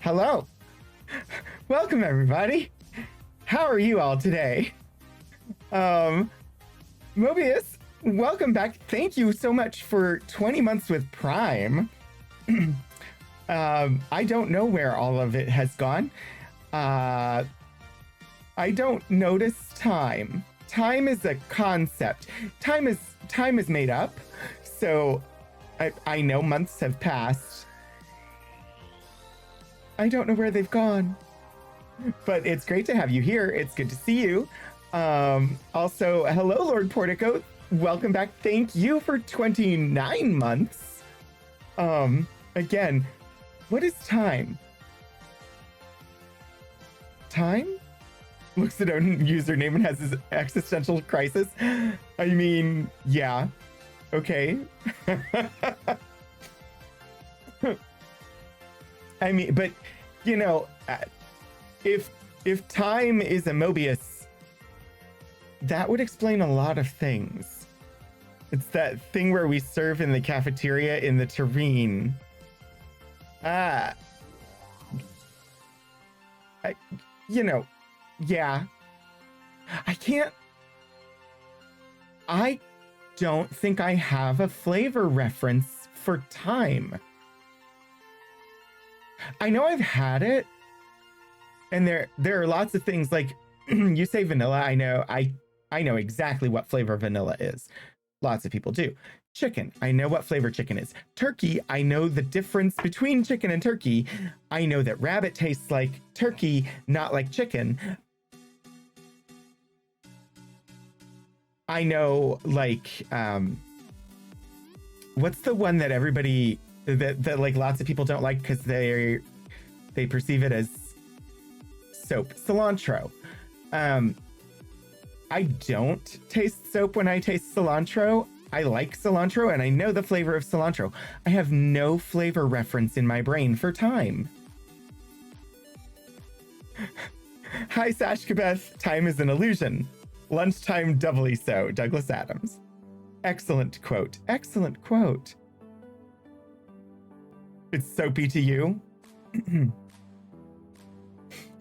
Hello. Welcome, everybody. How are you all today? Mobius, welcome back. Thank you so much for 20 months with Prime. I don't know where all of it has gone. I don't notice time. Time is a concept. Time is made up. So I know months have passed. I don't know where they've gone. But it's great to have you here. It's good to see you. Also, hello, Lord Portico. Welcome back. Thank you for 29 months. Again, what is time? Time? Looks at own username and has his existential crisis. I mean, yeah. Okay. I mean, but, you know, if time is a Mobius, that would explain a lot of things. It's that thing where we serve in the cafeteria in the terrine. You know, yeah. I don't think I have a flavor reference for time. I know I've had it, and there are lots of things like you say vanilla. I know exactly what flavor vanilla is. Lots of people do. Chicken, I know what flavor chicken is. Turkey, I know the difference between chicken and turkey. I know that rabbit tastes like turkey, not like chicken. I know, like, what's the one that everybody that like lots of people don't like because they perceive it as soap? Cilantro. I don't taste soap when I taste cilantro. I like cilantro and I know the flavor of cilantro. I have no flavor reference in my brain for time. Hi, Sashkabeth. Time is an illusion. Lunchtime doubly so. Douglas Adams. Excellent quote. Excellent quote. It's soapy to you?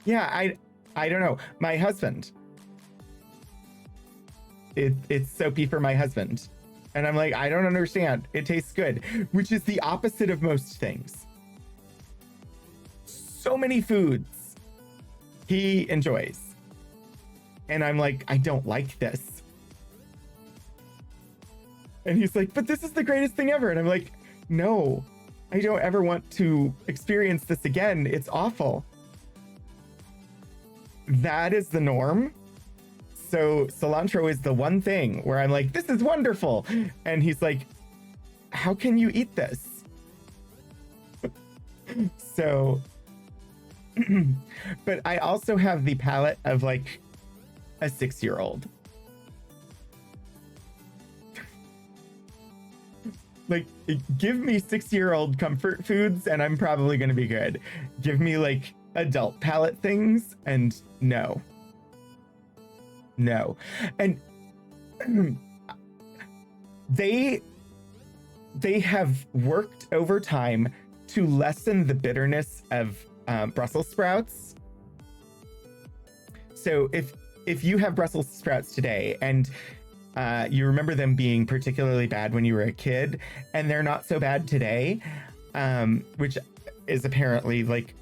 Yeah, I don't know. My husband. It's soapy for my husband. And I'm like, I don't understand. It tastes good, which is the opposite of most things. So many foods he enjoys. And I'm like, I don't like this. And he's like, but this is the greatest thing ever. And I'm like, no, I don't ever want to experience this again. It's awful. That is the norm. So cilantro is the one thing where I'm like, this is wonderful. And he's like, how can you eat this? So, but I also have the palate of like a 6-year-old. Like, give me 6-year-old comfort foods and I'm probably going to be good. Give me like adult palate things and no. And they have worked overtime to lessen the bitterness of Brussels sprouts. So if you have Brussels sprouts today and you remember them being particularly bad when you were a kid, and they're not so bad today, which is apparently like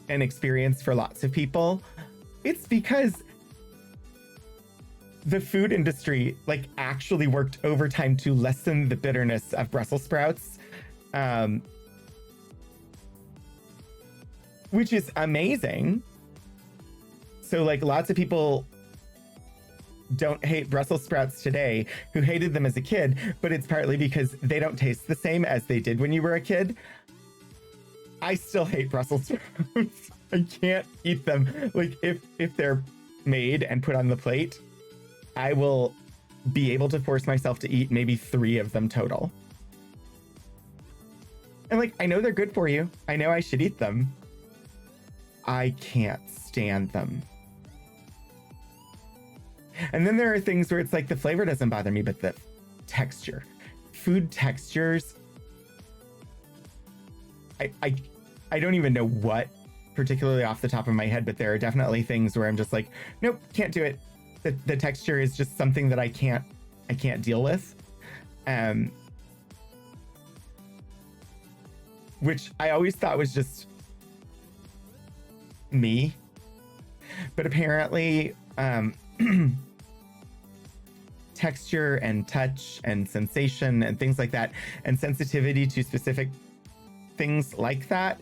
an experience for lots of people, it's because the food industry like actually worked overtime to lessen the bitterness of Brussels sprouts, which is amazing. So like lots of people don't hate Brussels sprouts today who hated them as a kid, but it's partly because they don't taste the same as they did when you were a kid. I still hate Brussels sprouts. I can't eat them. Like if they're made and put on the plate, I will be able to force myself to eat maybe 3 of them total. And like, I know they're good for you. I know I should eat them. I can't stand them. And then there are things where it's like the flavor doesn't bother me, but the texture, food textures, I don't even know what particularly off the top of my head, but there are definitely things where I'm just like, nope, can't do it. The texture is just something that I can't deal with. Which I always thought was just me. But apparently, texture and touch and sensation and things like that, and sensitivity to specific things like that,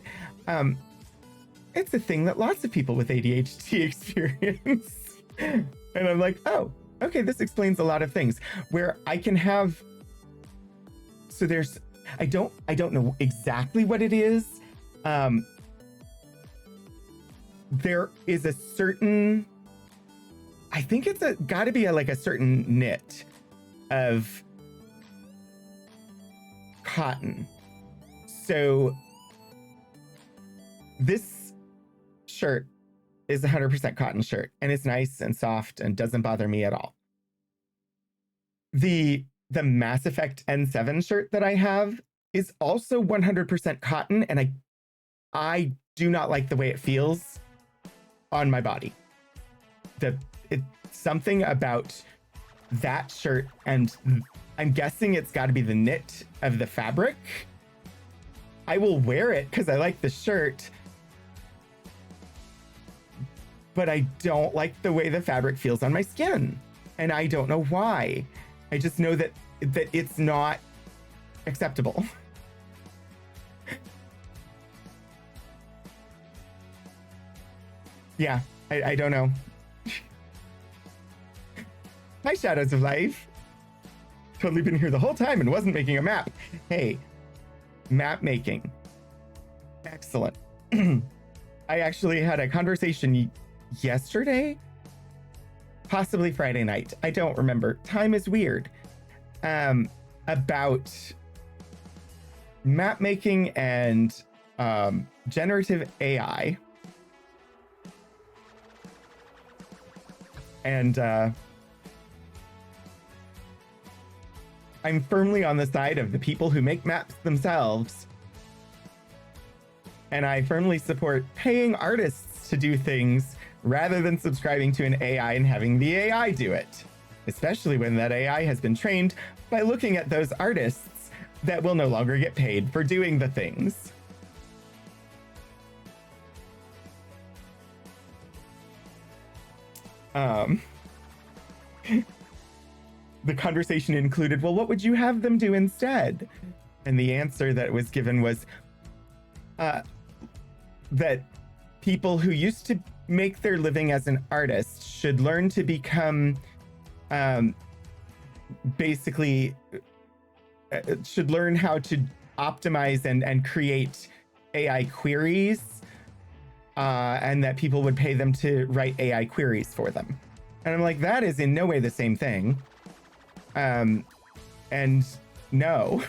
it's a thing that lots of people with ADHD experience. And I'm like, oh, okay, this explains a lot of things where I can have. So there's, I don't know exactly what it is. There is a certain, I think it's gotta be like a certain knit of cotton. So this shirt is 100% cotton shirt, and it's nice and soft and doesn't bother me at all. The Mass Effect N7 shirt that I have is also 100% cotton, and I do not like the way it feels on my body. It's something about that shirt, and I'm guessing it's got to be the knit of the fabric. I will wear it because I like the shirt, but I don't like the way the fabric feels on my skin, and I don't know why. I just know that it's not acceptable. Yeah, I don't know. Hi, Shadows of Life. Totally been here the whole time and wasn't making a map. Hey, map making. Excellent. I actually had a conversation yesterday, possibly Friday night. I don't remember. Time is weird. About map making and generative AI. And I'm firmly on the side of the people who make maps themselves. And I firmly support paying artists to do things rather than subscribing to an AI and having the AI do it. Especially when that AI has been trained by looking at those artists that will no longer get paid for doing the things. The conversation included, well, what would you have them do instead? And the answer that was given was that people who used to make their living as an artist should learn to become basically should learn how to optimize and create AI queries, and that people would pay them to write AI queries for them. And I'm like, that is in no way the same thing. And no.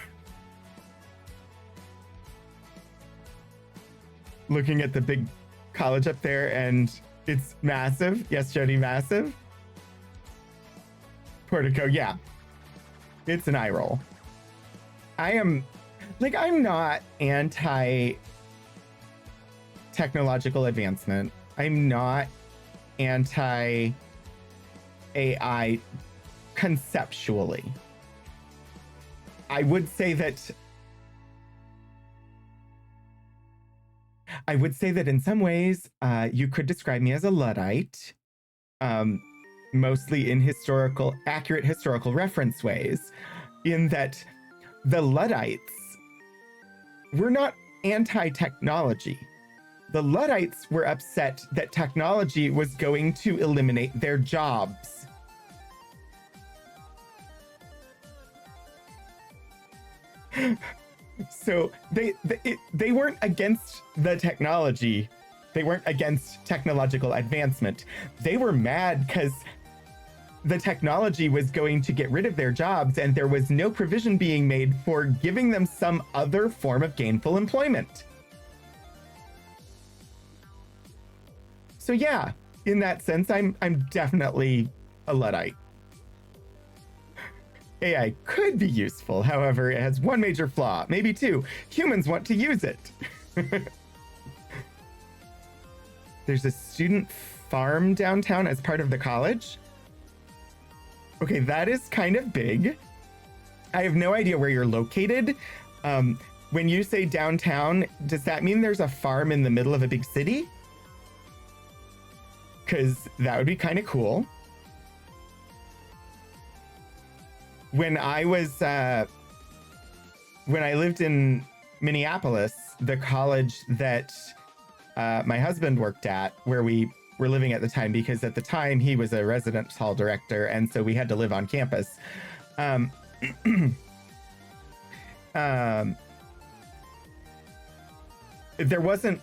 Looking at the big college up there, and it's massive. Yes, Jody, massive. Portico, yeah. It's an eye roll. I'm not anti technological advancement. I'm not anti AI conceptually. I would say that in some ways, you could describe me as a Luddite, mostly in accurate historical reference ways, in that the Luddites were not anti-technology. The Luddites were upset that technology was going to eliminate their jobs. So they weren't against the technology. They weren't against technological advancement. They were mad because the technology was going to get rid of their jobs, and there was no provision being made for giving them some other form of gainful employment. So yeah, in that sense, I'm definitely a Luddite. AI could be useful, however, it has one major flaw, maybe two. Humans want to use it. there's a student farm downtown as part of the college. Okay, that is kind of big. I have no idea where you're located. When you say downtown, does that mean there's a farm in the middle of a big city? Because that would be kind of cool. When I lived in Minneapolis, the college that my husband worked at, where we were living at the time, because at the time he was a residence hall director, and so we had to live on campus. There wasn't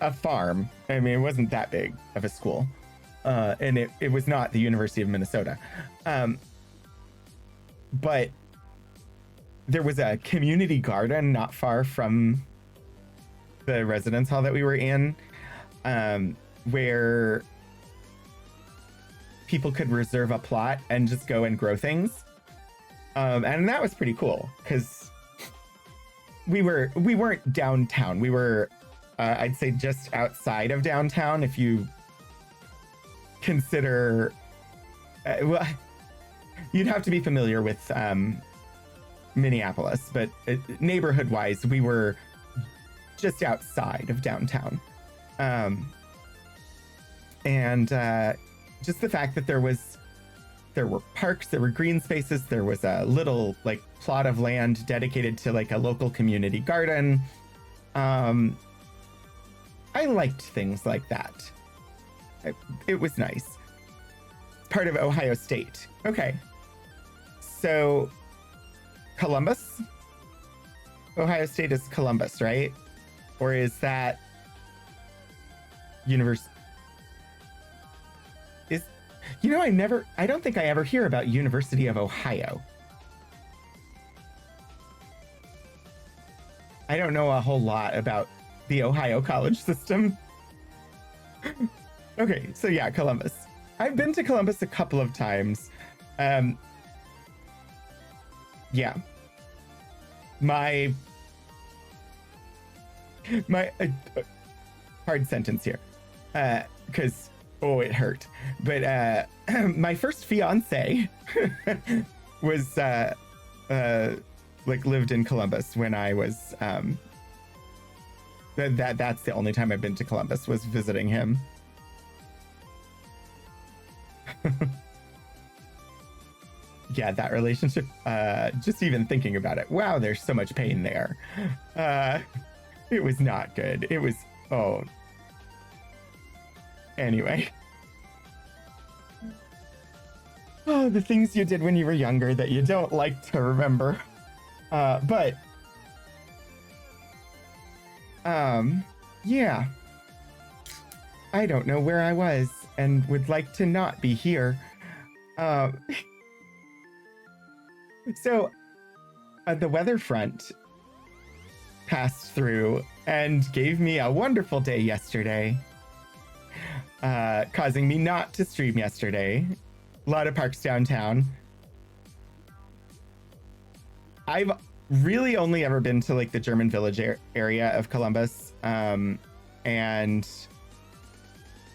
a farm. I mean, it wasn't that big of a school. And it was not the University of Minnesota. But there was a community garden not far from the residence hall that we were in, where people could reserve a plot and just go and grow things. And that was pretty cool because we weren't downtown. We were, I'd say, just outside of downtown. If you consider, well, you'd have to be familiar with Minneapolis, but neighborhood-wise, we were just outside of downtown. And just the fact that there were parks, there were green spaces, there was a little like plot of land dedicated to like a local community garden. I liked things like that. It was nice. Part of Ohio State. Okay. So Columbus? Ohio State is Columbus, right? Or is that I don't think I ever hear about University of Ohio. I don't know a whole lot about the Ohio college system. Okay, so yeah, Columbus. I've been to Columbus a couple of times. Yeah. My hard sentence here. Because it hurt. But my first fiance was lived in Columbus when I was that's the only time I've been to Columbus, was visiting him. Yeah, that relationship, just even thinking about it, wow, there's so much pain there. It was not good. It was, anyway. Oh, the things you did when you were younger that you don't like to remember. Yeah. I don't know where I was and would like to not be here. So, the weather front passed through and gave me a wonderful day yesterday, causing me not to stream yesterday. A lot of parks downtown. I've really only ever been to like the German Village area of Columbus, and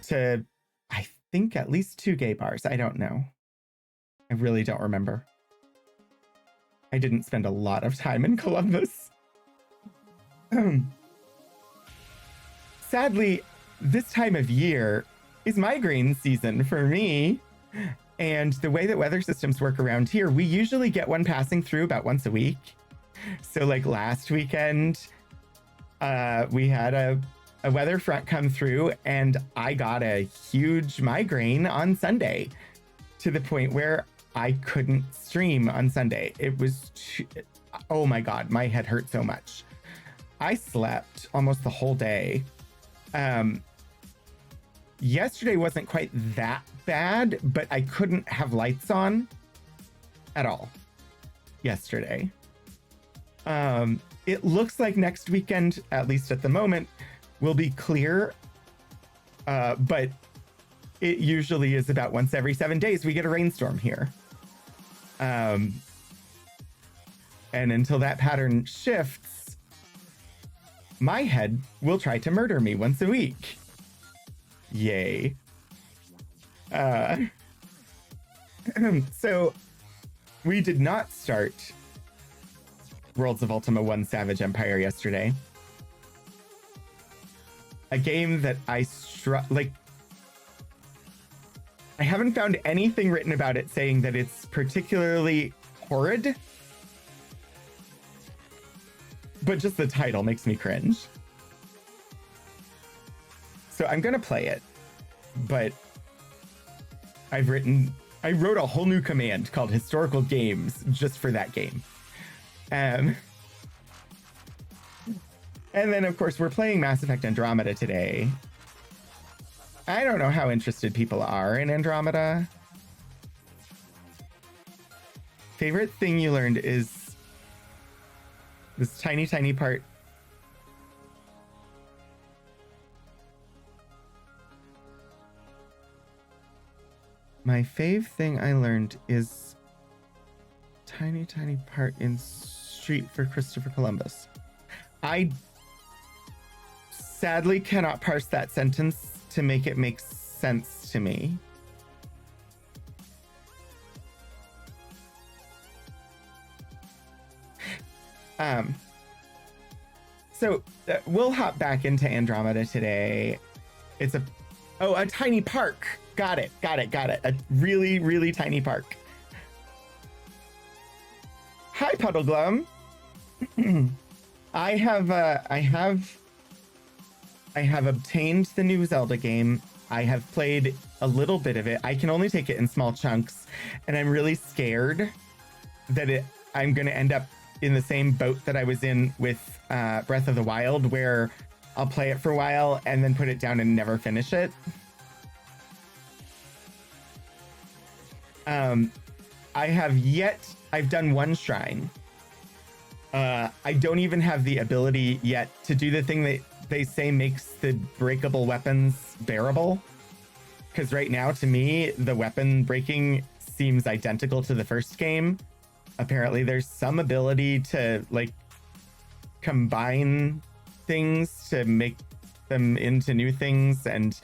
to, I think, at least 2 gay bars. I don't know. I really don't remember. I didn't spend a lot of time in Columbus. Sadly, this time of year is migraine season for me. And the way that weather systems work around here, we usually get one passing through about once a week. So like last weekend, we had a weather front come through and I got a huge migraine on Sunday, to the point where I couldn't stream on Sunday. It was, oh my God, my head hurt so much. I slept almost the whole day. Yesterday wasn't quite that bad, but I couldn't have lights on at all yesterday. It looks like next weekend, at least at the moment, will be clear. But it usually is about once every 7 days we get a rainstorm here. And until that pattern shifts, my head will try to murder me once a week. Yay. So we did not start Worlds of Ultima 1 Savage Empire yesterday. A game that I haven't found anything written about it saying that it's particularly horrid, but just the title makes me cringe. So I'm gonna play it, but I wrote a whole new command called historical games just for that game. And then of course we're playing Mass Effect Andromeda today. I don't know how interested people are in Andromeda. Favorite thing you learned is this tiny, tiny part. My fave thing I learned is tiny, tiny part in Street for Christopher Columbus. I sadly cannot parse that sentence to make it make sense to me. So we'll hop back into Andromeda today. It's a tiny park. Got it. A really, really tiny park. Hi, Puddleglum. I have obtained the new Zelda game. I have played a little bit of it. I can only take it in small chunks, and I'm really scared that I'm going to end up in the same boat that I was in with Breath of the Wild, where I'll play it for a while and then put it down and never finish it. I've done one shrine. I don't even have the ability yet to do the thing that they say makes the breakable weapons bearable. Because right now, to me, the weapon breaking seems identical to the first game. Apparently, there's some ability to like combine things to make them into new things, and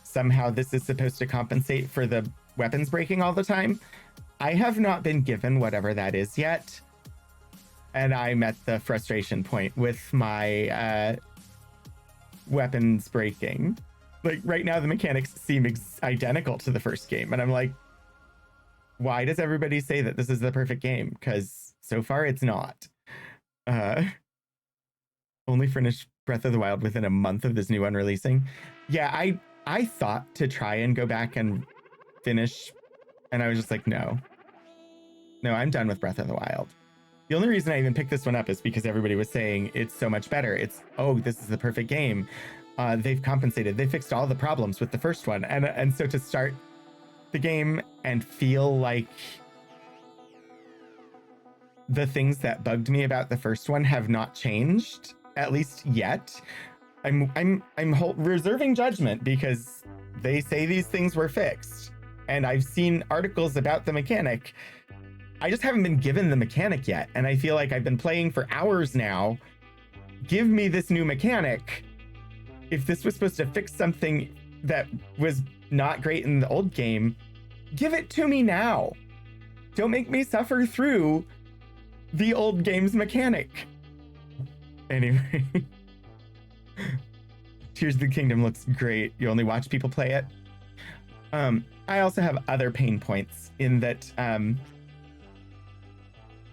somehow this is supposed to compensate for the weapons breaking all the time. I have not been given whatever that is yet, and I'm at the frustration point with my weapons breaking. Like right now, the mechanics seem identical to the first game, and I'm like, why does everybody say that this is the perfect game? Because so far it's not. Only finished Breath of the Wild within a month of this new one releasing. Yeah, I thought to try and go back and finish, and I was just like, no, I'm done with Breath of the Wild. The only reason I even picked this one up is because everybody was saying it's so much better. It's, this is the perfect game. They've compensated. They fixed all the problems with the first one. And so to start the game and feel like the things that bugged me about the first one have not changed, at least yet, I'm reserving judgment because they say these things were fixed. And I've seen articles about the mechanic. I just haven't been given the mechanic yet. And I feel like I've been playing for hours now. Give me this new mechanic. If this was supposed to fix something that was not great in the old game, give it to me now. Don't make me suffer through the old game's mechanic. Anyway. Tears of the Kingdom looks great. You only watch people play it. I also have other pain points in that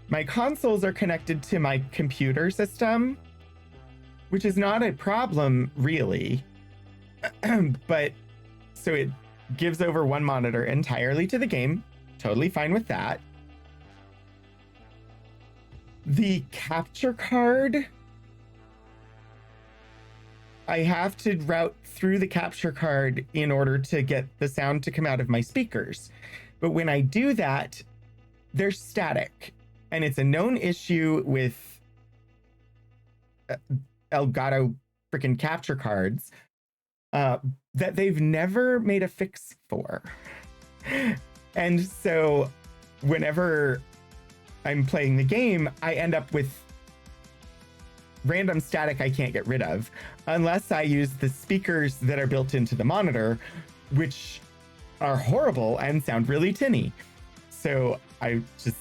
my consoles are connected to my computer system, which is not a problem really. But so it gives over one monitor entirely to the game. Totally fine with that. The capture card, I have to route through the capture card in order to get the sound to come out of my speakers. But when I do that, they're static. And it's a known issue with Elgato freaking capture cards that they've never made a fix for. And so whenever I'm playing the game, I end up with random static I can't get rid of unless I use the speakers that are built into the monitor, which are horrible and sound really tinny. So I just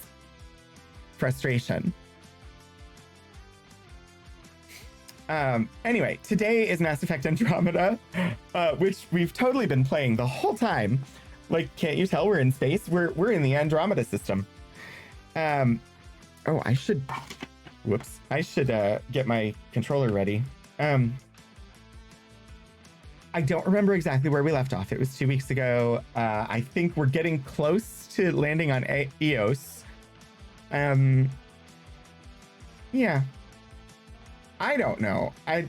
frustration. Anyway, today is Mass Effect Andromeda, which we've totally been playing the whole time. Like, can't you tell we're in space? We're in the Andromeda system. Oh, I should get my controller ready. I don't remember exactly where we left off. It was 2 weeks ago. I think we're getting close to landing on EOS. Yeah. I don't know. I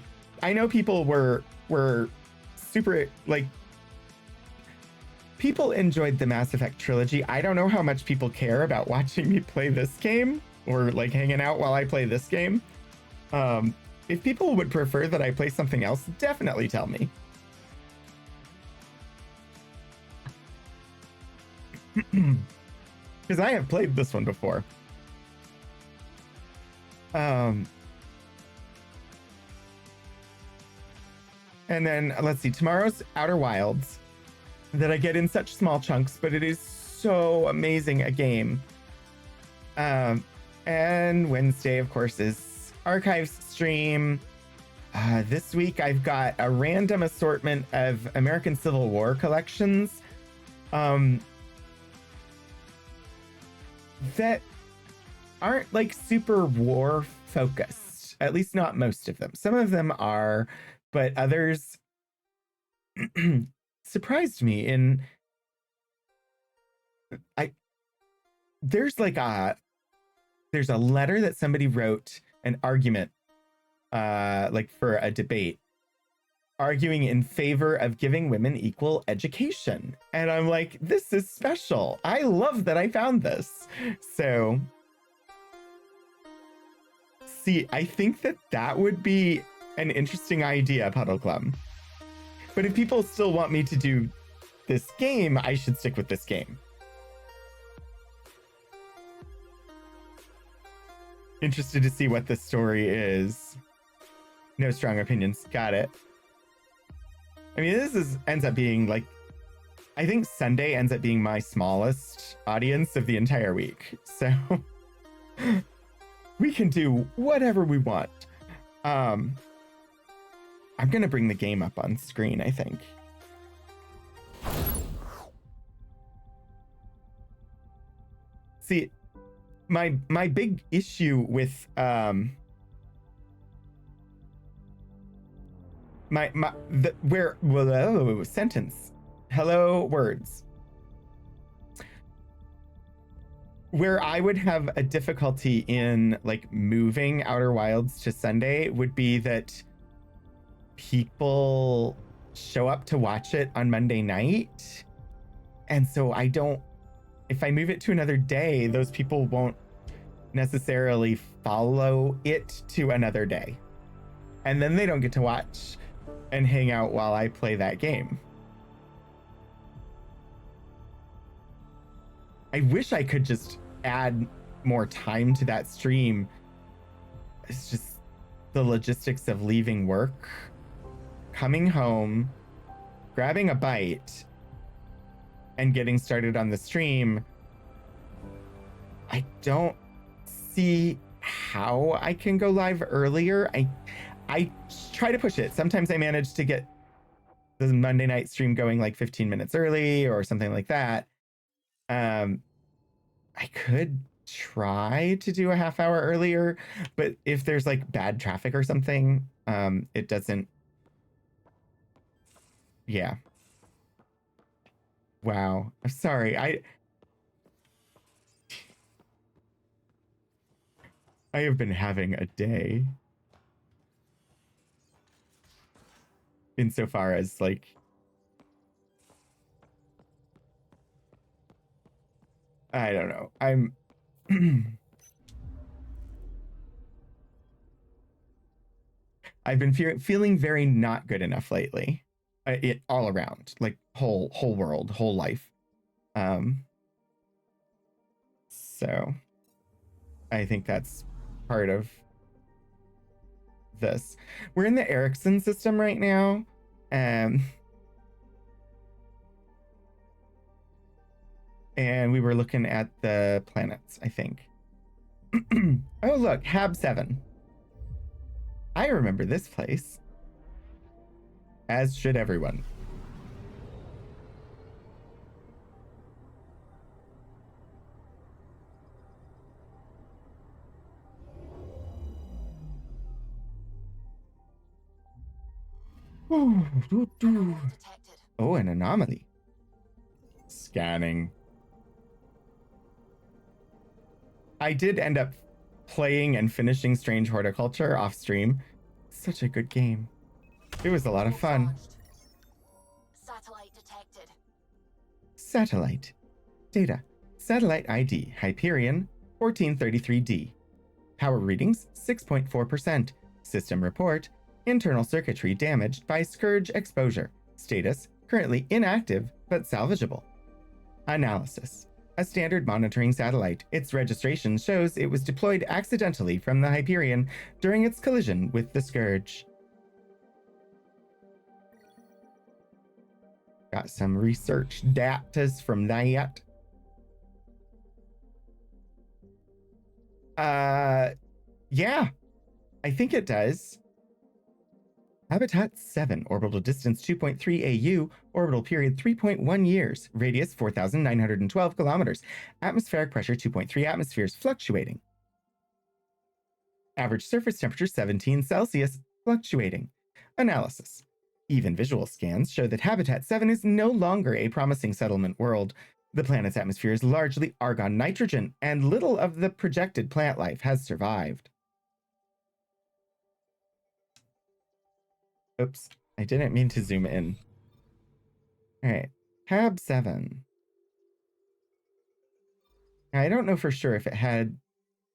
know people were super, like, people enjoyed the Mass Effect trilogy. I don't know how much people care about watching me play this game or like hanging out while I play this game. If people would prefer that I play something else, definitely tell me. Because I have played this one before. And then let's see, tomorrow's Outer Wilds that I get in such small chunks, but it is so amazing a game. And Wednesday, of course, is Archives stream. This week I've got a random assortment of American Civil War collections that aren't like super war focused, at least not most of them. Some of them are, but others surprised me in there's a letter that somebody wrote, an argument like for a debate, arguing in favor of giving women equal education. And I'm like, this is special. I love that I found this. So see, I think that would be an interesting idea, Puddleglum. But if people still want me to do this game, I should stick with this game. Interested to see what the story is. No strong opinions. Got it. I mean, ends up being like, I think Sunday ends up being my smallest audience of the entire week. So we can do whatever we want. I'm going to bring the game up on screen, I think. See, my big issue with sentence. Hello, words. Where I would have a difficulty in like moving Outer Wilds to Sunday would be that people show up to watch it on Monday night. And so if I move it to another day, those people won't necessarily follow it to another day. And then they don't get to watch and hang out while I play that game. I wish I could just add more time to that stream. It's just the logistics of leaving work, coming home, grabbing a bite, and getting started on the stream. I don't see how I can go live earlier. I try to push it. Sometimes I manage to get the Monday night stream going like 15 minutes early or something like that. I could try to do a half hour earlier, but if there's like bad traffic or something, it doesn't. Yeah. Wow. I'm sorry. I have been having a day. Insofar as like I don't know. I've been feeling very not good enough lately. It all around, like whole world, whole life. So I think that's part of this. We're in the Ericsson system right now. And we were looking at the planets, I think. Oh, look, Hab 7. I remember this place. As should everyone. Oh, an anomaly. Scanning. I did end up playing and finishing Strange Horticulture off stream. Such a good game. It was a lot of fun. Satellite detected. Satellite. Data. Satellite ID, Hyperion, 1433D. Power readings, 6.4%. System report, internal circuitry damaged by Scourge exposure. Status, currently inactive, but salvageable. Analysis. A standard monitoring satellite. Its registration shows it was deployed accidentally from the Hyperion during its collision with the Scourge. Got some research datas from that. Yeah, I think it does. Habitat 7, orbital distance 2.3 AU, orbital period 3.1 years, radius 4,912 kilometers, atmospheric pressure 2.3 atmospheres, fluctuating. Average surface temperature 17 Celsius, fluctuating. Analysis. Even visual scans show that Habitat 7 is no longer a promising settlement world. The planet's atmosphere is largely argon nitrogen, and little of the projected plant life has survived. Oops, I didn't mean to zoom in. All right, Hab 7. I don't know for sure if it had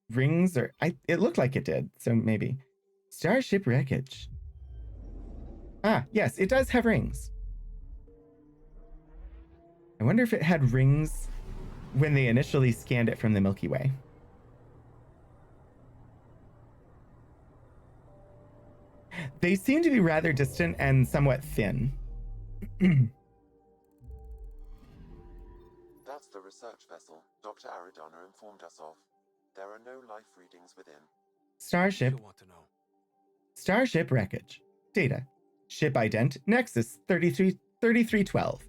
rings or... it looked like it did, so maybe. Starship wreckage. Ah, yes, it does have rings. I wonder if it had rings when they initially scanned it from the Milky Way. They seem to be rather distant and somewhat thin. That's the research vessel Dr. Aridana informed us of. There are no life readings within. Starship. You want to know. Starship wreckage. Data. Ship ident Nexus 3312.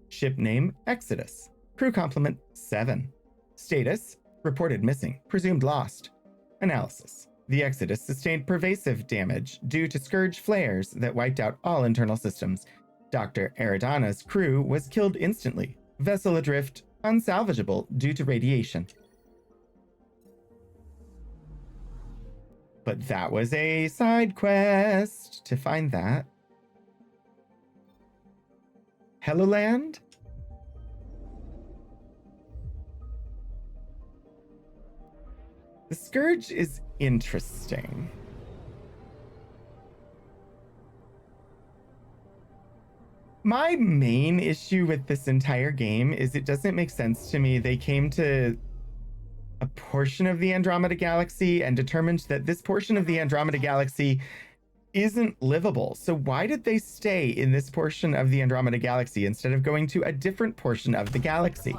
Ship name Exodus. Crew complement 7. Status reported missing, presumed lost. Analysis. The Exodus sustained pervasive damage due to Scourge flares that wiped out all internal systems. Dr. Aridana's crew was killed instantly. Vessel adrift, unsalvageable due to radiation. But that was a side quest to find that. Helloland? The Scourge is interesting. My main issue with this entire game is it doesn't make sense to me. They came to a portion of the Andromeda Galaxy and determined that this portion of the Andromeda Galaxy isn't livable. So why did they stay in this portion of the Andromeda Galaxy instead of going to a different portion of the galaxy?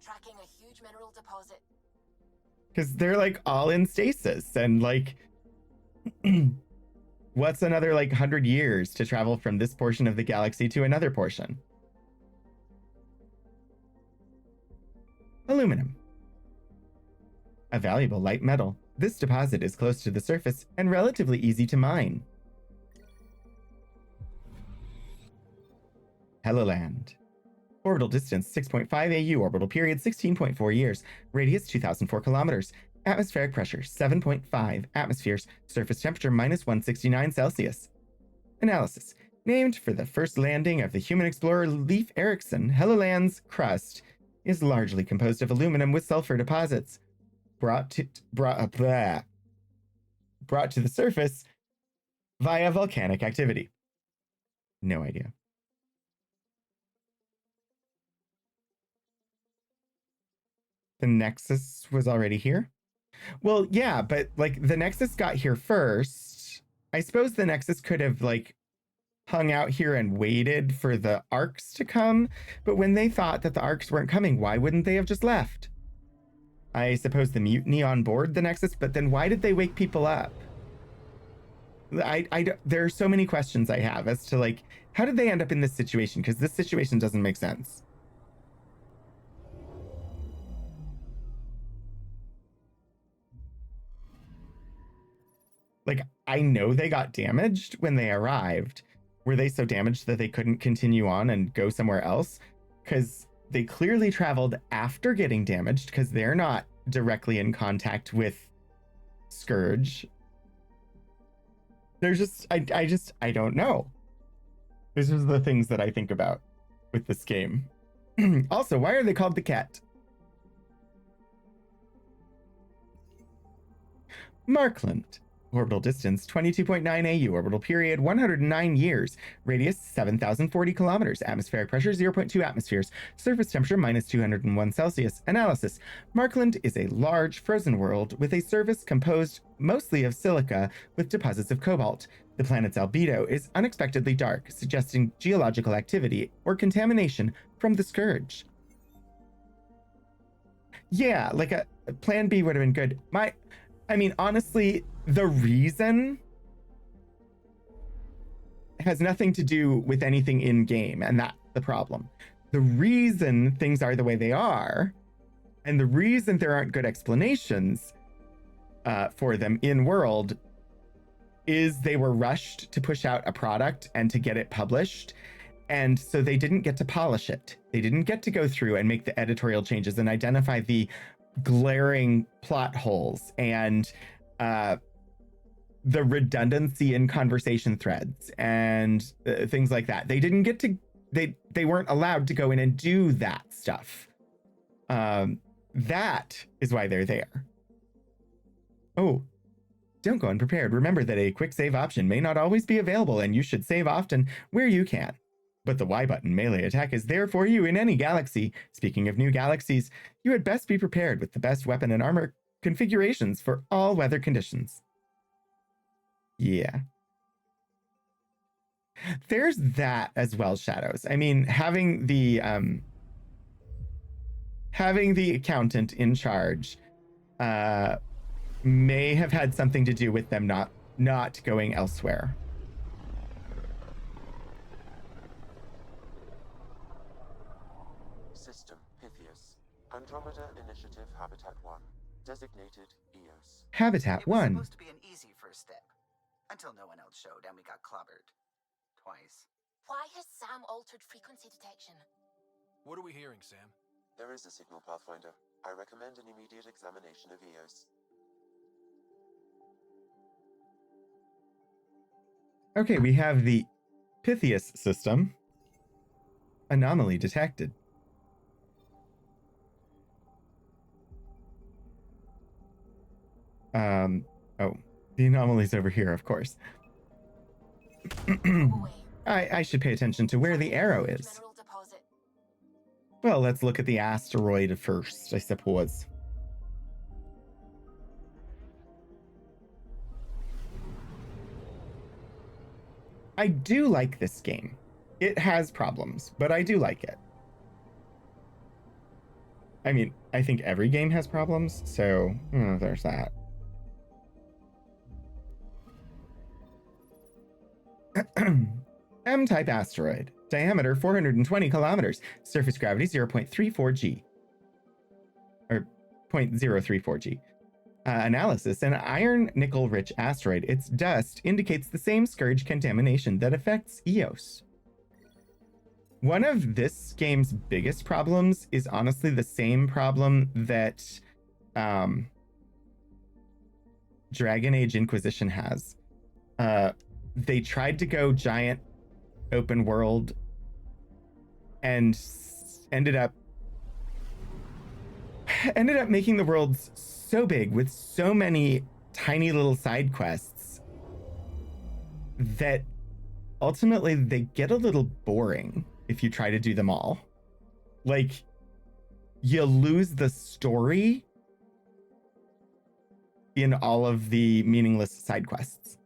Tracking a huge mineral deposit. Because they're like all in stasis and like what's another like 100 years to travel from this portion of the galaxy to another portion? Aluminum. A valuable light metal. This deposit is close to the surface and relatively easy to mine. Helloland. Orbital distance 6.5 AU, orbital period 16.4 years, radius 2004 kilometers, atmospheric pressure 7.5 atmospheres, surface temperature minus 169 Celsius. Analysis. Named for the first landing of the human explorer Leif Erikson, Helloland's crust is largely composed of aluminum with sulfur deposits. Brought to the surface via volcanic activity. No idea. The Nexus was already here. Well, yeah, but like the Nexus got here first. I suppose the Nexus could have like hung out here and waited for the arcs to come, but when they thought that the arcs weren't coming, why wouldn't they have just left? I suppose the mutiny on board the Nexus, but then why did they wake people up? There are so many questions I have as to like, how did they end up in this situation? Because this situation doesn't make sense. Like, I know they got damaged when they arrived. Were they so damaged that they couldn't continue on and go somewhere else? Because they clearly traveled after getting damaged because they're not directly in contact with Scourge. There's just, I don't know. These are the things that I think about with this game. Also, why are they called the Cat? Markland. Orbital distance 22.9 AU, orbital period 109 years, radius 7,040 kilometers, atmospheric pressure 0.2 atmospheres, surface temperature minus 201 Celsius. Analysis. Markland is a large frozen world with a surface composed mostly of silica with deposits of cobalt. The planet's albedo is unexpectedly dark, suggesting geological activity or contamination from the Scourge. Yeah, like a plan B would have been good. I mean, honestly, the reason has nothing to do with anything in game, and that's the problem. The reason things are the way they are, and the reason there aren't good explanations for them in world, is they were rushed to push out a product and to get it published. And so they didn't get to polish it. They didn't get to go through and make the editorial changes and identify the glaring plot holes and the redundancy in conversation threads and things like that. They didn't get to, they weren't allowed to go in and do that stuff. That is why they're there. Oh, don't go unprepared. Remember that a quick save option may not always be available, and you should save often where you can. But the Y button melee attack is there for you in any galaxy. Speaking of new galaxies, you had best be prepared with the best weapon and armor configurations for all weather conditions. Yeah. There's that as well, Shadows. I mean, having the accountant in charge may have had something to do with them not going elsewhere. System Pythias. Andromeda Initiative Habitat 1. Designated EOS. Habitat 1. It was supposed to be an easy first step. Until no one else showed and we got clobbered. Twice. Why has Sam altered frequency detection? What are we hearing, Sam? There is a signal, Pathfinder. I recommend an immediate examination of EOS. Okay, we have the Pythias system. Anomaly detected. Oh, the anomaly's over here, of course. I should pay attention to where the arrow is. Mineral deposit. Well, let's look at the asteroid first, I suppose. I do like this game. It has problems, but I do like it. I mean, I think every game has problems, so there's that. M-type asteroid. Diameter 420 kilometers. Surface gravity 0.34 G. Or 0.034 G. Analysis. An iron-nickel-rich asteroid. Its dust indicates the same Scourge contamination that affects Eos. One of this game's biggest problems is honestly the same problem that Dragon Age Inquisition has. They tried to go giant open world and ended up making the worlds so big with so many tiny little side quests that ultimately they get a little boring if you try to do them all. Like, you lose the story in all of the meaningless side quests.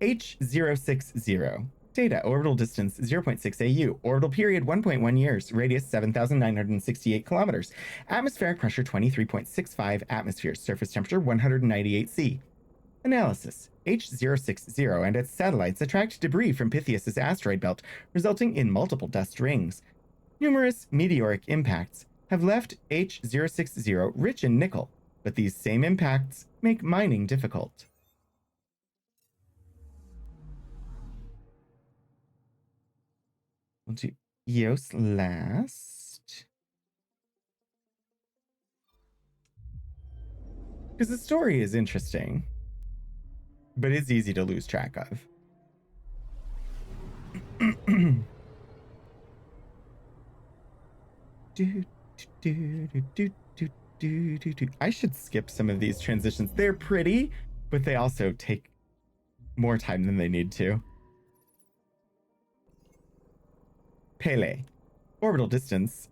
H060. Data, orbital distance 0.6 AU, orbital period 1.1 years, radius 7,968 kilometers, atmospheric pressure 23.65 atmospheres, surface temperature 198 C. Analysis. H060 and its satellites attract debris from Pythias' asteroid belt, resulting in multiple dust rings. Numerous meteoric impacts have left H060 rich in nickel, but these same impacts make mining difficult. We'll do Eos last. Because the story is interesting, but it's easy to lose track of. I should skip some of these transitions. They're pretty, but they also take more time than they need to. Pele. Orbital distance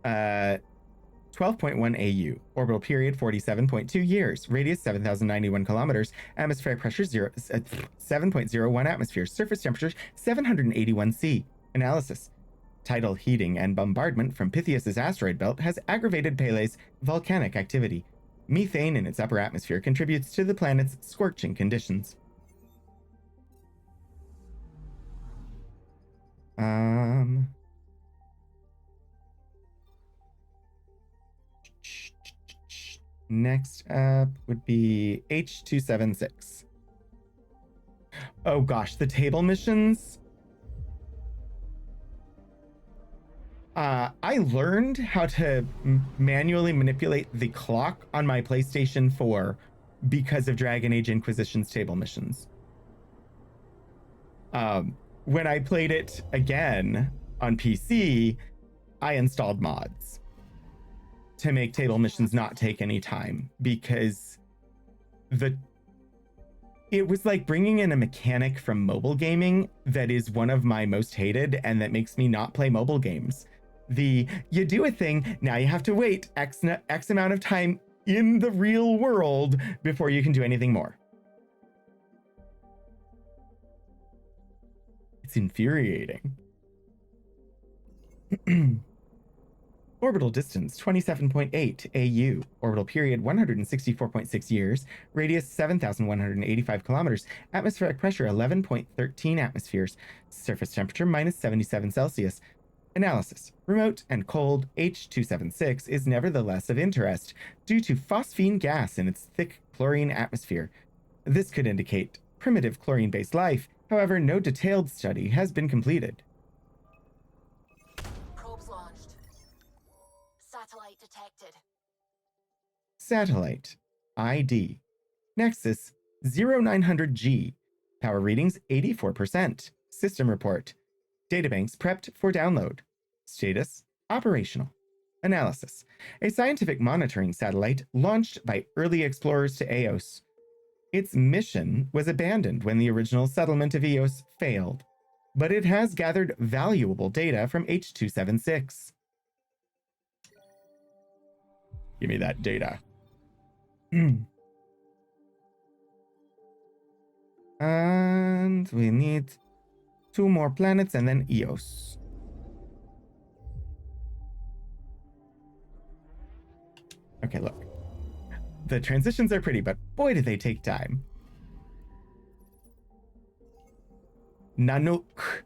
12.1 AU. Orbital period 47.2 years. Radius 7,091 kilometers. Atmospheric pressure 7.01 atmospheres. Surface temperature 781 C. Analysis. Tidal heating and bombardment from Pythias' asteroid belt has aggravated Pele's volcanic activity. Methane in its upper atmosphere contributes to the planet's scorching conditions. Next up would be H276. Oh gosh, the table missions. I learned how to manually manipulate the clock on my PlayStation 4 because of Dragon Age Inquisition's table missions. When I played it again on PC, I installed mods to make table missions not take any time, because it was like bringing in a mechanic from mobile gaming that is one of my most hated and that makes me not play mobile games. You do a thing, now you have to wait X amount of time in the real world before you can do anything more. It's infuriating. Orbital distance 27.8 AU. Orbital period 164.6 years. Radius 7,185 kilometers. Atmospheric pressure 11.13 atmospheres. Surface temperature minus 77 Celsius. Analysis. Remote and cold H276 is nevertheless of interest due to phosphine gas in its thick chlorine atmosphere. This could indicate primitive chlorine-based life. However, no detailed study has been completed. Probes launched. Satellite detected. Satellite. ID. Nexus 0900G. Power readings 84%. System report. Databanks prepped for download. Status operational. Analysis. A scientific monitoring satellite launched by early explorers to Eos. Its mission was abandoned when the original settlement of Eos failed, but it has gathered valuable data from H276. Give me that data. And we need 2 more planets and then Eos. Okay, look. The transitions are pretty, but boy, do they take time. Nanook.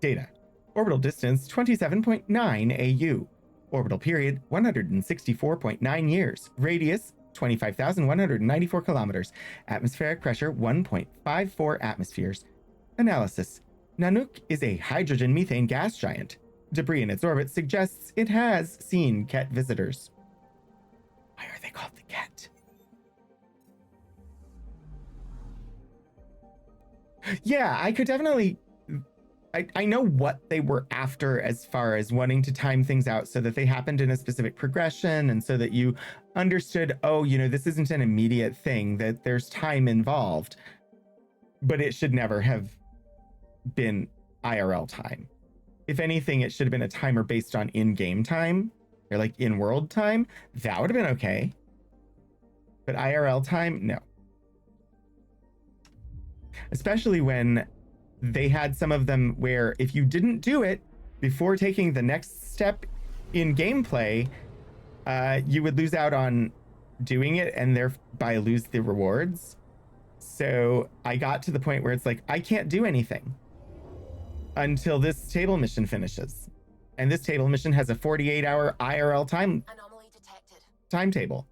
Data. Orbital distance 27.9 AU. Orbital period 164.9 years. Radius 25,194 kilometers. Atmospheric pressure 1.54 atmospheres. Analysis. Nanook is a hydrogen methane gas giant. Debris in its orbit suggests it has seen Ket visitors. Why are they called the Ket? Yeah, I could definitely... I know what they were after as far as wanting to time things out so that they happened in a specific progression and so that you understood, oh, you know, this isn't an immediate thing, that there's time involved. But it should never have been IRL time. If anything, it should have been a timer based on in-game time or like in world time, that would have been okay. But IRL time, no. Especially when they had some of them where if you didn't do it before taking the next step in gameplay, you would lose out on doing it and thereby lose the rewards. So I got to the point where it's like, I can't do anything until this table mission finishes. And this table mission has a 48-hour IRL Anomaly detected. timetable.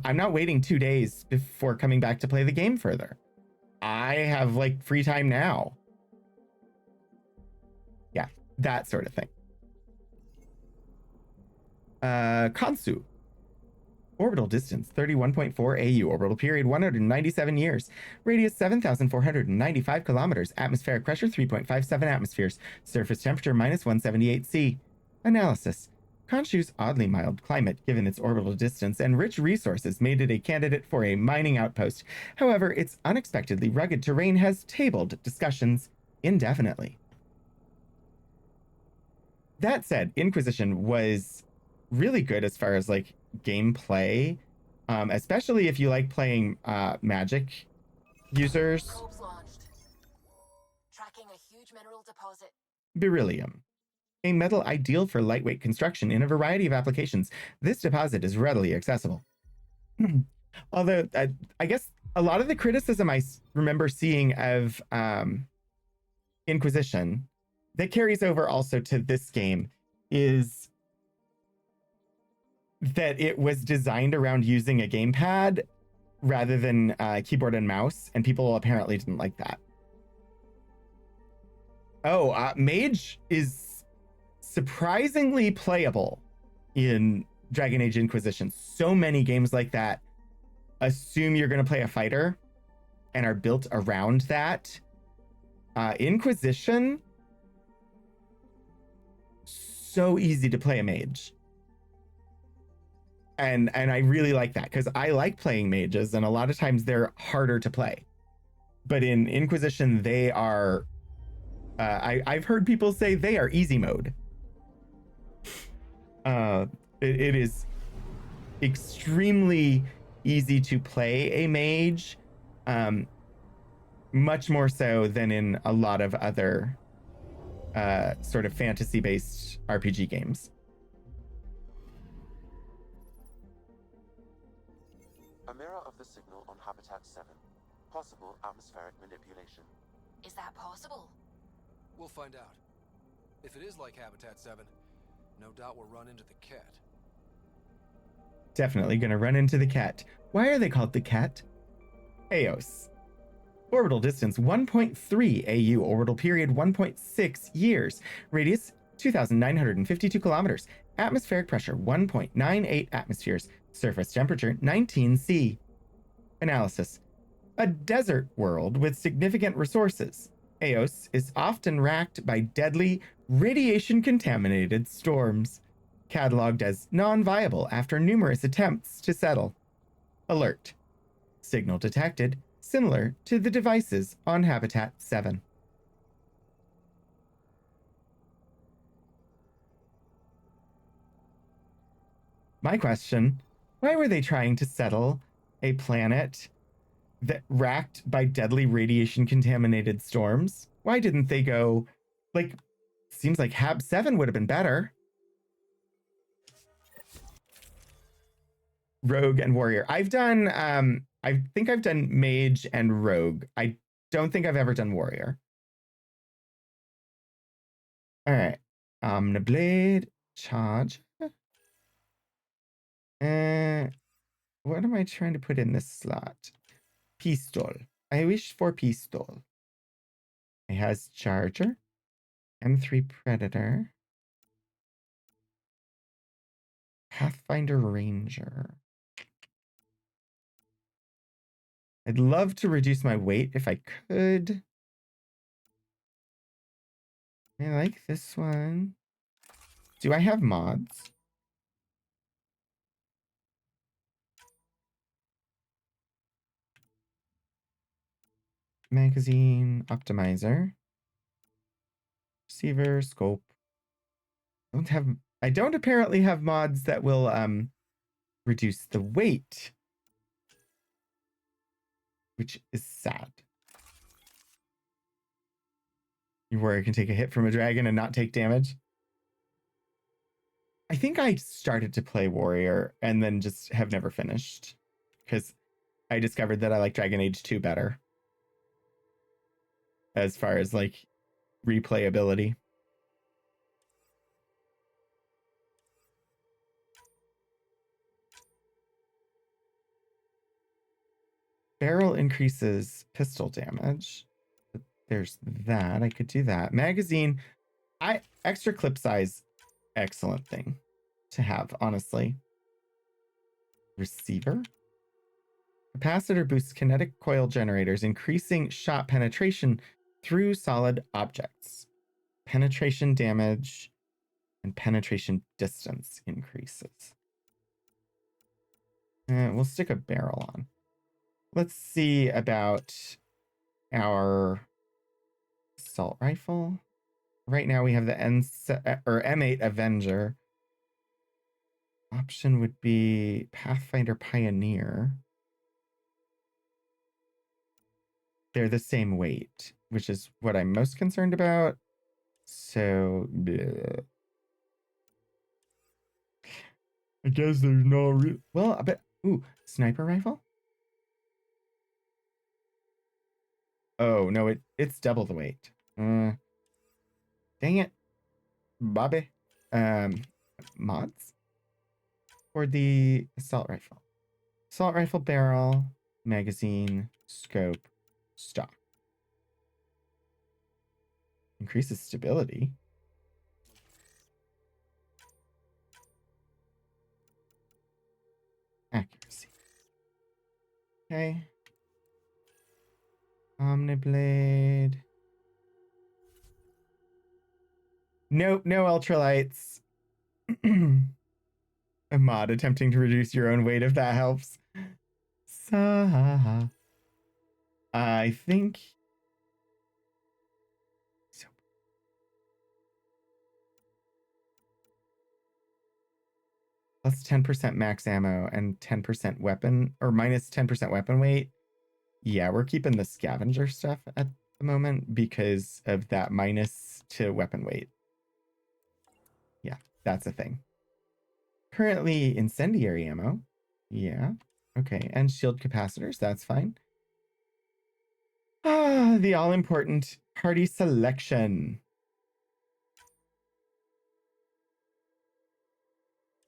I'm not waiting 2 days before coming back to play the game further. I have like free time now. Yeah, that sort of thing. Kansu. Orbital distance 31.4 AU. Orbital period 197 years. Radius 7,495 kilometers. Atmospheric pressure 3.57 atmospheres. Surface temperature minus 178 C. Analysis. Khonshu's oddly mild climate, given its orbital distance and rich resources, made it a candidate for a mining outpost. However, its unexpectedly rugged terrain has tabled discussions indefinitely. That said, Inquisition was really good as far as like gameplay, especially if you like playing magic users. Probes launched. Tracking a huge mineral deposit. Beryllium, a metal ideal for lightweight construction in a variety of applications. This deposit is readily accessible. Although I guess a lot of the criticism I remember seeing of Inquisition that carries over also to this game is that it was designed around using a gamepad rather than keyboard and mouse, and people apparently didn't like that. Oh, Mage is surprisingly playable in Dragon Age Inquisition. So many games like that assume you're going to play a fighter and are built around that. Inquisition, so easy to play a mage. And I really like that because I like playing mages, and a lot of times they're harder to play. But in Inquisition, they are I've heard people say they are easy mode. It is extremely easy to play a mage, much more so than in a lot of other sort of fantasy-based RPG games. A mirror of the signal on Habitat 7. Possible atmospheric manipulation. Is that possible? We'll find out. If it is like Habitat 7, no doubt we'll run into the cat. Definitely gonna run into the cat. Why are they called the cat? Eos. Orbital distance 1.3 AU. Orbital period 1.6 years. Radius 2,952 kilometers. Atmospheric pressure 1.98 atmospheres. Surface temperature 19 C. Analysis. A desert world with significant resources. Eos is often racked by deadly, radiation-contaminated storms, cataloged as non-viable after numerous attempts to settle. Alert. Signal detected, similar to the devices on Habitat 7. My question, why were they trying to settle a planet that racked by deadly radiation contaminated storms? Why didn't they go like, seems like Hab 7 would have been better. Rogue and warrior. I think I've done mage and rogue. I don't think I've ever done warrior. All right. Omniblade, charge. What am I trying to put in this slot? Pistol. I wish for pistol. It has charger, M3 Predator, Pathfinder Ranger. I'd love to reduce my weight if I could. I like this one. Do I have mods? Magazine, optimizer, receiver, scope. I I don't apparently have mods that will reduce the weight, which is sad. Where I can take a hit from a dragon and not take damage. I think I started to play Warrior and then just have never finished because I discovered that I like Dragon Age 2 better as far as like replayability. Barrel increases pistol damage. There's that. I could do that. Magazine, extra clip size, excellent thing to have, honestly. Receiver. Capacitor boosts kinetic coil generators, increasing shot penetration through solid objects. Penetration damage and penetration distance increases. We'll stick a barrel on. Let's see about our assault rifle. Right now we have the M8 Avenger. Option would be Pathfinder Pioneer. They're the same weight, which is what I'm most concerned about. So, bleh. I guess there's no well, but sniper rifle? Oh, no, it's double the weight. Dang it. Bobby. Mods for the assault rifle. Assault rifle barrel, magazine, scope, stock. Increases stability. Accuracy. Okay. Omniblade. Nope, no ultralights. A mod attempting to reduce your own weight if that helps. I think so. Plus 10% max ammo and 10% weapon or minus 10% weapon weight. Yeah, we're keeping the scavenger stuff at the moment because of that minus to weapon weight. Yeah, that's a thing. Currently incendiary ammo. Yeah. Okay, and shield capacitors, that's fine. The all-important party selection.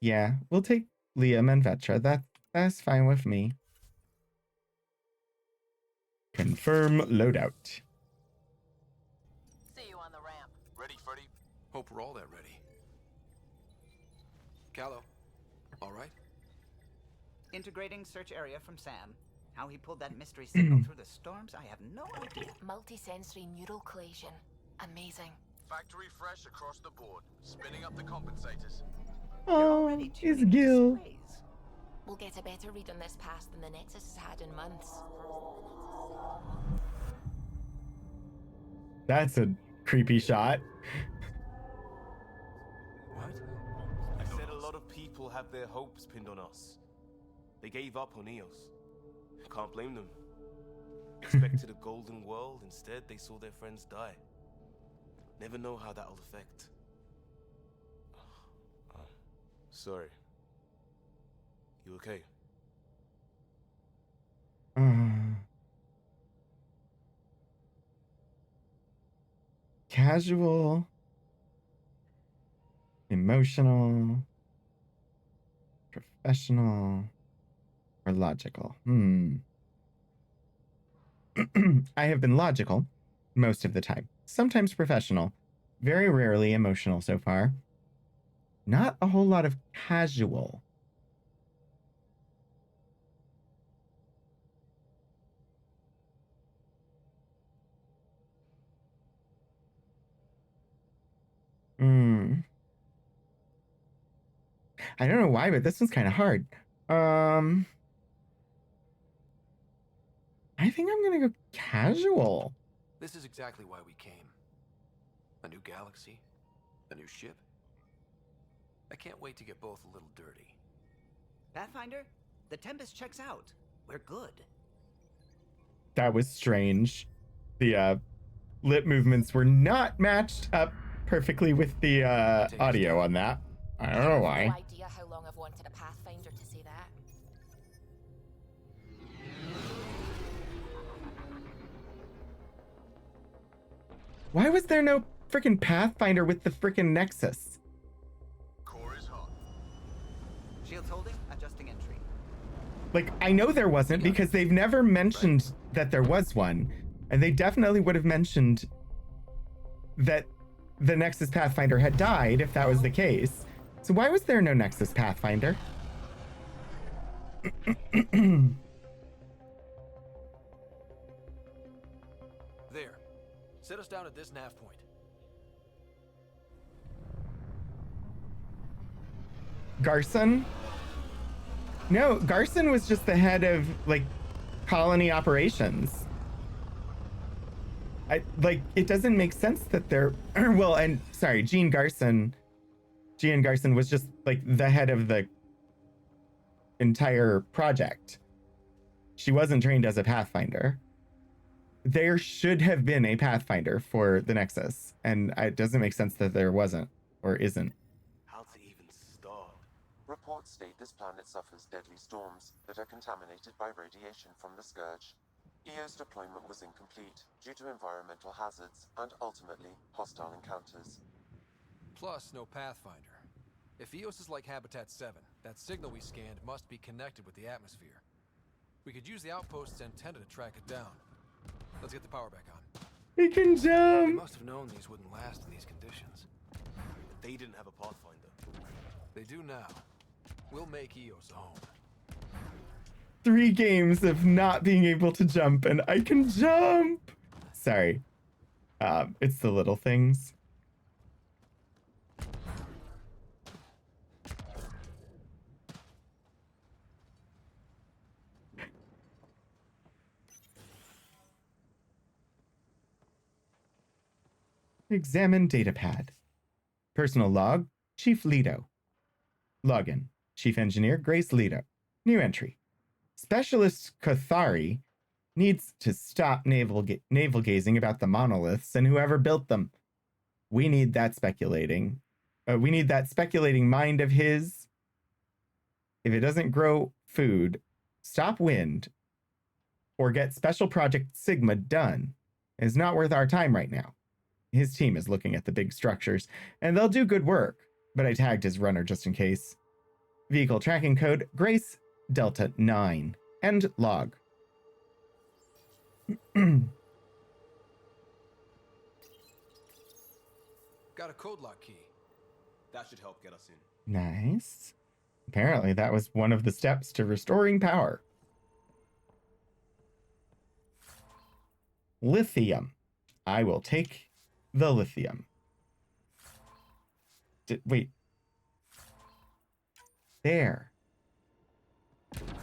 Yeah, we'll take Liam and Vetra. That's fine with me. Confirm loadout. See you on the ramp. Ready, Freddy? Hope we're all that ready. Callow, all right? Integrating search area from Sam. How he pulled that mystery signal through the storms, I have no idea. Multi-sensory neural collation. Amazing. Factory fresh across the board. Spinning up the compensators. You're Oh, already it's tuning the Gil. displays. We'll get a better read on this pass than the Nexus has had in months. That's a creepy shot. What? I said a lot of people have their hopes pinned on us. They gave up on Eos. Can't blame them. Expected a golden world, instead they saw their friends die. Never know how that'll affect. Sorry. You okay? Casual, emotional, professional, or logical? I have been logical most of the time, sometimes professional, very rarely emotional so far. Not a whole lot of casual. I don't know why, but this one's kind of hard. I think I'm gonna go casual. This is exactly why we came. A new galaxy, a new ship. I can't wait to get both a little dirty. Pathfinder, the Tempest checks out. We're good. That was strange. The lip movements were not matched up perfectly with the audio on that. I don't know No why. idea how long I've wanted a Pathfinder to say that. Why was there no freaking Pathfinder with the freaking Nexus? Core is hot. Shields holding, adjusting entry. Like, I know there wasn't because they've never mentioned that there was one. And they definitely would have mentioned that the Nexus Pathfinder had died if that was the case. So why was there no Nexus Pathfinder? There. Set us down at this nav point. Garson? No, Garson was just the head of, like, colony operations. It doesn't make sense that they're, well, and sorry, Jean Garson was just, like, the head of the entire project. She wasn't trained as a Pathfinder. There should have been a Pathfinder for the Nexus, and it doesn't make sense that there wasn't, or isn't. How to even start? Reports state this planet suffers deadly storms that are contaminated by radiation from the Scourge. EO's deployment was incomplete due to environmental hazards and ultimately hostile encounters. Plus, no Pathfinder. If EOS is like Habitat 7, that signal we scanned must be connected with the atmosphere. We could use the outpost's antenna to track it down. Let's get the power back on. He can They jump! must have known these wouldn't last in these conditions. They didn't have a Pathfinder. They do now. We'll make EOS a home. 3 games of not being able to jump, and I can jump! Sorry. It's the little things. Examine datapad. Personal log, Chief Leto. Login, Chief Engineer Grace Leto. New entry. Specialist Kothari needs to stop navel gazing about the monoliths and whoever built them. We need that speculating mind of his. If it doesn't grow food, stop wind, or get Special Project Sigma done. It's not worth our time right now. His team is looking at the big structures, and they'll do good work, but I tagged his runner just in case. Vehicle tracking code, Grace Delta 9. End log. Got a code lock key. That should help get us in. Nice. Apparently that was one of the steps to restoring power. Lithium. I will take the lithium. Wait. There.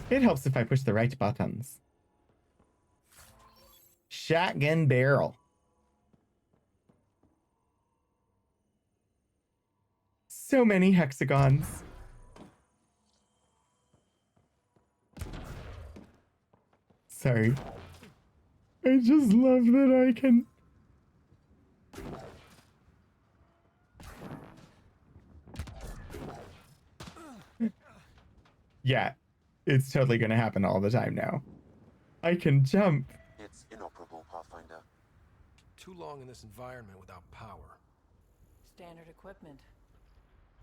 It helps if I push the right buttons. Shotgun barrel. So many hexagons. Sorry. I just love that I can... Yeah, it's totally gonna happen all the time now. I can jump. It's inoperable, Pathfinder. Too long in this environment without power. Standard equipment.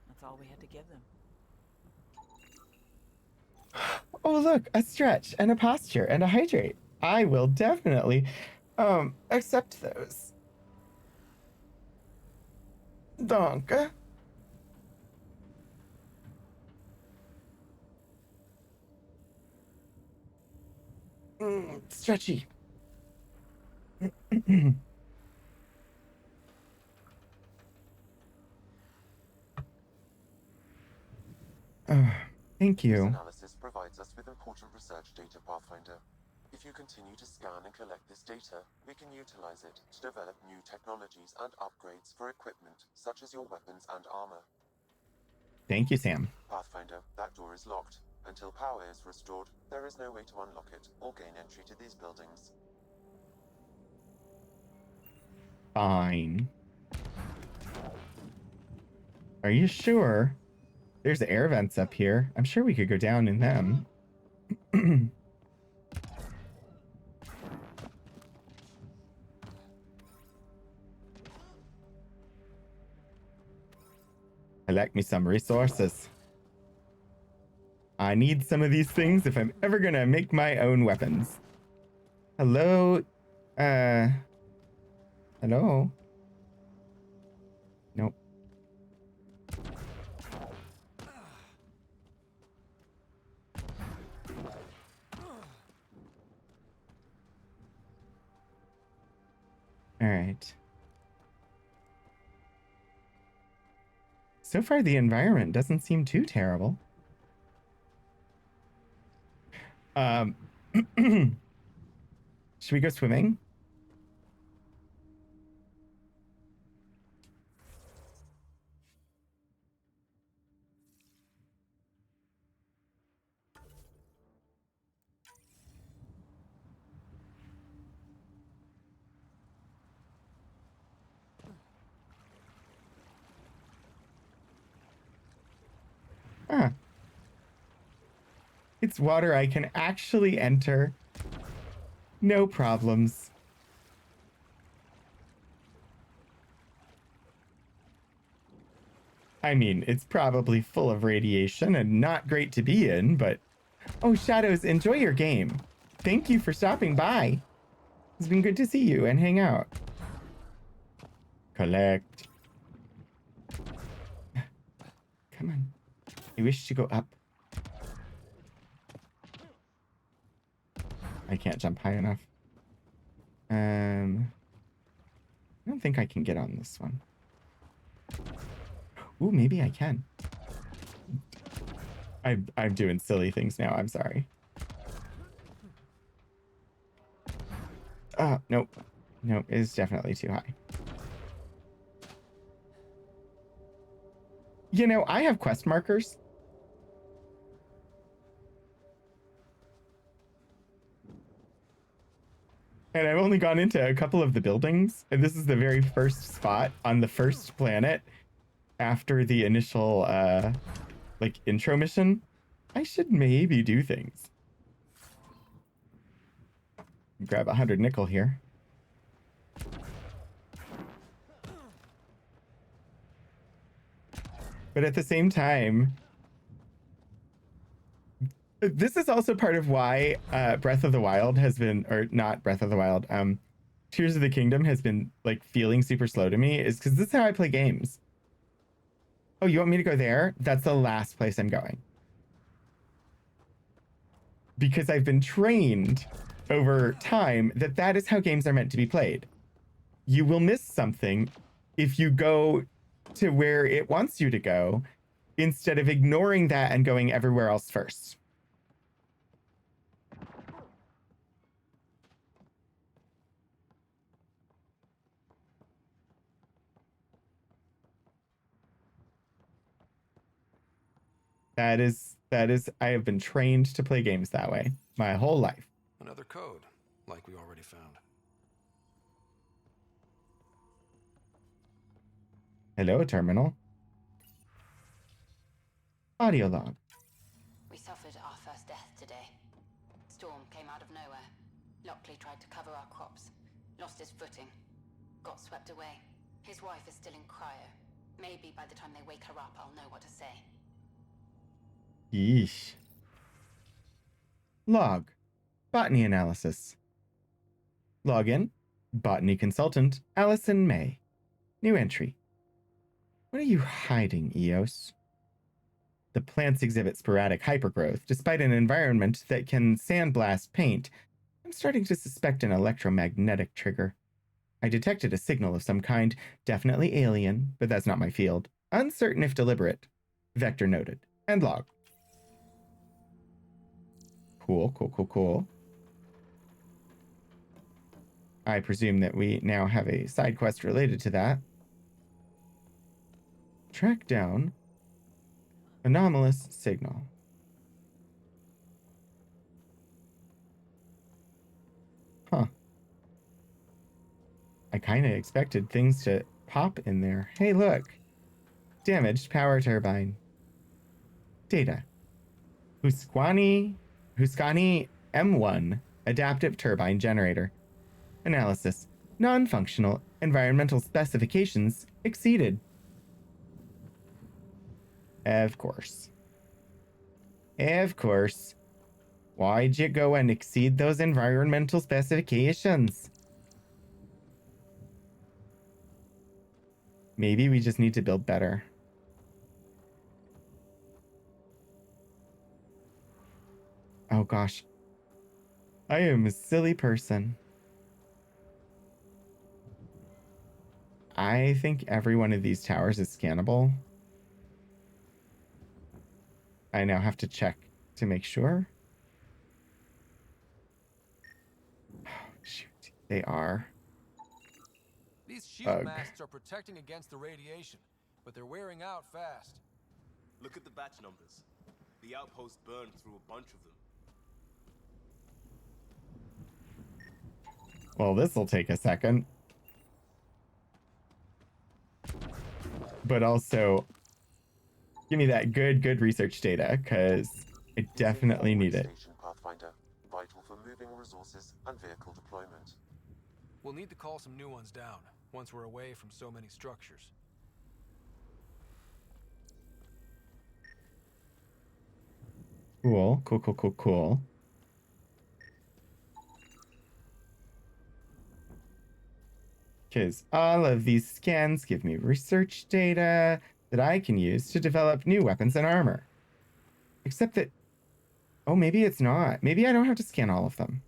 That's all we had to give them. Oh, look, a stretch and a posture and a hydrate. I will definitely accept those. Danke. Stretchy. Thank This you. analysis provides us with important research data, Pathfinder. If you continue to scan and collect this data, we can utilize it to develop new technologies and upgrades for equipment, such as your weapons and armor. Thank you, Sam. Pathfinder, that door is locked. Until power is restored, there is no way to unlock it or gain entry to these buildings. Fine. Are you sure? There's air vents up here. I'm sure we could go down in them. Collect me some resources. I need some of these things if I'm ever gonna make my own weapons. Hello? Hello? Nope. All right. So far, the environment doesn't seem too terrible. Should we go swimming? Ah. It's water I can actually enter. No problems. I mean, it's probably full of radiation and not great to be in, but... Oh, Shadows, enjoy your game. Thank you for stopping by. It's been good to see you and hang out. Collect. Come on. I wish to go up. I can't jump high enough. I don't think I can get on this one. Ooh, maybe I can. I'm doing silly things now. I'm sorry. Nope. Nope, it's definitely too high. You know, I have quest markers. And I've only gone into a couple of the buildings. And this is the very first spot on the first planet after the initial, like, intro mission. I should maybe do things. Grab 100 nickel here. But at the same time, this is also part of why Breath of the Wild has been, or not Breath of the Wild, Tears of the Kingdom has been like feeling super slow to me, is because this is how I play games. Oh, you want me to go there? That's the last place I'm going. Because I've been trained over time that that is how games are meant to be played. You will miss something if you go to where it wants you to go instead of ignoring that and going everywhere else first. That is, I have been trained to play games that way my whole life. Another code, like we already found. Hello, terminal. Audio log. We suffered our first death today. Storm came out of nowhere. Lockley tried to cover our crops. Lost his footing. Got swept away. His wife is still in cryo. Maybe by the time they wake her up, I'll know what to say. Yeesh. Log. Botany analysis. Login. Botany consultant, Allison May. New entry. What are you hiding, Eos? The plants exhibit sporadic hypergrowth, despite an environment that can sandblast paint. I'm starting to suspect an electromagnetic trigger. I detected a signal of some kind, definitely alien, but that's not my field. Uncertain if deliberate. Vector noted. End log. Cool, cool, cool, cool. I presume that we now have a side quest related to that. Track down Anomalous signal. Huh. I kind of expected things to pop in there. Hey, look. Damaged power turbine. Data. Husqvarna M1 adaptive turbine generator. Analysis. Non-functional environmental specifications exceeded. Of course. Of course. Why'd you go and exceed those environmental specifications? Maybe we just need to build better. Oh gosh. I am a silly person. I think every one of these towers is scannable. I now have to check to make sure. Oh, shoot, they are. These shield masks are protecting against the radiation, but they're wearing out fast. Look at the batch numbers. The outpost burned through a bunch of them. Well, this'll take a second. But also, give me that good research data, because I definitely need it. Station, Pathfinder, vital for moving resources and vehicle deployment. We'll need to call some new ones down once we're away from so many structures. Cool. Because all of these scans give me research data that I can use to develop new weapons and armor. Except that, oh, maybe it's not. Maybe I don't have to scan all of them.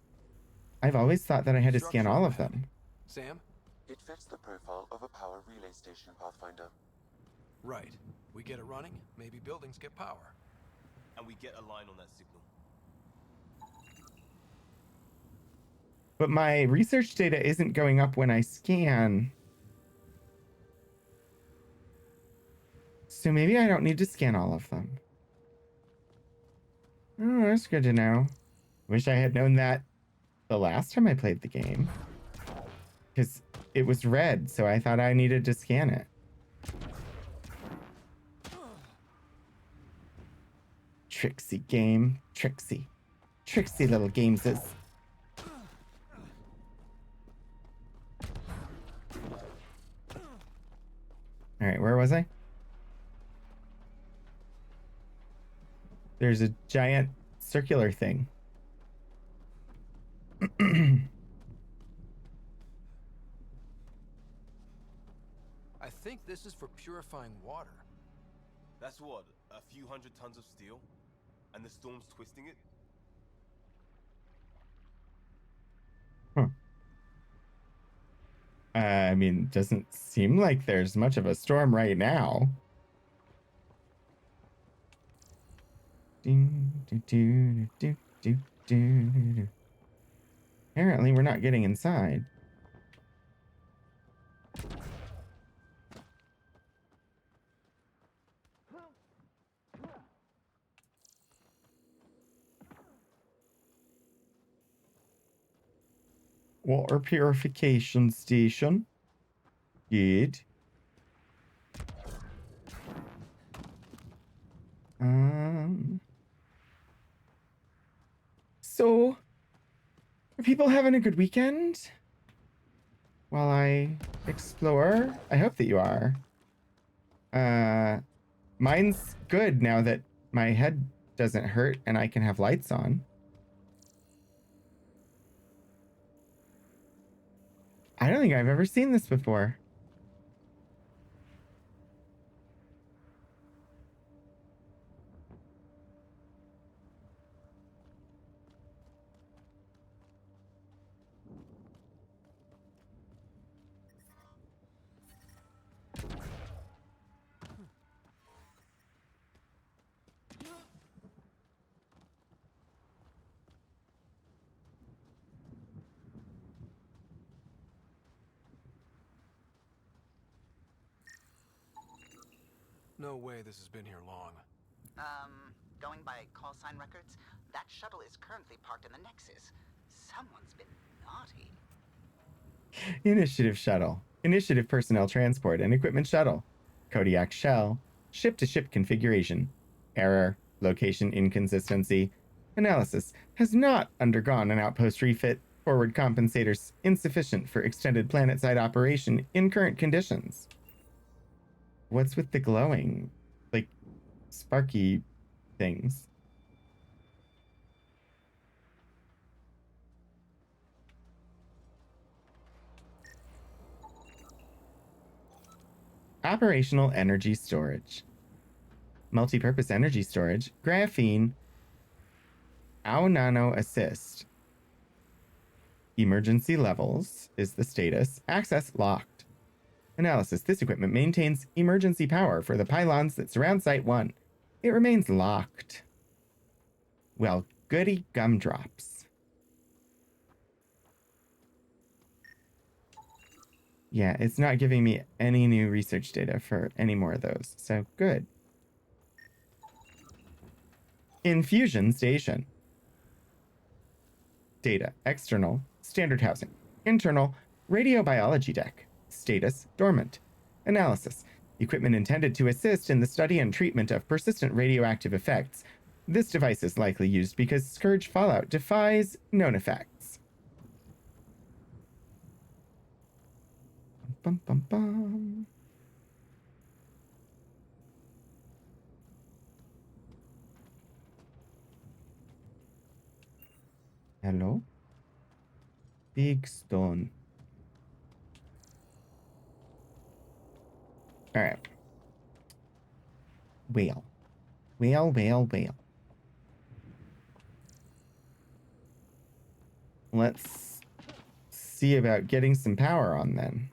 I've always thought that I had to scan all of them. Sam? It fits the profile of a power relay station, Pathfinder. Right. We get it running, maybe buildings get power. And we get a line on that signal. But my research data isn't going up when I scan. So maybe I don't need to scan all of them. Oh, that's good to know. Wish I had known that the last time I played the game. Because it was red, so I thought I needed to scan it. Tricksy game. Tricksy. Tricksy little gameses. Alright, where was I? There's a giant circular thing. I think this is for purifying water. That's what, a few hundred tons of steel? And the storm's twisting it? Huh. I mean, doesn't seem like there's much of a storm right now. Apparently, we're not getting inside. Water purification station. Good. So, are people having a good weekend? While I explore? I hope that you are. Mine's good now that my head doesn't hurt and I can have lights on. I don't think I've ever seen this before. No way this has been here long. Going by call sign records, that shuttle is currently parked in the Nexus. Someone's been naughty. Initiative shuttle. Initiative personnel transport and equipment shuttle. Kodiak shell. Ship-to-ship configuration. Error. Location inconsistency. Analysis has not undergone an outpost refit. Forward compensators insufficient for extended planet-side operation in current conditions. What's with the glowing, like, sparky things? Operational energy storage. Multi-purpose energy storage. Graphene. Ow Nano Assist. Emergency levels is the status. Access locked. Analysis. This equipment maintains emergency power for the pylons that surround Site 1. It remains locked. Well, goody gumdrops. Yeah, it's not giving me any new research data for any more of those, so good. Infusion station. Data. External. Standard housing. Internal. Radiobiology deck. Status. Dormant. Analysis. Equipment intended to assist in the study and treatment of persistent radioactive effects. This device is likely used because Scourge Fallout defies known effects. Bum, bum, bum. Hello? Big stone. All right. Whale. Whale, whale, whale. Let's see about getting some power on then.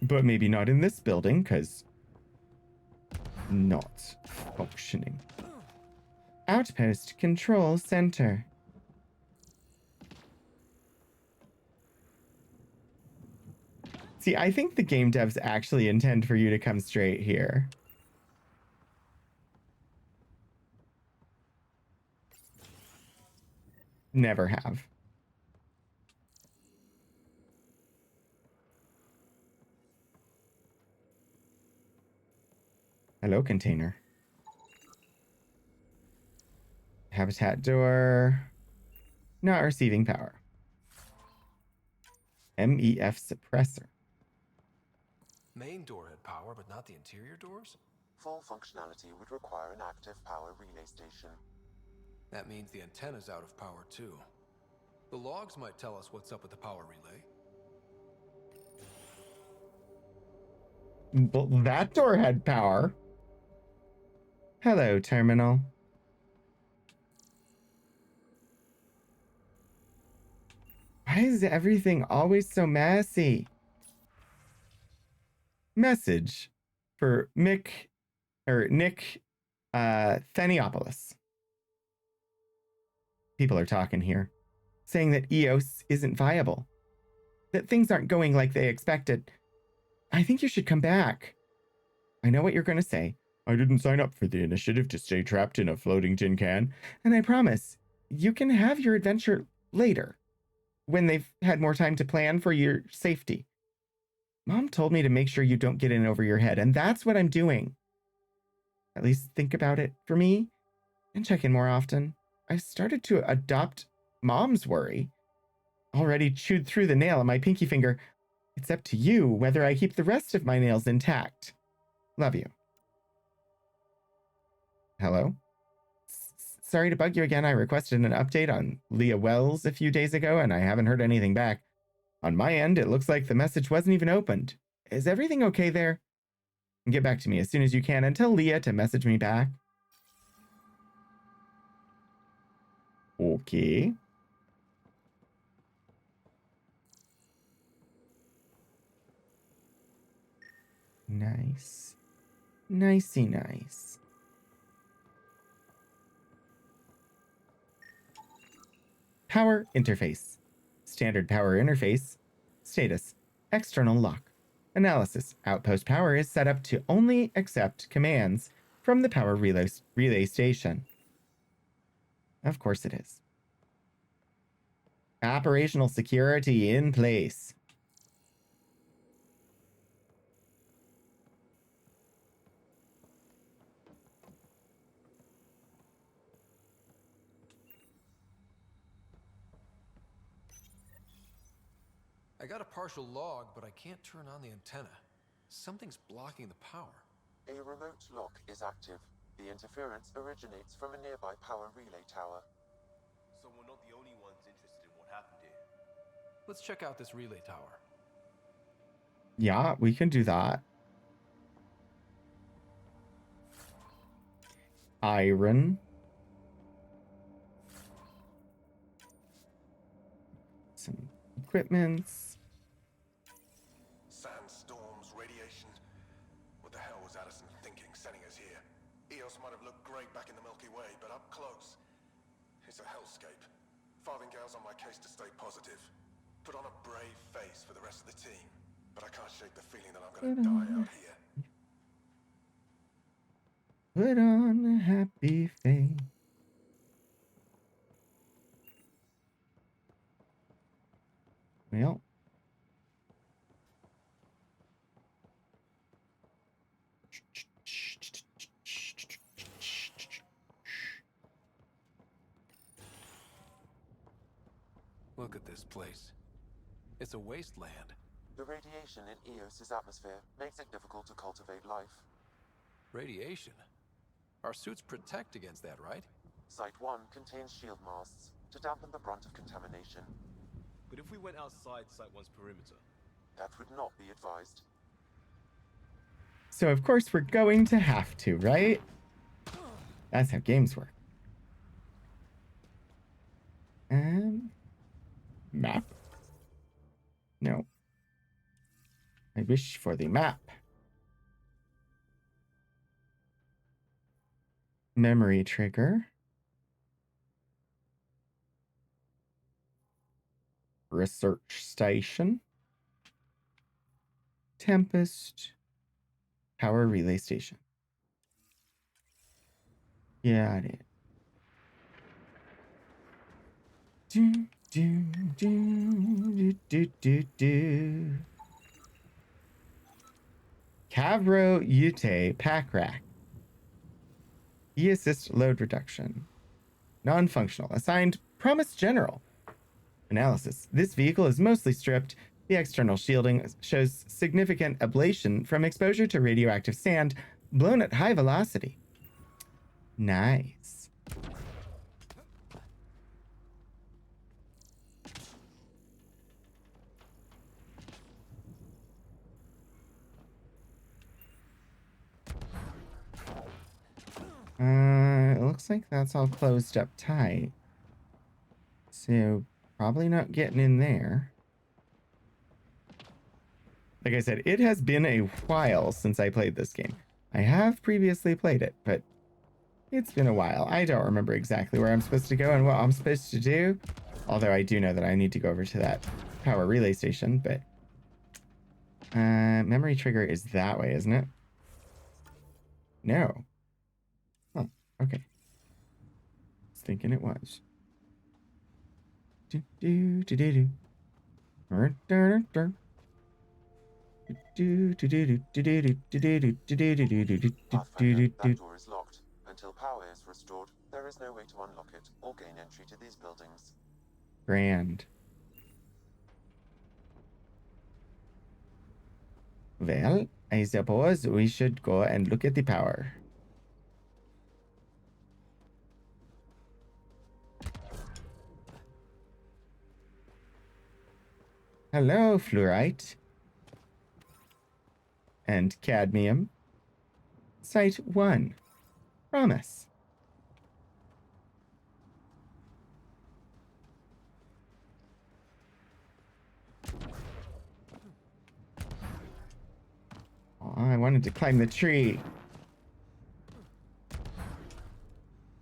But maybe not in this building, because not functioning. Outpost Control Center. See, I think the game devs actually intend for you to come straight here. Never have. Hello, container. Habitat door. Not receiving power. MEF suppressor. Main door had power, but not the interior doors? Full functionality would require an active power relay station. That means the antenna's out of power too. The logs might tell us what's up with the power relay. Well, that door had power. Hello, terminal. Why is everything always so messy? Message for Nick Theniopoulos. People are talking here, saying that EOS isn't viable, that things aren't going like they expected. I think you should come back. I know what you're going to say. I didn't sign up for the initiative to stay trapped in a floating tin can, and I promise you can have your adventure later, when they've had more time to plan for your safety. Mom told me to make sure you don't get in over your head, and that's what I'm doing. At least think about it for me and check in more often. I started to adopt Mom's worry. Already chewed through the nail on my pinky finger. It's up to you whether I keep the rest of my nails intact. Love you. Hello? Sorry to bug you again. I requested an update on Leah Wells a few days ago, and I haven't heard anything back. On my end, it looks like the message wasn't even opened. Is everything okay there? Get back to me as soon as you can and tell Leah to message me back. Okay. Nice. Nicey nice. Power interface. Standard power interface. Status. External lock. Analysis. Outpost power is set up to only accept commands from the power relay station. Of course it is. Operational security in place. I got a partial log, but I can't turn on the antenna. Something's blocking the power. A remote lock is active. The interference originates from a nearby power relay tower. So we're not the only ones interested in what happened here. Let's check out this relay tower. Yeah, we can do that. Iron. Some equipments. Sandstorms, radiation. What the hell was Addison thinking sending us here? Eos might have looked great back in the Milky Way, but up close, it's a hellscape. Farthingale's on my case to stay positive. Put on a brave face for the rest of the team, but I can't shake the feeling that I'm gonna die out here. Put on a happy face. Well. Look at this place. It's a wasteland. The radiation in Eos's atmosphere makes it difficult to cultivate life. Radiation? Our suits protect against that, right? Site 1 contains shield masts to dampen the brunt of contamination. But if we went outside Site 1's perimeter? That would not be advised. So of course we're going to have to, right? That's how games work. Map. No. I wish for the map. Memory trigger. Research station. Tempest. Power relay station. Got it. Cavro Ute pack rack. E-assist load reduction. Non-functional. Assigned Promise General. Analysis. This vehicle is mostly stripped. The external shielding shows significant ablation from exposure to radioactive sand blown at high velocity. Nice. It looks like that's all closed up tight. So probably not getting in there. Like I said, it has been a while since I played this game. I have previously played it, but it's been a while. I don't remember exactly where I'm supposed to go and what I'm supposed to do. Although I do know that I need to go over to that power relay station, but memory trigger is that way, isn't it? No. Oh, okay. I was thinking it was. Pathfinder, that door is locked. Until power is restored, there is no way to unlock it or gain entry to these buildings. Grand. Well, I suppose we should go and look at the power. Hello, fluorite. And cadmium. Site 1. Promise. Oh, I wanted to climb the tree.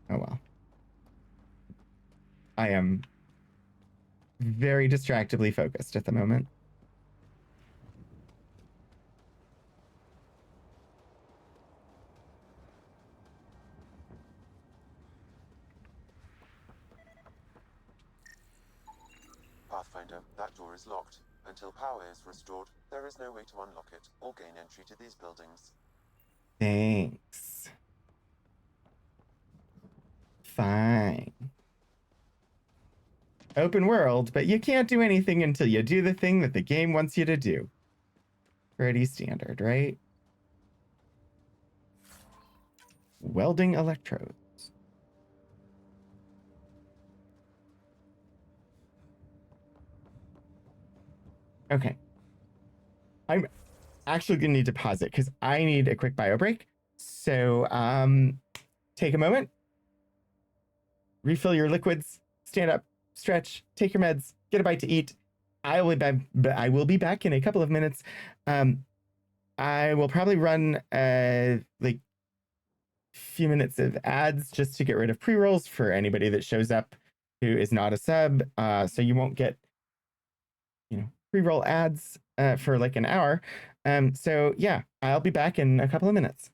Oh well. I am very distractedly focused at the moment. Pathfinder, that door is locked. Until power is restored, there is no way to unlock it or gain entry to these buildings. Thanks. Fine. Open world, but you can't do anything until you do the thing that the game wants you to do. Pretty standard, right? Welding electrodes. Okay. I'm actually gonna need to pause it because I need a quick bio break. So take a moment, refill your liquids, stand up, stretch, take your meds, get a bite to eat. I will be back in a couple of minutes. I will probably run like few minutes of ads just to get rid of pre-rolls for anybody that shows up who is not a sub. So you won't get, pre-roll ads for like an hour. So yeah, I'll be back in a couple of minutes.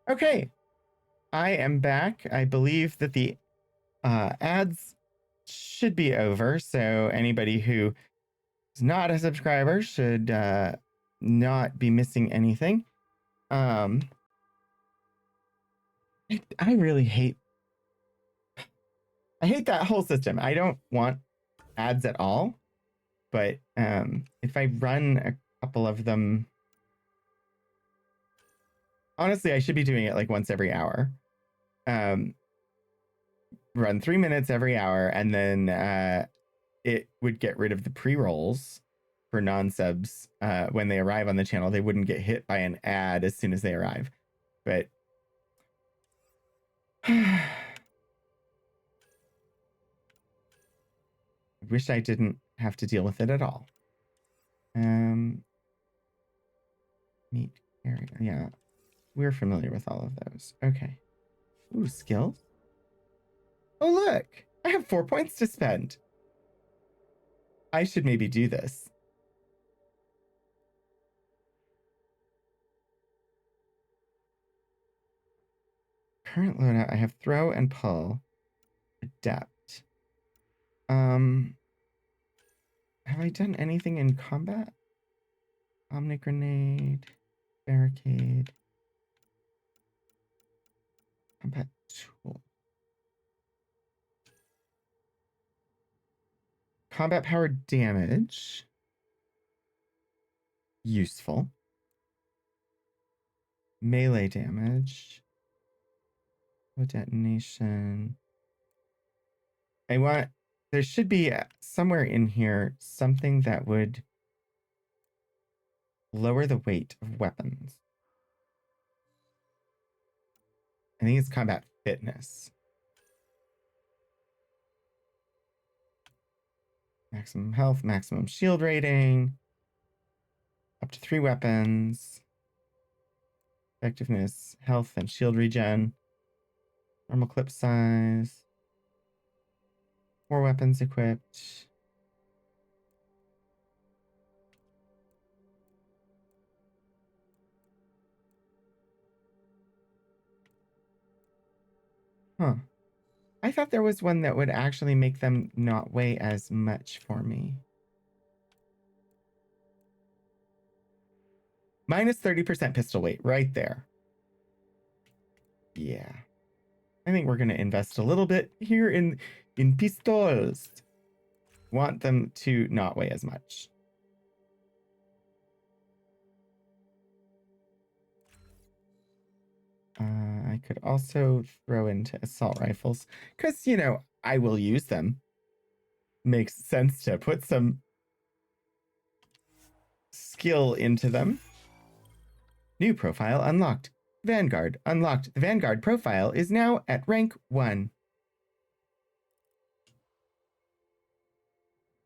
Okay, I am back. I believe that the ads should be over. So anybody who is not a subscriber should not be missing anything. I really hate that whole system. I don't want ads at all, but if I run a couple of them, honestly, I should be doing it like once every hour. Run 3 minutes every hour, and then it would get rid of the pre-rolls for non-subs when they arrive on the channel. They wouldn't get hit by an ad as soon as they arrive. But I wish I didn't have to deal with it at all. Meat area. Yeah, we're familiar with all of those. Okay. Ooh, skills. Oh, look. I have 4 points to spend. I should maybe do this. Current loadout, I have throw and pull. Adept. Have I done anything in combat? Omni grenade, barricade, combat tool. Combat power damage. Useful. Melee damage. Detonation. There should be somewhere in here something that would lower the weight of weapons. I think it's combat fitness. Maximum health, maximum shield rating. Up to 3 weapons. Effectiveness, health, and shield regen. Normal clip size. 4 weapons equipped. Huh. I thought there was one that would actually make them not weigh as much for me. Minus 30% pistol weight right there. Yeah. I think we're going to invest a little bit here in pistols. Want them to not weigh as much. I could also throw into assault rifles because, you know, I will use them. Makes sense to put some skill into them. New profile unlocked. Vanguard unlocked. The Vanguard profile is now at rank 1.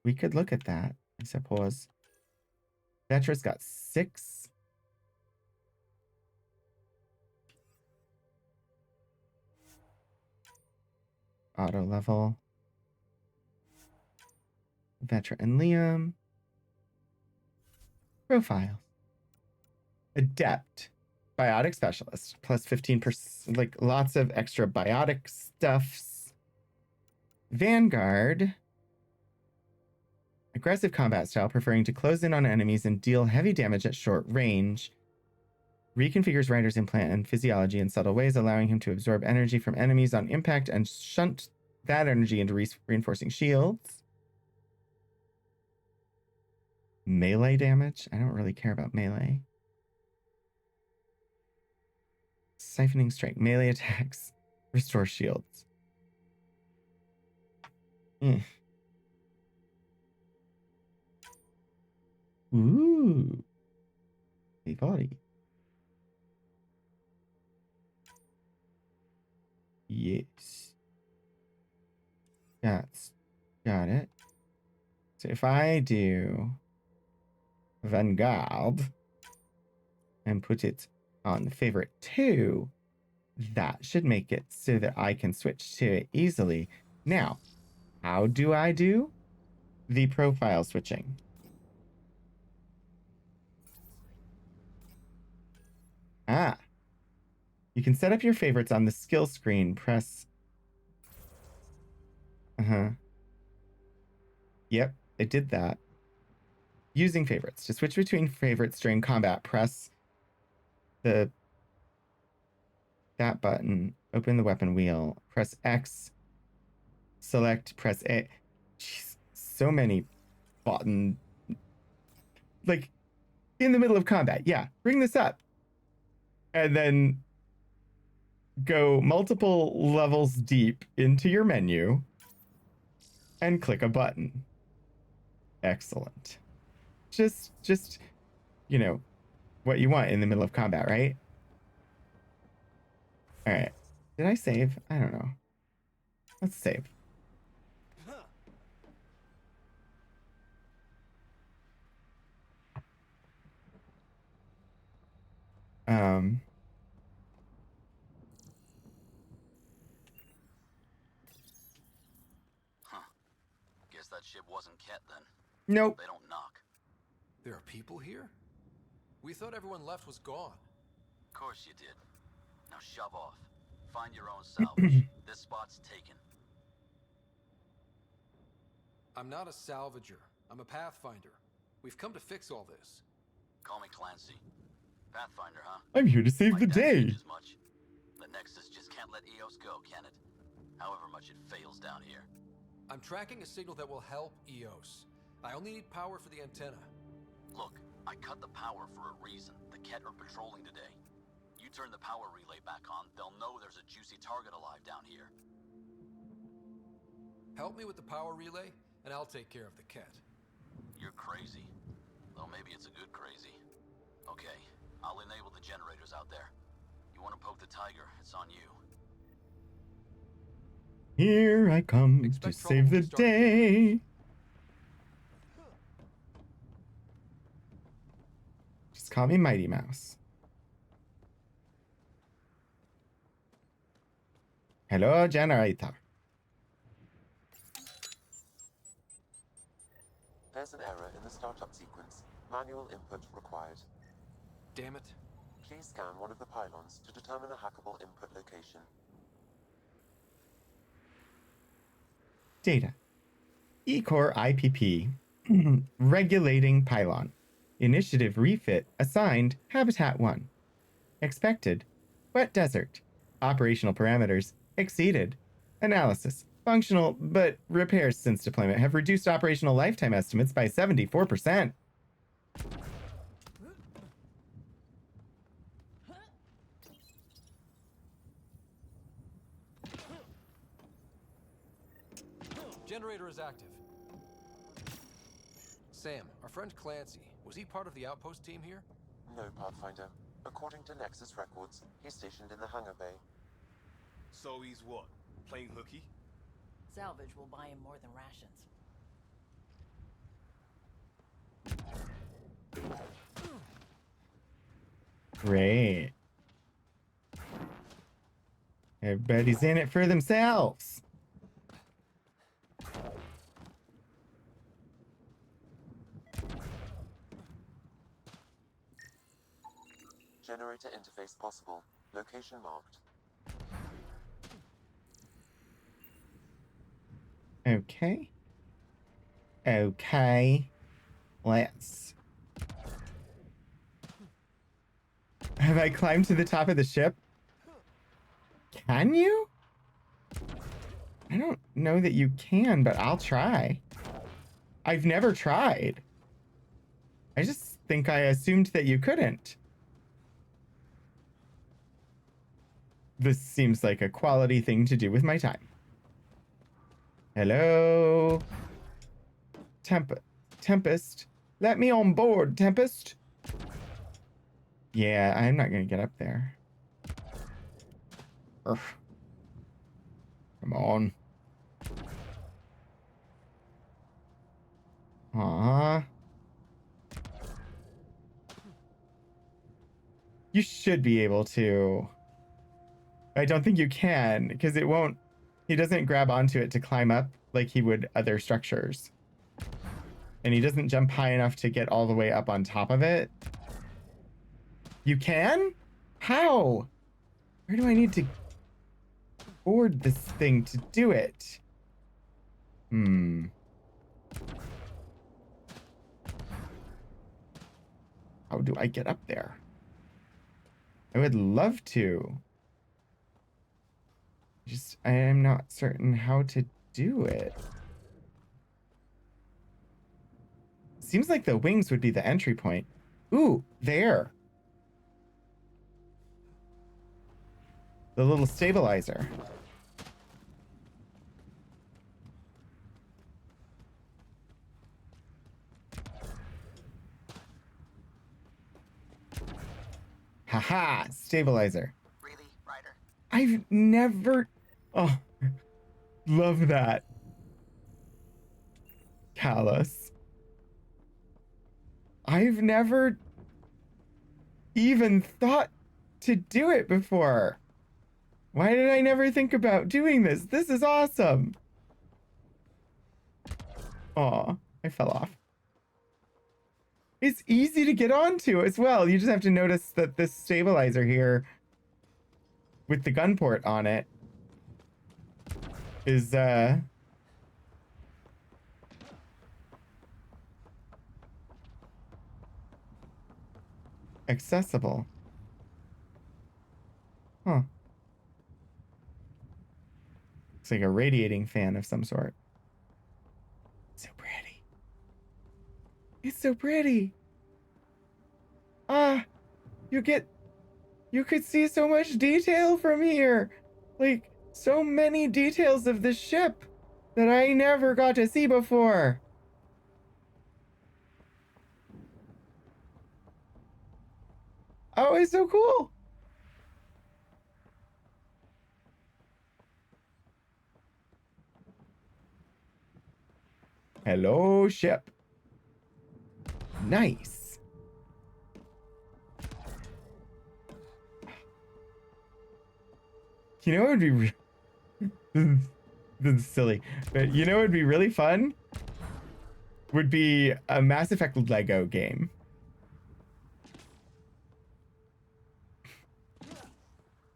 We could look at that, I suppose. Vetra's got 6. Auto level. Vetra and Liam. Profile. Adept. Biotic specialist. Plus 15%. Like lots of extra biotic stuffs. Vanguard. Aggressive combat style, preferring to close in on enemies and deal heavy damage at short range. Reconfigures Ryder's implant and physiology in subtle ways, allowing him to absorb energy from enemies on impact and shunt that energy into reinforcing shields. Melee damage? I don't really care about melee. Siphoning strike. Melee attacks. Restore shields. Ooh. Hey, body. Yes. Got it. So if I do Vanguard and put it on favorite 2, that should make it so that I can switch to it easily. Now, how do I do the profile switching? You can set up your favorites on the skill screen. Press. Yep, I did that. Using favorites. To switch between favorites during combat, press that button, open the weapon wheel, press X, select, press A. Jeez, so many button. Like, in the middle of combat, yeah, bring this up. And then go multiple levels deep into your menu and click a button. Excellent. Just, you know, what you want in the middle of combat, right? All right. Did I save? I don't know. Let's save. Guess that ship wasn't Ket then. Nope. They don't knock. There are people here? We thought everyone left was gone. Of course you did. Now shove off. Find your own salvage. This spot's taken. I'm not a salvager. I'm a pathfinder. We've come to fix all this. Call me Clancy. Pathfinder, huh? I'm here to save Like the that day. changes much. The Nexus just can't let Eos go, can it? However much it fails down here. I'm tracking a signal that will help Eos. I only need power for the antenna. Look, I cut the power for a reason. The Ket are patrolling today. You turn the power relay back on, they'll know there's a juicy target alive down here. Help me with the power relay, and I'll take care of the Ket. You're crazy. Though maybe it's a good crazy. Okay, I'll enable the generators out there. You want to poke the tiger, it's on you. Here I come Expect to trouble save when the we start the day. Just call me Mighty Mouse. Hello, generator. There's an error in the startup sequence. Manual input required. Damn it. Please scan one of the pylons to determine a hackable input location. Data. E-Core IPP. Regulating pylon. Initiative refit assigned Habitat 1. Expected. Wet desert. Operational parameters exceeded. Analysis. Functional, but repairs since deployment have reduced operational lifetime estimates by 74%. Generator is active. Sam, our friend Clancy, was he part of the outpost team here? No, Pathfinder. According to Nexus records, he's stationed in the hangar bay. So he's what? Playing hooky? Salvage will buy him more than rations. Great. Everybody's in it for themselves. Generator interface possible. Location marked. Okay. Okay. Let's... Have I climbed to the top of the ship? Can you? I don't know that you can, but I'll try. I've never tried. I just think I assumed that you couldn't. This seems like a quality thing to do with my time. Hello? Tempest. Let me on board, Tempest. Yeah, I'm not gonna get up there. Urgh. Come on. Aww. You should be able to. I don't think you can, because it won't... He doesn't grab onto it to climb up like he would other structures. And he doesn't jump high enough to get all the way up on top of it. You can? How? Where do I need to board this thing to do it? how do I get up there? I would love to. Just, I am not certain how to do it. Seems like the wings would be the entry point. Ooh, there. The little stabilizer. Haha, stabilizer. Really, Ryder? I've never... Oh, love that. Callus. I've never even thought to do it before. Why did I never think about doing this? This is awesome. Aw, I fell off. It's easy to get onto as well. You just have to notice that this stabilizer here with the gun port on it is accessible. Huh. Looks like a radiating fan of some sort. So pretty. It's so pretty. Ah, you could see so much detail from here. Like, so many details of the ship that I never got to see before. Oh, it's so cool. Hello, ship. Nice. You know what would be this is silly, but you know what would be really fun? Would be a Mass Effect Lego game.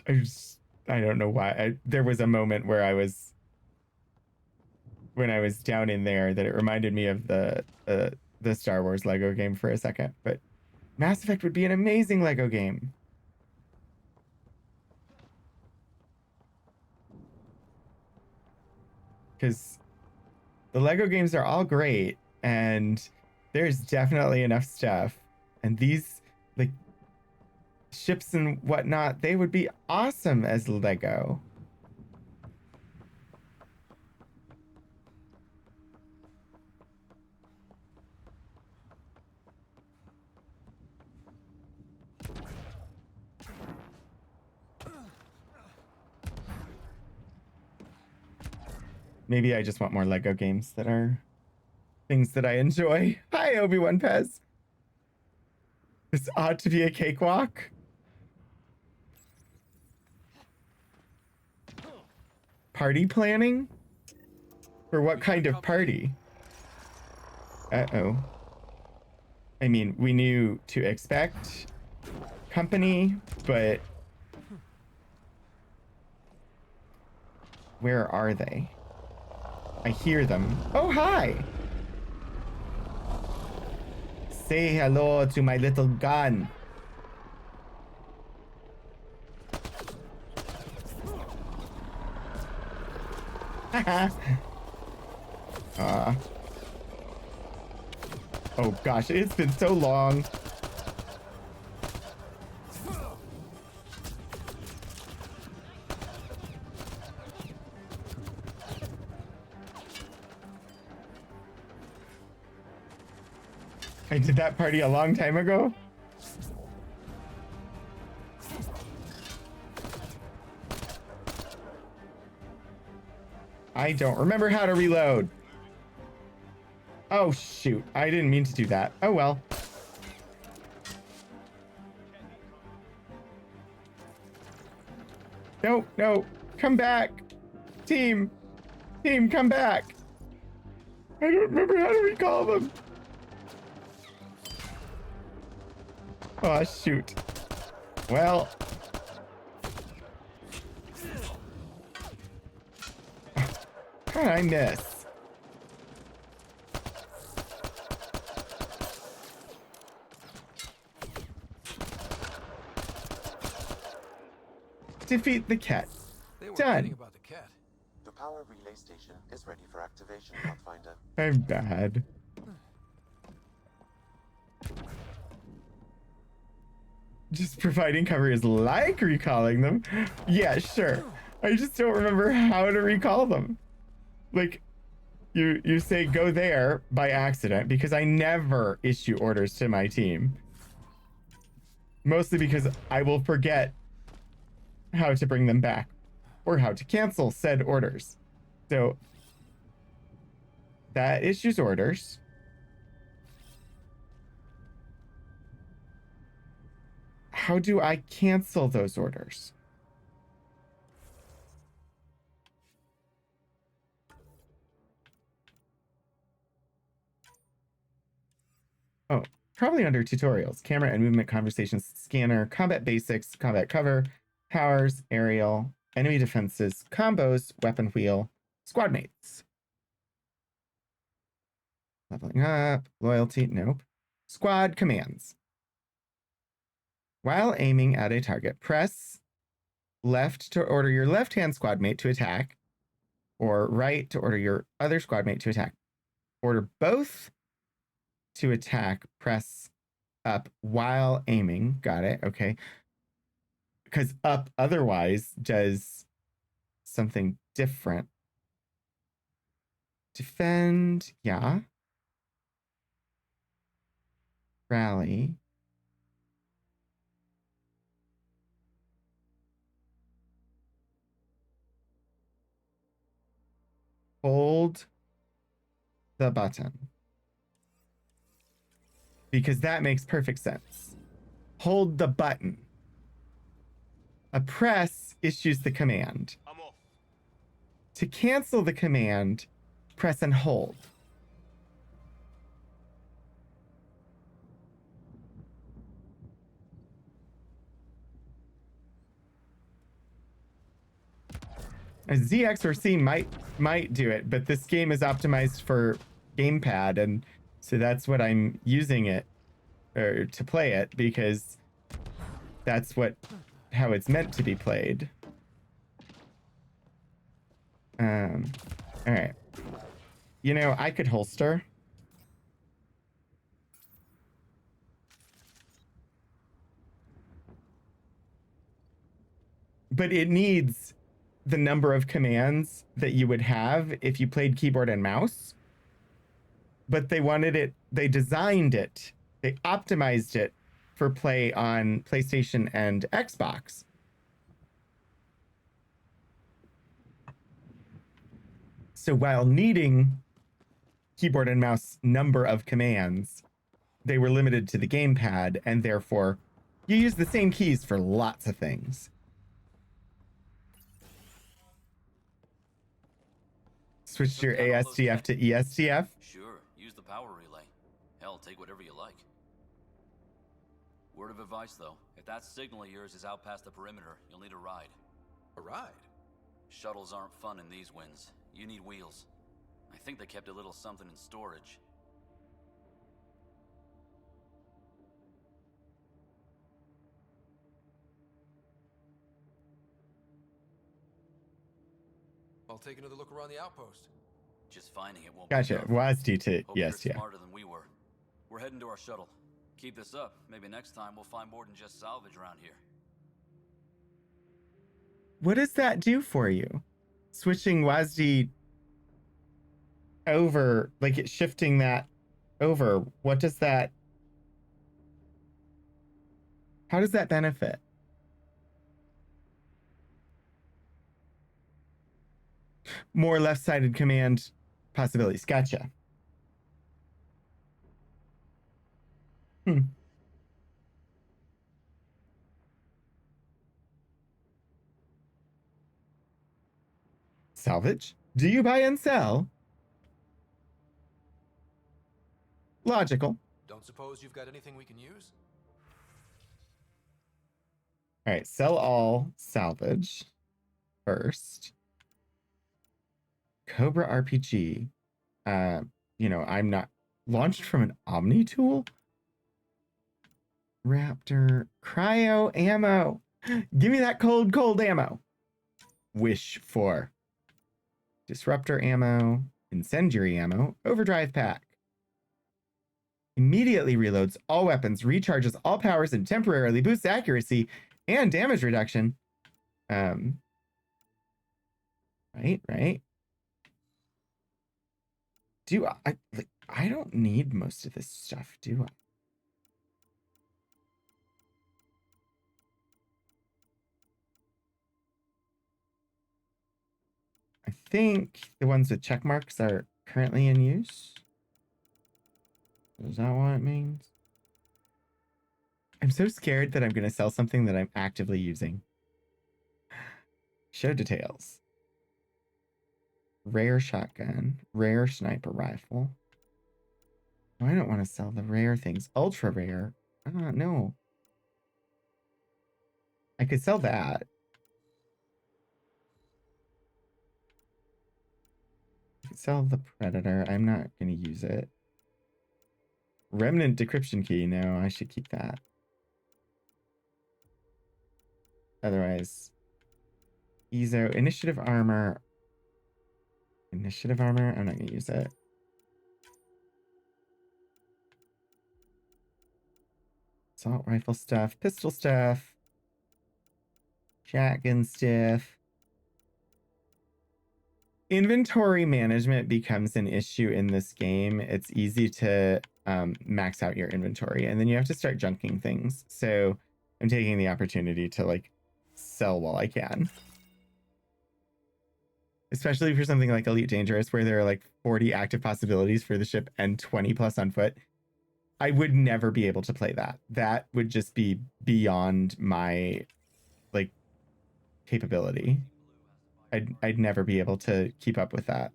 I don't know why. There was a moment where when I was down in there that it reminded me of the Star Wars Lego game for a second, but Mass Effect would be an amazing Lego game. Because the Lego games are all great, and there's definitely enough stuff. And these, like, ships and whatnot, they would be awesome as Lego. Maybe I just want more Lego games that are things that I enjoy. Hi, Obi-Wan Pez. This ought to be a cakewalk. Party planning? For what kind of party? Uh-oh. I mean, we knew to expect company, but where are they? I hear them. Oh, hi! Say hello to my little gun. Haha. Oh gosh, it's been so long. I did that party a long time ago. I don't remember how to reload. Oh shoot, I didn't mean to do that. Oh well. No, no, come back. Team, come back. I don't remember how to recall them. Oh, shoot. Well. How did I miss? Defeat the cat. They were Done. kidding about the cat. The power relay station is ready for activation, Pathfinder. I'm bad. Just providing cover is like recalling them. Yeah, sure. I just don't remember how to recall them. Like, you say go there by accident because I never issue orders to my team. Mostly because I will forget how to bring them back or how to cancel said orders. So that issues orders. How do I cancel those orders? Oh, probably under tutorials, camera and movement conversations, scanner, combat basics, combat cover, powers, aerial, enemy defenses, combos, weapon wheel, squad mates. Leveling up, loyalty, nope. Squad commands. While aiming at a target, press left to order your left-hand squad mate to attack, or right to order your other squad mate to attack. Order both to attack, press up while aiming. Got it. Okay. Because up otherwise does something different. Defend. Yeah. Rally. Hold the button. Because that makes perfect sense. Hold the button. A press issues the command. I'm off. To cancel the command, press and hold. A ZX or C might do it, but this game is optimized for gamepad, and so that's what I'm using it or to play it because that's how it's meant to be played. All right. You know, I could holster. But it needs the number of commands that you would have if you played keyboard and mouse. But they designed it, they optimized it for play on PlayStation and Xbox. So while needing keyboard and mouse number of commands, they were limited to the gamepad, and therefore you use the same keys for lots of things. Switch your ASDF to ESDF? Sure, use the power relay. Hell, take whatever you like. Word of advice, though. If that signal of yours is out past the perimeter, you'll need a ride. A ride? Shuttles aren't fun in these winds. You need wheels. I think they kept a little something in storage. I'll take another look around the outpost. Just finding it won't Gotcha. be enough. WASD to Hope you're ESDF. smarter than we were. We're heading to our shuttle. Keep this up. Maybe next time we'll find more than just salvage around here. What does that do for you? Switching WASD over, like it's shifting that over. What does that... How does that benefit? More left-sided command possibilities. Gotcha. Salvage? Do you buy and sell? Logical. Don't suppose you've got anything we can use? All right, sell all, salvage first. Cobra RPG. You know, I'm not launched from an Omni tool. Raptor cryo ammo. Give me that cold ammo. Wish for disruptor ammo, incendiary ammo, overdrive pack. Immediately reloads all weapons, recharges all powers, and temporarily boosts accuracy and damage reduction. Right. Do I don't need most of this stuff, do I? I think the ones with check marks are currently in use. Is that what it means? I'm so scared that I'm going to sell something that I'm actively using. Show details. Rare shotgun. Rare sniper rifle. Oh, I don't want to sell the rare things. Ultra rare. No. I could sell that. I could sell the Predator. I'm not going to use it. Remnant decryption key. No, I should keep that. Otherwise, Ezo. Initiative armor. Initiative armor. I'm not going to use it. Assault rifle stuff. Pistol stuff. Shotgun stuff. Inventory management becomes an issue in this game. It's easy to max out your inventory, and then you have to start junking things. So I'm taking the opportunity to like sell while I can. Especially for something like Elite Dangerous, where there are like 40 active possibilities for the ship and 20 plus on foot. I would never be able to play that. That would just be beyond my like capability. I'd never be able to keep up with that.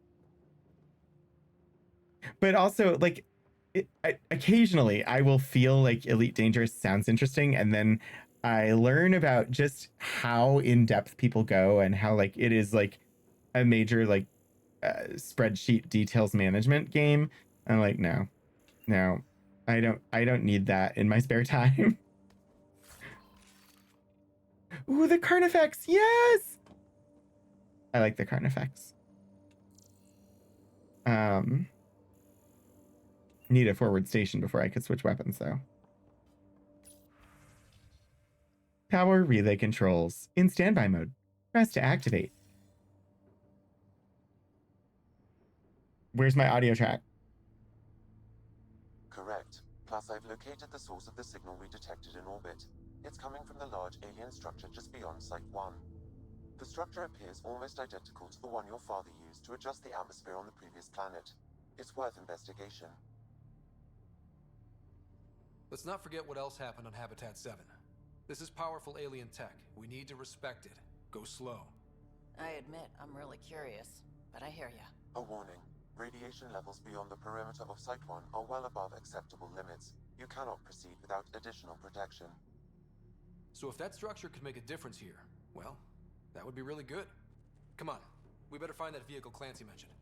But also, like, occasionally I will feel like Elite Dangerous sounds interesting, and then I learn about just how in depth people go and how like it is like a major like spreadsheet details management game. I'm like, no, I don't need that in my spare time. Ooh, the Carnifex, yes. I like the Carnifex. Need a forward station before I could switch weapons, though. Power relay controls in standby mode. Press to activate. Where's my audio track? Correct. Plus, I've located the source of the signal we detected in orbit. It's coming from the large alien structure just beyond Site 1. The structure appears almost identical to the one your father used to adjust the atmosphere on the previous planet. It's worth investigation. Let's not forget what else happened on Habitat 7. This is powerful alien tech. We need to respect it. Go slow. I admit, I'm really curious, but I hear ya. A warning. Radiation levels beyond the perimeter of Site 1 are well above acceptable limits. You cannot proceed without additional protection. So if that structure could make a difference here, well, that would be really good. Come on, we better find that vehicle Clancy mentioned.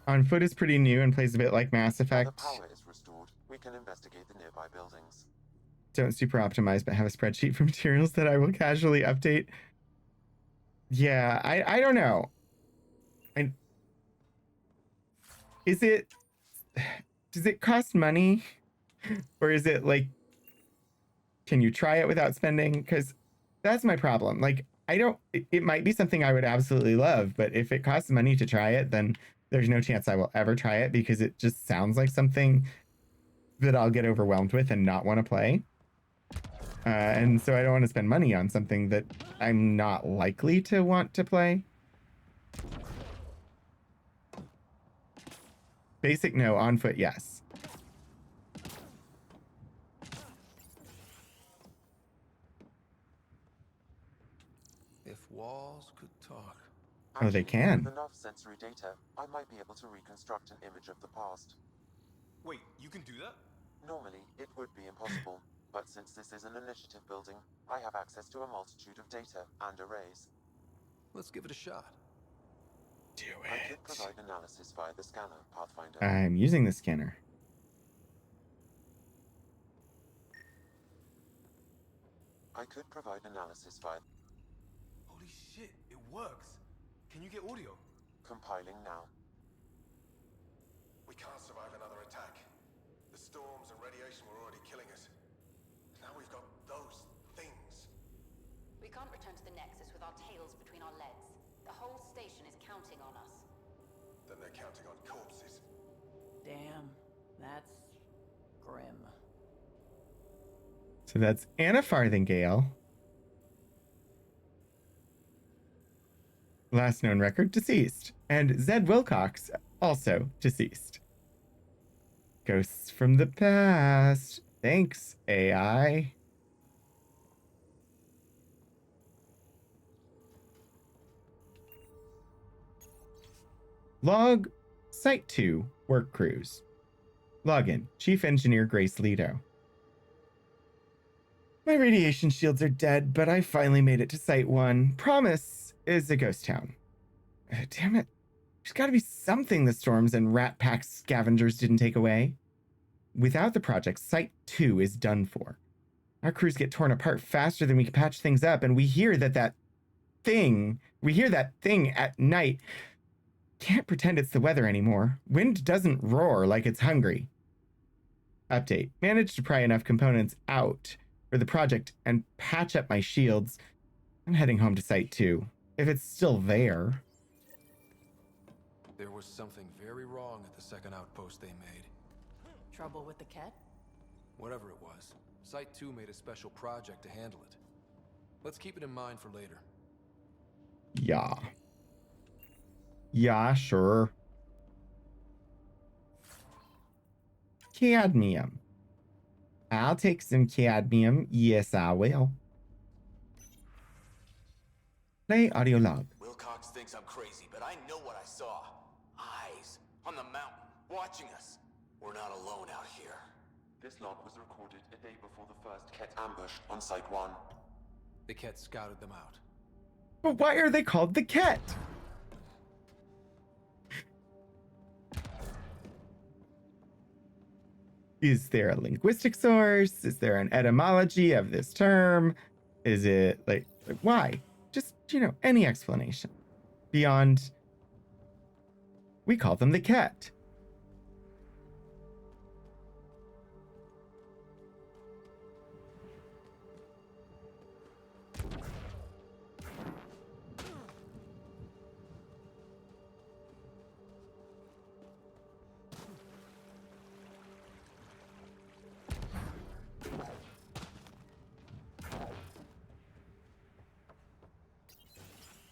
On Foot is pretty new and plays a bit like Mass Effect. When the power is restored, we can investigate the nearby buildings. Don't super optimize, but have a spreadsheet for materials that I will casually update. Yeah, I don't know. Does it cost money? Or is it like, can you try it without spending? Because that's my problem. Like, it might be something I would absolutely love, but if it costs money to try it, then there's no chance I will ever try it because it just sounds like something that I'll get overwhelmed with and not want to play. And so I don't want to spend money on something that I'm not likely to want to play. Basic, no. On Foot, yes. If walls could talk. Oh, they can. With enough sensory data, I might be able to reconstruct an image of the past. Wait, you can do that? Normally, it would be impossible, but since this is an initiative building, I have access to a multitude of data and arrays. Let's give it a shot. Do I could it. provide analysis via the scanner, Pathfinder. I'm using the scanner. I could provide analysis via Holy shit, it works. Can you get audio? compiling now. We can't survive another attack. The storms and radiation were already killing us. Now we've got those things. We can't return to the Nexus with our tails between our legs. The whole station is counting on us. Then they're counting on corpses. Damn, that's grim. So that's Anna Farthingale. Last known record, deceased. And Zed Wilcox, also deceased. Ghosts from the past. Thanks, AI. Log Site 2 work crews. Login Chief Engineer Grace Leto. My radiation shields are dead, but I finally made it to Site 1. Promise is a ghost town. Damn it. There's got to be something the storms and rat pack scavengers didn't take away. Without the project, Site 2 is done for. Our crews get torn apart faster than we can patch things up, and we hear that thing at night. Can't pretend it's the weather anymore. Wind doesn't roar like it's hungry. Update. Managed to pry enough components out for the project and patch up my shields. I'm heading home to Site 2. If it's still there. There was something very wrong at the second outpost they made. Trouble with the cat? Whatever it was, Site 2 made a special project to handle it. Let's keep it in mind for later. Yeah. Yeah, sure. Cadmium. I'll take some cadmium. Yes, I will. Play audio log. Wilcox thinks I'm crazy, but I know what I saw. Eyes on the mountain, watching us. We're not alone out here. This log was recorded a day before the first Ket ambush on Site 1. The Ket scouted them out. But why are they called the Ket? Is there a linguistic source? Is there an etymology of this term? Is it like why? Just, any explanation beyond we call them the Ket.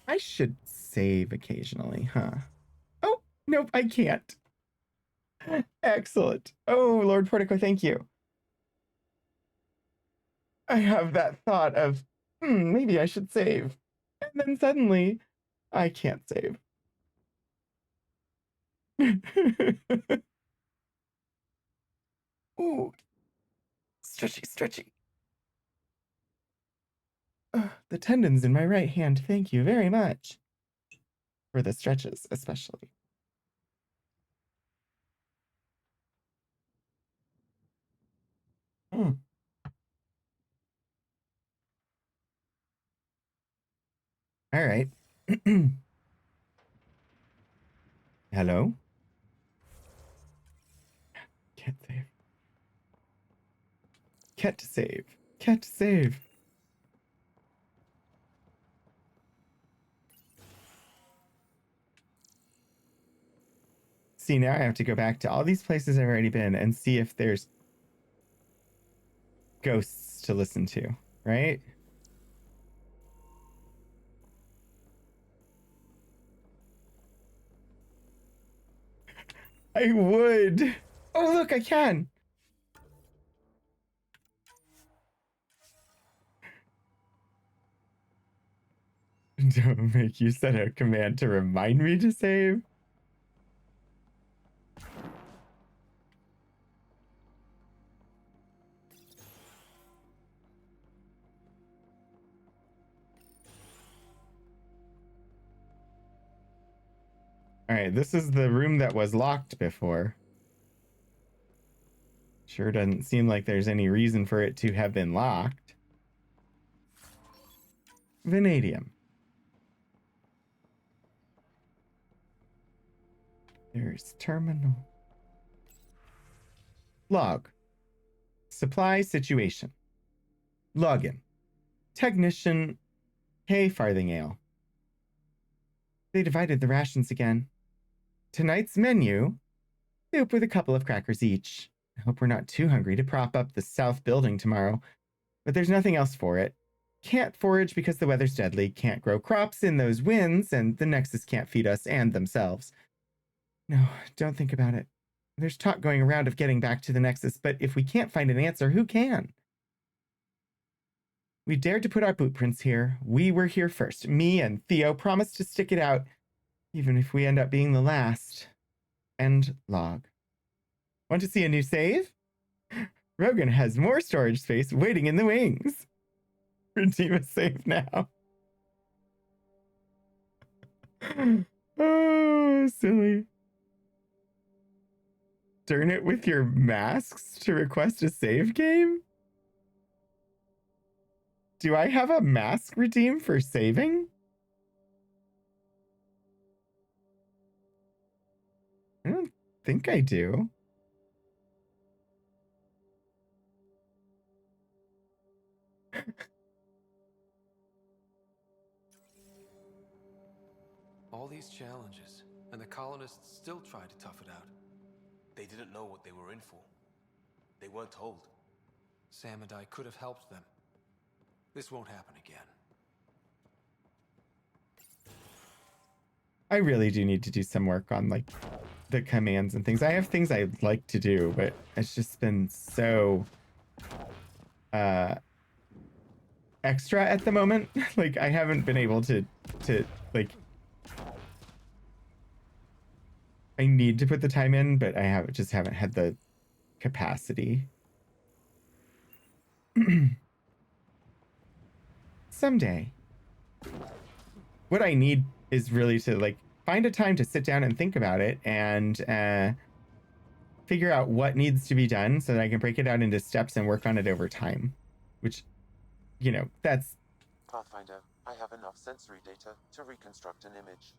I should save occasionally, huh? Oh, nope, I can't. Excellent. Oh, Lord Portico, thank you. I have that thought of, maybe I should save. And then suddenly, I can't save. Ooh. Stretchy, stretchy. The tendons in my right hand, thank you very much. For the stretches, especially. All right. Hello? Can't save. Can't save. Can't save. See, now I have to go back to all these places I've already been and see if there's ghosts to listen to, right? I would. Oh, look, I can. Don't make you set a command to remind me to save. All right, this is the room that was locked before. Sure doesn't seem like there's any reason for it to have been locked. vanadium. There's terminal. Log. Supply situation. Login. Technician K. Farthingale. They divided the rations again. Tonight's menu, soup with a couple of crackers each. I hope we're not too hungry to prop up the south building tomorrow, but there's nothing else for it. Can't forage because the weather's deadly, can't grow crops in those winds, and the Nexus can't feed us and themselves. No, don't think about it. There's talk going around of getting back to the Nexus, but if we can't find an answer, who can? We dared to put our bootprints here. We were here first. Me and Theo promised to stick it out, even if we end up being the last. End log. Want to see a new save? Rogan has more storage space waiting in the wings. Redeem a save now. Oh, silly. Turn it with your masks to request a save game? Do I have a mask redeem for saving? I don't think I do. All these challenges, and the colonists still tried to tough it out. They didn't know what they were in for. They weren't told. Sam and I could have helped them. This won't happen again. I really do need to do some work on like the commands and things. I have things I'd like to do, but it's just been so extra at the moment. Like I haven't been able to like I need to put the time in, but I just haven't had the capacity. Someday. What I need is really to like find a time to sit down and think about it and figure out what needs to be done so that I can break it out into steps and work on it over time. Which, you know, that's Pathfinder, I have enough sensory data to reconstruct an image.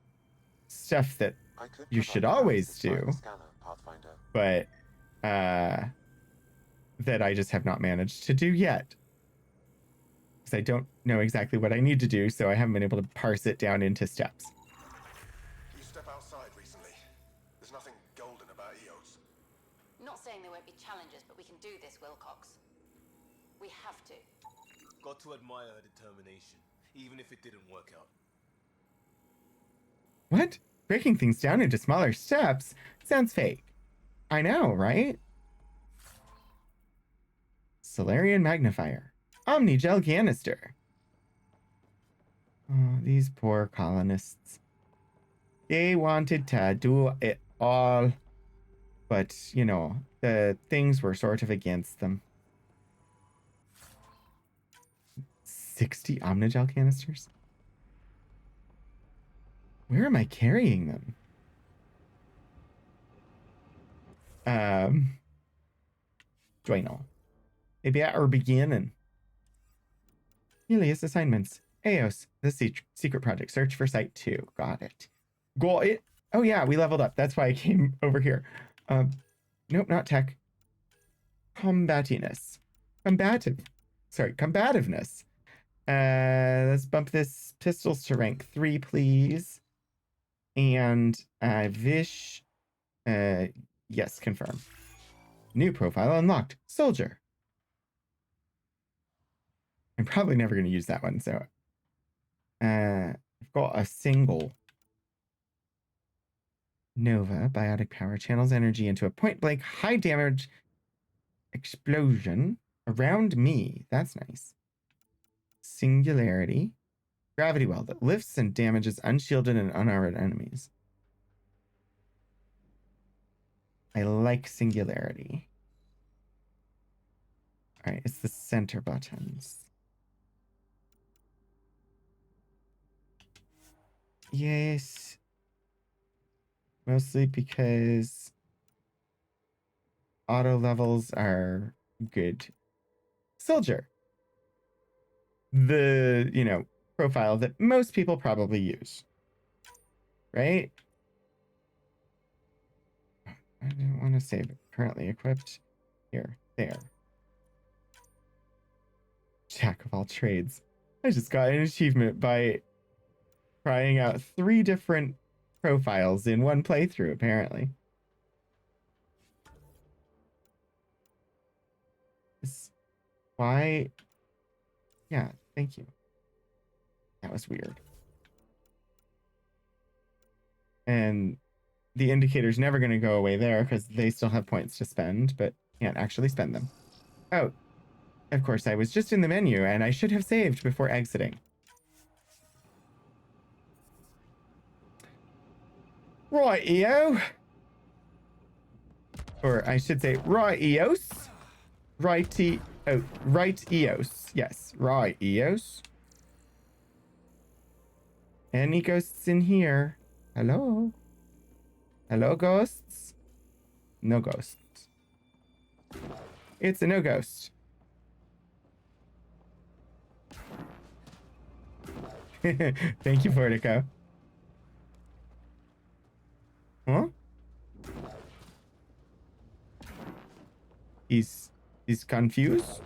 stuff that I could you provide should analysis always via do, the scanner, Pathfinder. but that I just have not managed to do yet. Because I don't know exactly what I need to do, so I haven't been able to parse it down into steps. You step outside recently. There's nothing golden about EOS. Not saying there won't be challenges, but we can do this, Wilcox. We have to. Got to admire her determination, even if it didn't work out. What? Breaking things down into smaller steps sounds fake. I know, right? Solarian magnifier. Omnigel canister. Oh, these poor colonists. They wanted to do it all, but, you know, the things were sort of against them. 60 Omnigel canisters? Where am I carrying them? Journal. Maybe at our beginning. Helios assignments. Eos, the secret project. Search for Site 2. Got it. Got it. Oh yeah, we leveled up. That's why I came over here. Nope, not tech. Combativeness. Combativeness. Let's bump this pistols to rank 3, please. And Vish. Yes, confirm. New profile unlocked. Soldier. I'm probably never going to use that one, so I've got a single. Nova, biotic power, channels energy into a point-blank, high-damage explosion around me. That's nice. Singularity. Gravity well that lifts and damages unshielded and unarmored enemies. I like singularity. All right, it's the center buttons. Yes. Mostly because auto levels are good. Soldier. The, you know, profile that most people probably use, right? I don't want to save it. Currently equipped. Here, there. Jack of all trades. I just got an achievement by trying out 3 different profiles in one playthrough, apparently. Why? Yeah, thank you. That was weird. And the indicator's never going to go away there because they still have points to spend, but can't actually spend them. Oh, of course, I was just in the menu and I should have saved before exiting. Right, EO. Or I should say, right, EOS. Righty. Oh, right, EOS. Yes, right, EOS. Any ghosts in here? Hello? Hello, ghosts? No ghosts. It's a no ghost. Thank you, Fortico. Huh? He's confused.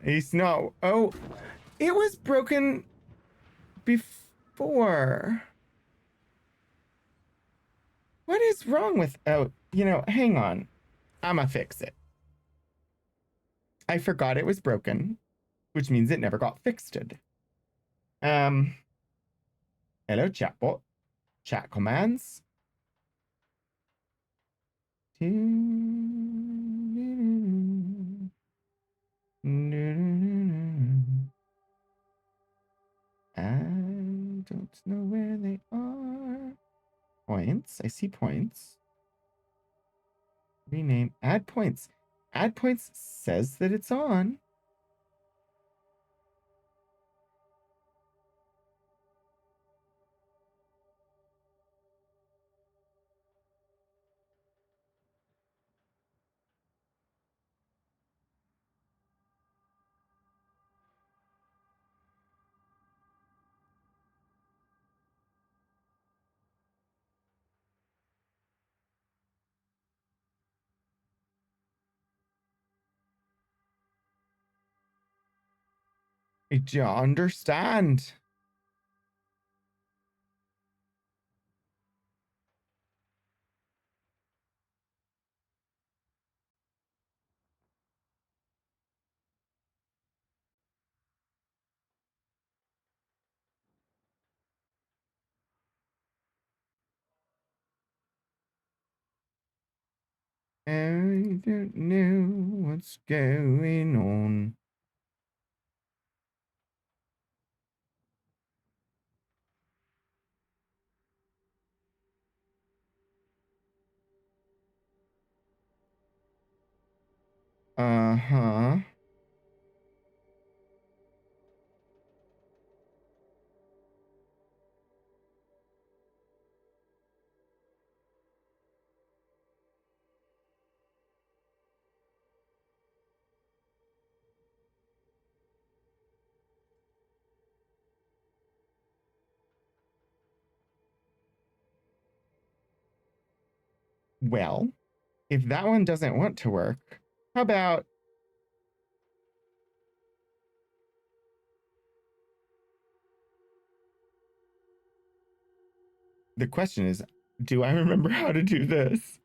He's not. Oh, it was broken before. What is wrong with? Oh, hang on. I'ma fix it. I forgot it was broken, which means it never got fixed. Hello, chatbot. Chat commands. I don't know where they are. Points. I see points. Rename. Add points. Add points says that it's on. I don't understand. I don't know what's going on. Uh-huh. Well, if that one doesn't want to work, how about the question is, do I remember how to do this?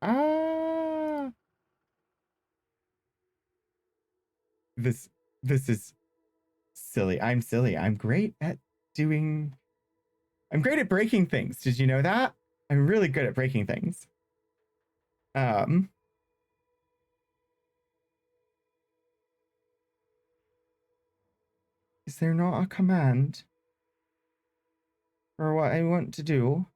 Ah, this is silly. I'm silly. I'm great at breaking things. Did you know that? I'm really good at breaking things. Is there not a command for what I want to do?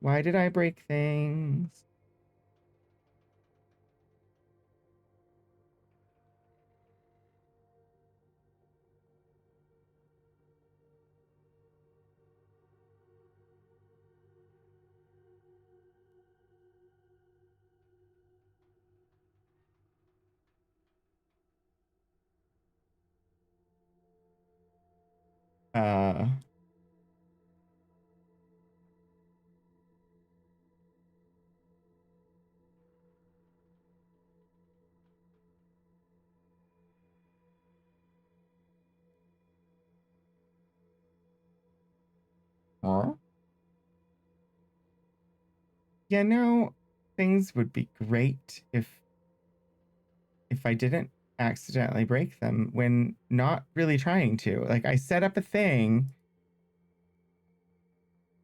Why did I break things? Uh, huh? You know, things would be great if I didn't accidentally break them when not really trying to. Like, I set up a thing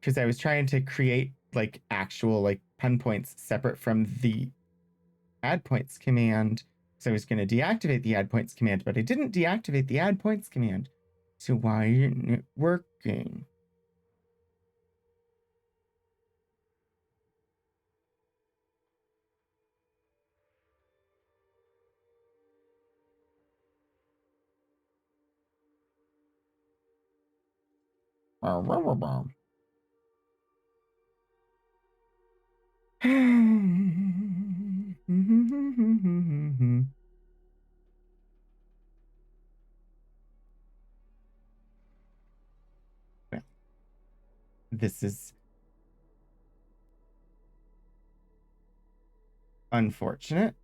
because I was trying to create like actual like pun points separate from the add points command. So I was going to deactivate the add points command, but I didn't deactivate the add points command. So why isn't it working? This is unfortunate.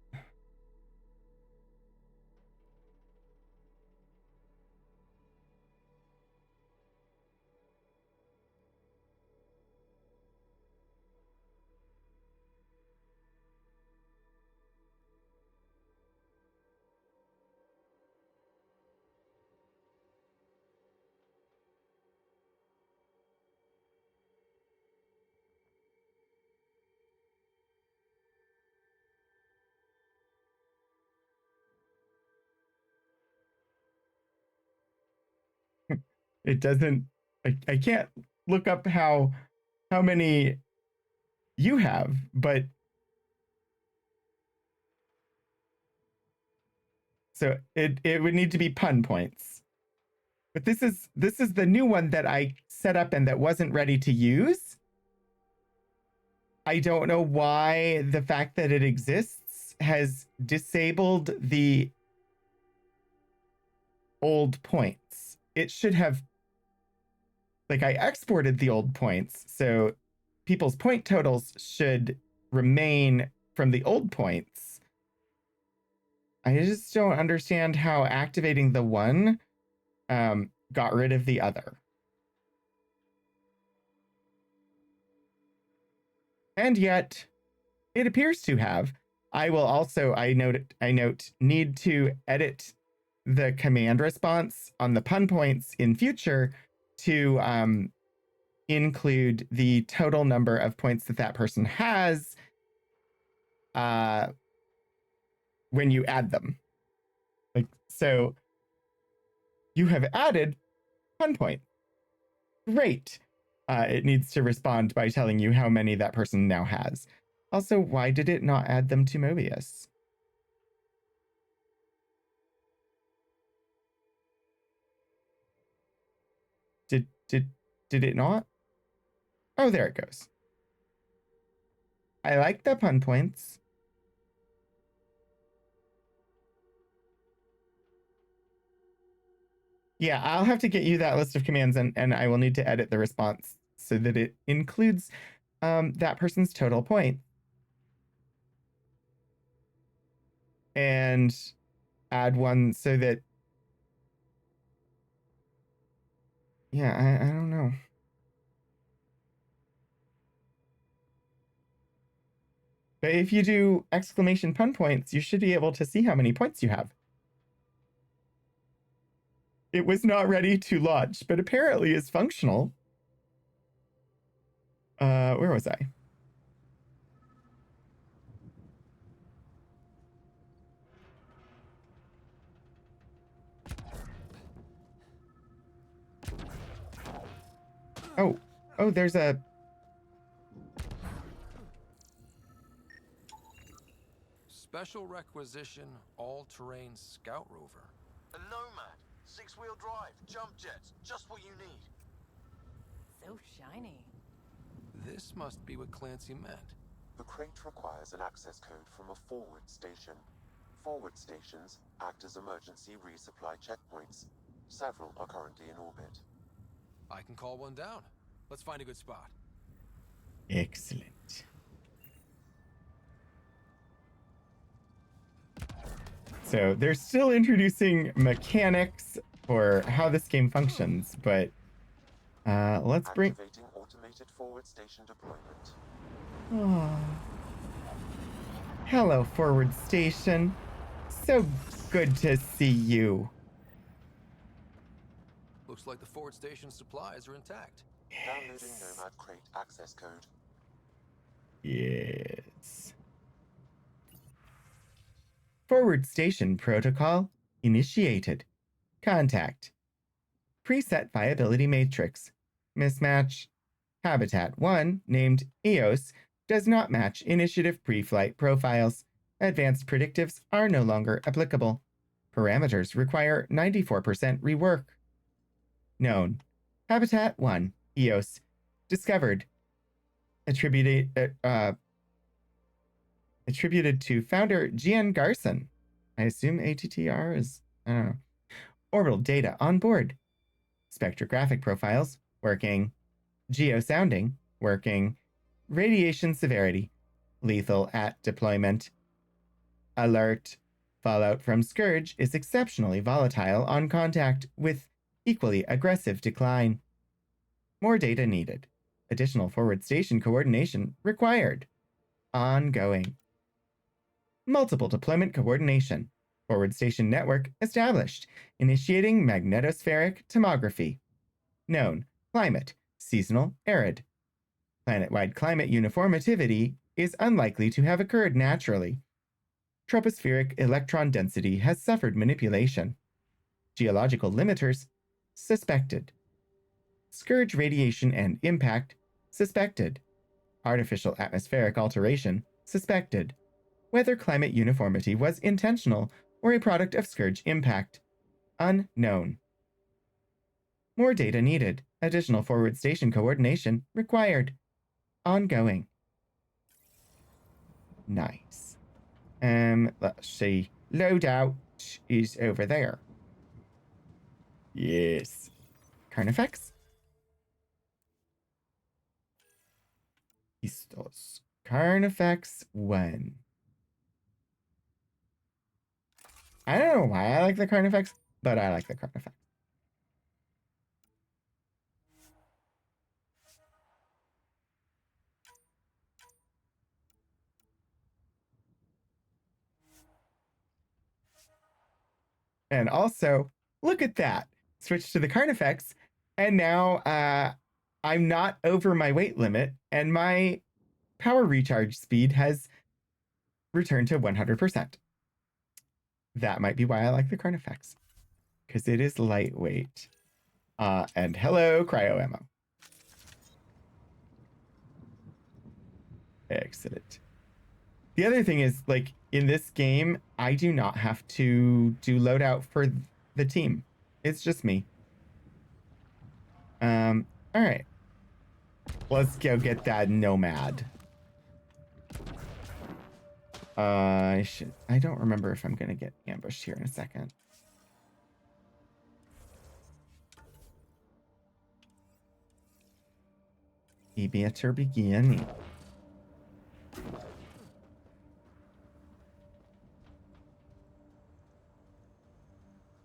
It doesn't, I can't look up how many you have, but so it would need to be pun points. But this is the new one that I set up and that wasn't ready to use. I don't know why the fact that it exists has disabled the old points. It should have, like, I exported the old points, so people's point totals should remain from the old points. I just don't understand how activating the one got rid of the other. And yet, it appears to have. I will also, I note, need to edit the command response on the pun points in future to include the total number of points that person has when you add them. Like, so you have added pun point. Great. It needs to respond by telling you how many that person now has. Also, why did it not add them to Mobius? Did it not? Oh, there it goes. I like the pun points. Yeah, I'll have to get you that list of commands and I will need to edit the response so that it includes that person's total point. And add one so that, yeah, I don't know. But if you do exclamation pun points, you should be able to see how many points you have. It was not ready to launch, but apparently is functional. Where was I? Oh, oh, there's a... Special requisition all-terrain scout rover. A Nomad. 6-wheel drive. Jump jets. Just what you need. So shiny. This must be what Clancy meant. The crate requires an access code from a forward station. Forward stations act as emergency resupply checkpoints. Several are currently in orbit. I can call one down. Let's find a good spot. Excellent. So they're still introducing mechanics for how this game functions, but let's bring... Activating automated forward station deployment. Oh. Hello, forward station. So good to see you. Looks like the forward station supplies are intact. Downloading Nomad crate access code. Yes. Forward station protocol initiated. Contact. Preset viability matrix. Mismatch. Habitat 1, named EOS, does not match initiative pre-flight profiles. Advanced predictives are no longer applicable. Parameters require 94% rework. Known. Habitat 1, EOS. Discovered. Attributed to founder Gian Garson. I assume ATTR is, I don't know. Orbital data on board. Spectrographic profiles, working. Geosounding, working. Radiation severity, lethal at deployment. Alert. Fallout from Scourge is exceptionally volatile on contact with equally aggressive decline. More data needed. Additional forward station coordination required. Ongoing. Multiple deployment coordination. Forward station network established. Initiating magnetospheric tomography. Known. Climate. Seasonal. Arid. Planet-wide climate uniformity is unlikely to have occurred naturally. Tropospheric electron density has suffered manipulation. Geological limiters suspected. Scourge radiation and impact suspected. Artificial atmospheric alteration suspected. Whether climate uniformity was intentional or a product of Scourge impact unknown. More data needed. Additional forward station coordination required. Ongoing. Nice. Let's see. Loadout is over there. Yes. Carnifex? Pistos. Carnifex 1. I don't know why I like the Carnifex, but I like the Carnifex. And also, look at that. Switch to the Carnifex, and now I'm not over my weight limit, and my power recharge speed has returned to 100%. That might be why I like the Carnifex, because it is lightweight. And hello, cryo ammo. Excellent. The other thing is, like, in this game, I do not have to do loadout for the team. It's just me. All right. Let's go get that Nomad. I don't remember if I'm gonna get ambushed here in a second. Be better beginning.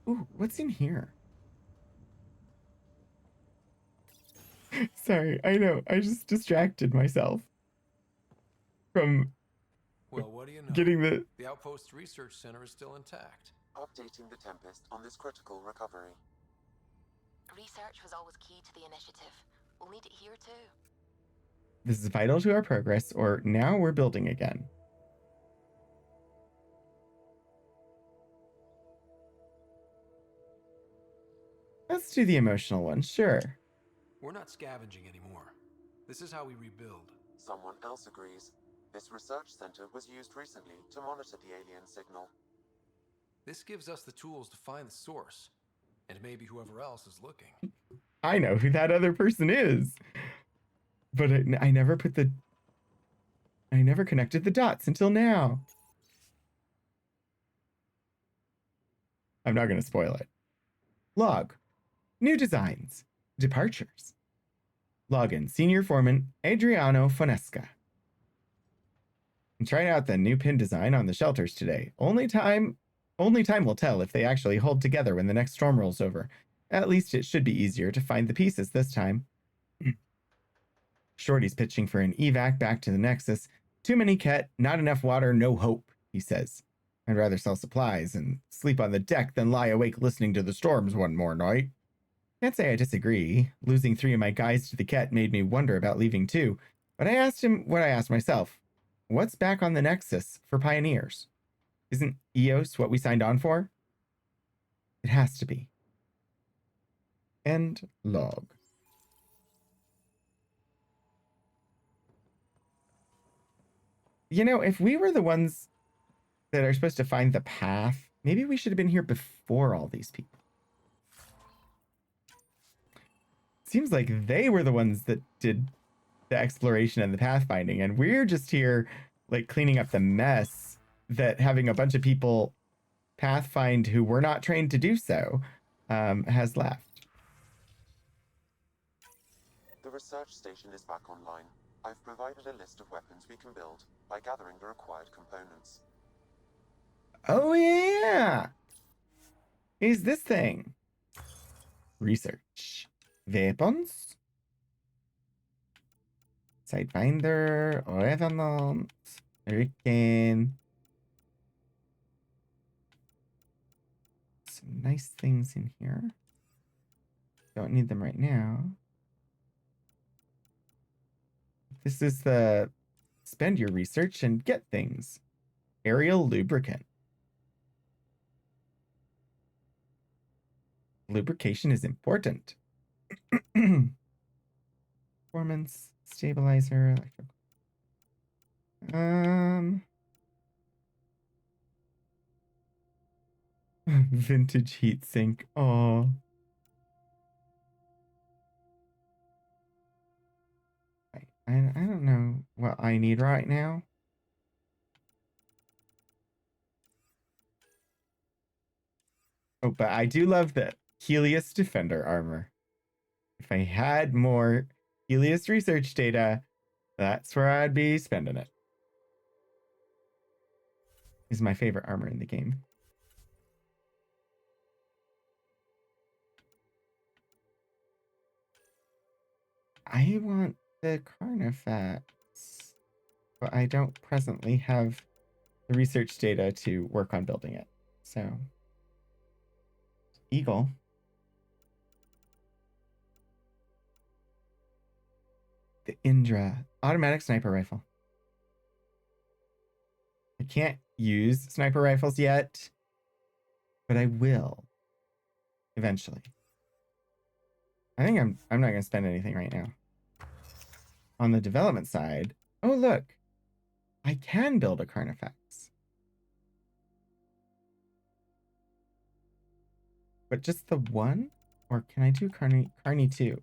Ooh, what's in here? Sorry, I know. I just distracted myself from Well, what do you know? getting the... The Outpost Research Center is still intact. Updating the Tempest on this critical recovery. Research was always key to the initiative. We'll need it here too. This is vital to our progress, or now we're building again. Let's do the emotional one, sure. We're not scavenging anymore. This is how we rebuild. Someone else agrees. This research center was used recently to monitor the alien signal. This gives us the tools to find the source, and maybe whoever else is looking. I know who that other person is. But I never connected the dots until now. I'm not going to spoil it. Log. New designs. Departures. Login. Senior Foreman Adriano Fonesca. I'm trying out the new pin design on the shelters today. Only time will tell if they actually hold together when the next storm rolls over. At least it should be easier to find the pieces this time. Shorty's pitching for an evac back to the Nexus. Too many Ket, not enough water, no hope, he says. I'd rather sell supplies and sleep on the deck than lie awake listening to the storms one more night. Can't say I disagree. Losing 3 of my guys to the Ket made me wonder about leaving too. But I asked him what I asked myself. What's back on the Nexus for pioneers? Isn't EOS what we signed on for? It has to be. End log. You know, if we were the ones that are supposed to find the path, maybe we should have been here before all these people. Seems like they were the ones that did the exploration and the pathfinding, and we're just here like cleaning up the mess that having a bunch of people pathfind who were not trained to do so has left. The research station is back online. I've provided a list of weapons we can build by gathering the required components. Oh yeah! Here's this thing. Research. Weapons. Sidewinder, Revenant, Hurricane. Some nice things in here. Don't need them right now. This is the spend your research and get things. Aerial lubricant. Lubrication is important. Performance, stabilizer, electrical. Vintage heatsink. Oh. I don't know what I need right now. Oh, but I do love the Helios Defender armor. If I had more Helios research data, that's where I'd be spending it. This is my favorite armor in the game. I want the Carnifex, but I don't presently have the research data to work on building it. So, Eagle. The Indra automatic sniper rifle. I can't use sniper rifles yet, but I will eventually. I think I'm not going to spend anything right now. On the development side, oh look, I can build a Carnifex. But just the one? Or can I do Carney 2?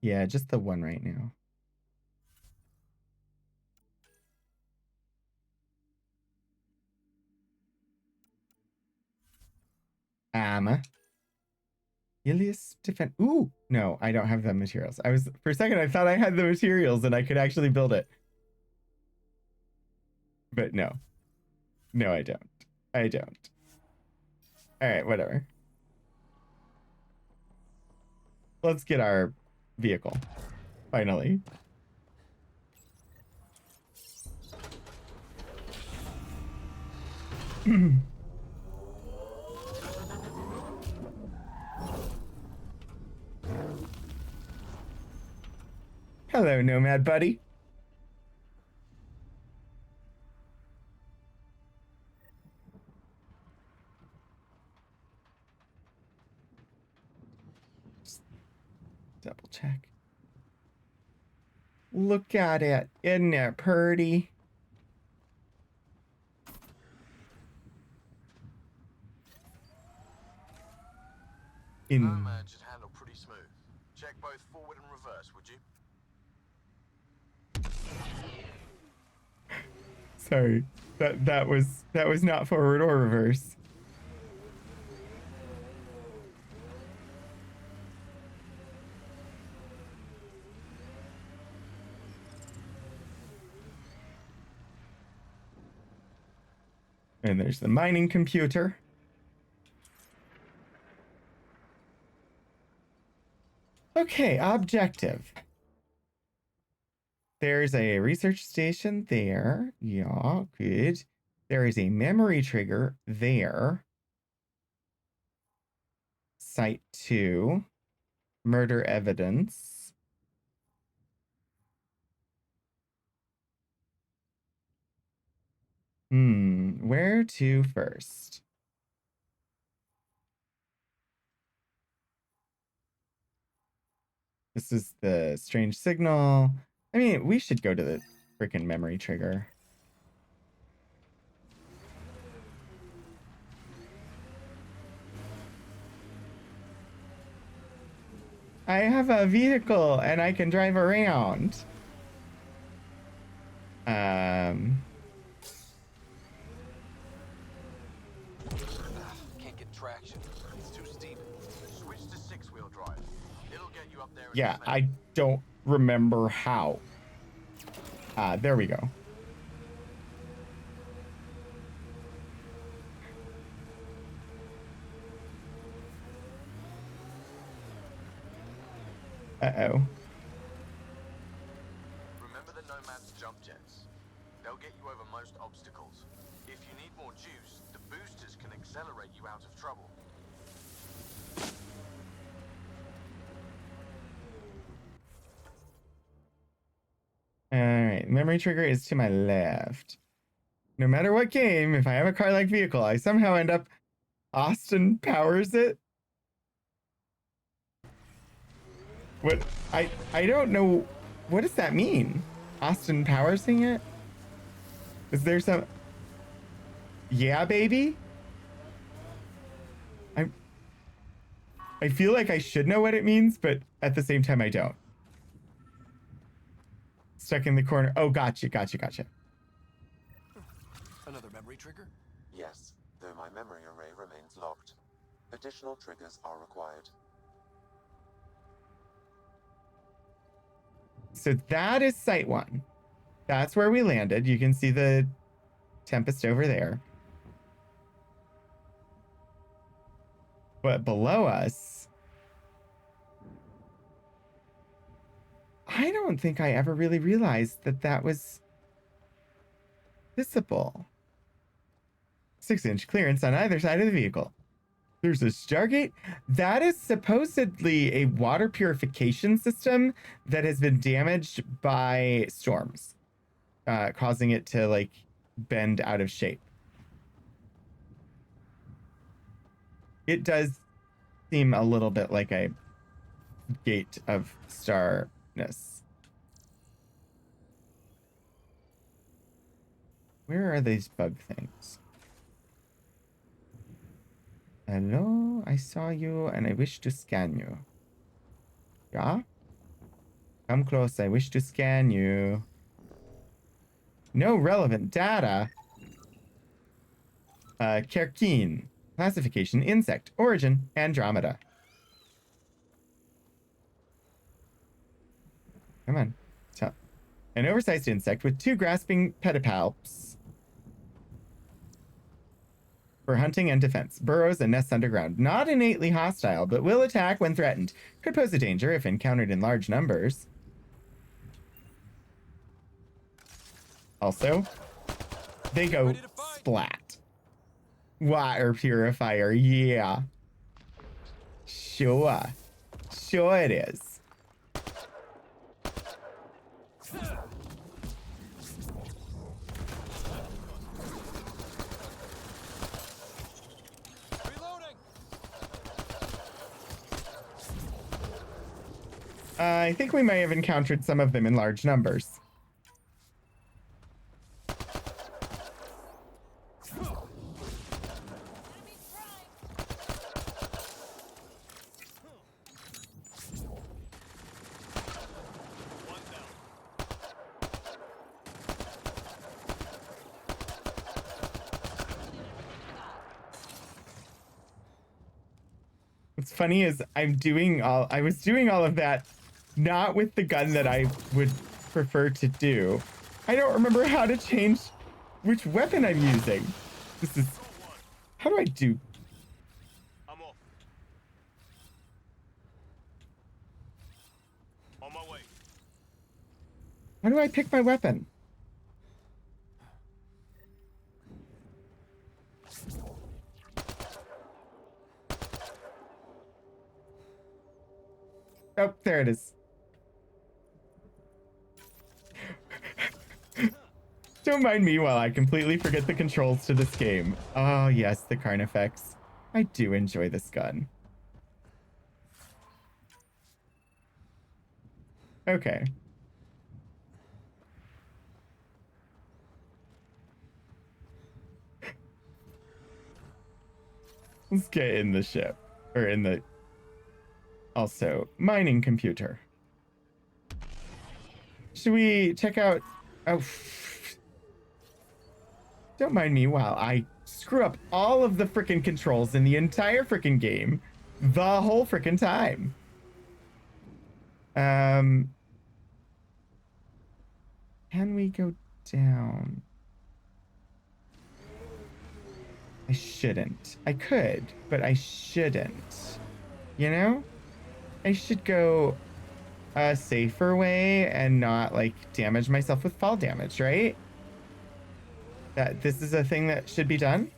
Yeah, just the one right now. Ilias defend. Ooh, no, I don't have the materials. For a second I thought I had the materials and I could actually build it. But no. No, I don't. I don't. All right, whatever. Let's get our vehicle. Finally. Hello, Nomad buddy. Look at it. Isn't it pretty? Nomad should handle pretty smooth. Check both forward and reverse, would you? Sorry. That was not forward or reverse. And there's the mining computer. Okay, objective. There's a research station there. Yeah, good. There is a memory trigger there. Site 2. Murder evidence. Where to first? This is the strange signal. I mean, we should go to the freaking memory trigger. I have a vehicle and I can drive around. Can't get traction. It's too steep. Switch to 6-wheel drive. It'll get you up there. Yeah, I don't remember how. There we go. Uh-oh. Remember the Nomad's jump jets. They'll get you over most obstacles. If you need more juice, the boosters can accelerate you out of trouble. Alright, memory trigger is to my left. No matter what game, if I have a car-like vehicle, I somehow end up Austin Powers it. What? I don't know. What does that mean? Austin Powersing it? Is there some... Yeah, baby? I feel like I should know what it means, but at the same time, I don't. Stuck in the corner. Oh, gotcha. Another memory trigger? Yes, though my memory array remains locked. Additional triggers are required. So that is Site 1. That's where we landed. You can see the Tempest over there. But below us, I don't think I ever really realized that that was visible. 6-inch clearance on either side of the vehicle. There's a Stargate. That is supposedly a water purification system that has been damaged by storms, causing it to like bend out of shape. It does seem a little bit like a gate of starness. Where are these bug things? Hello, I saw you and I wish to scan you. Yeah? Come close, I wish to scan you. No relevant data. Kerkine. Classification, insect. Origin, Andromeda. Come on. An oversized insect with 2 grasping pedipalps for hunting and defense. Burrows and nests underground. Not innately hostile, but will attack when threatened. Could pose a danger if encountered in large numbers. Also, they go splat. Water purifier, yeah. Sure. Sure it is. I think we may have encountered some of them in large numbers. What's funny is I was doing all of that not with the gun that I would prefer to do. I don't remember how to change which weapon I'm using. This is, how do I do? I'm off. On my way. How do I pick my weapon? Oh, there it is. Don't mind me while I completely forget the controls to this game. Oh, yes, the Carnifex. I do enjoy this gun. Okay. Let's get in the ship. Or in the... Also, mining computer. Should we check out... Oh... Don't mind me while I screw up all of the frickin' controls in the entire frickin' game. The whole frickin' time. Can we go down? I shouldn't. I could, but I shouldn't. You know? I should go a safer way and not, like, damage myself with fall damage, right? That this is a thing that should be done?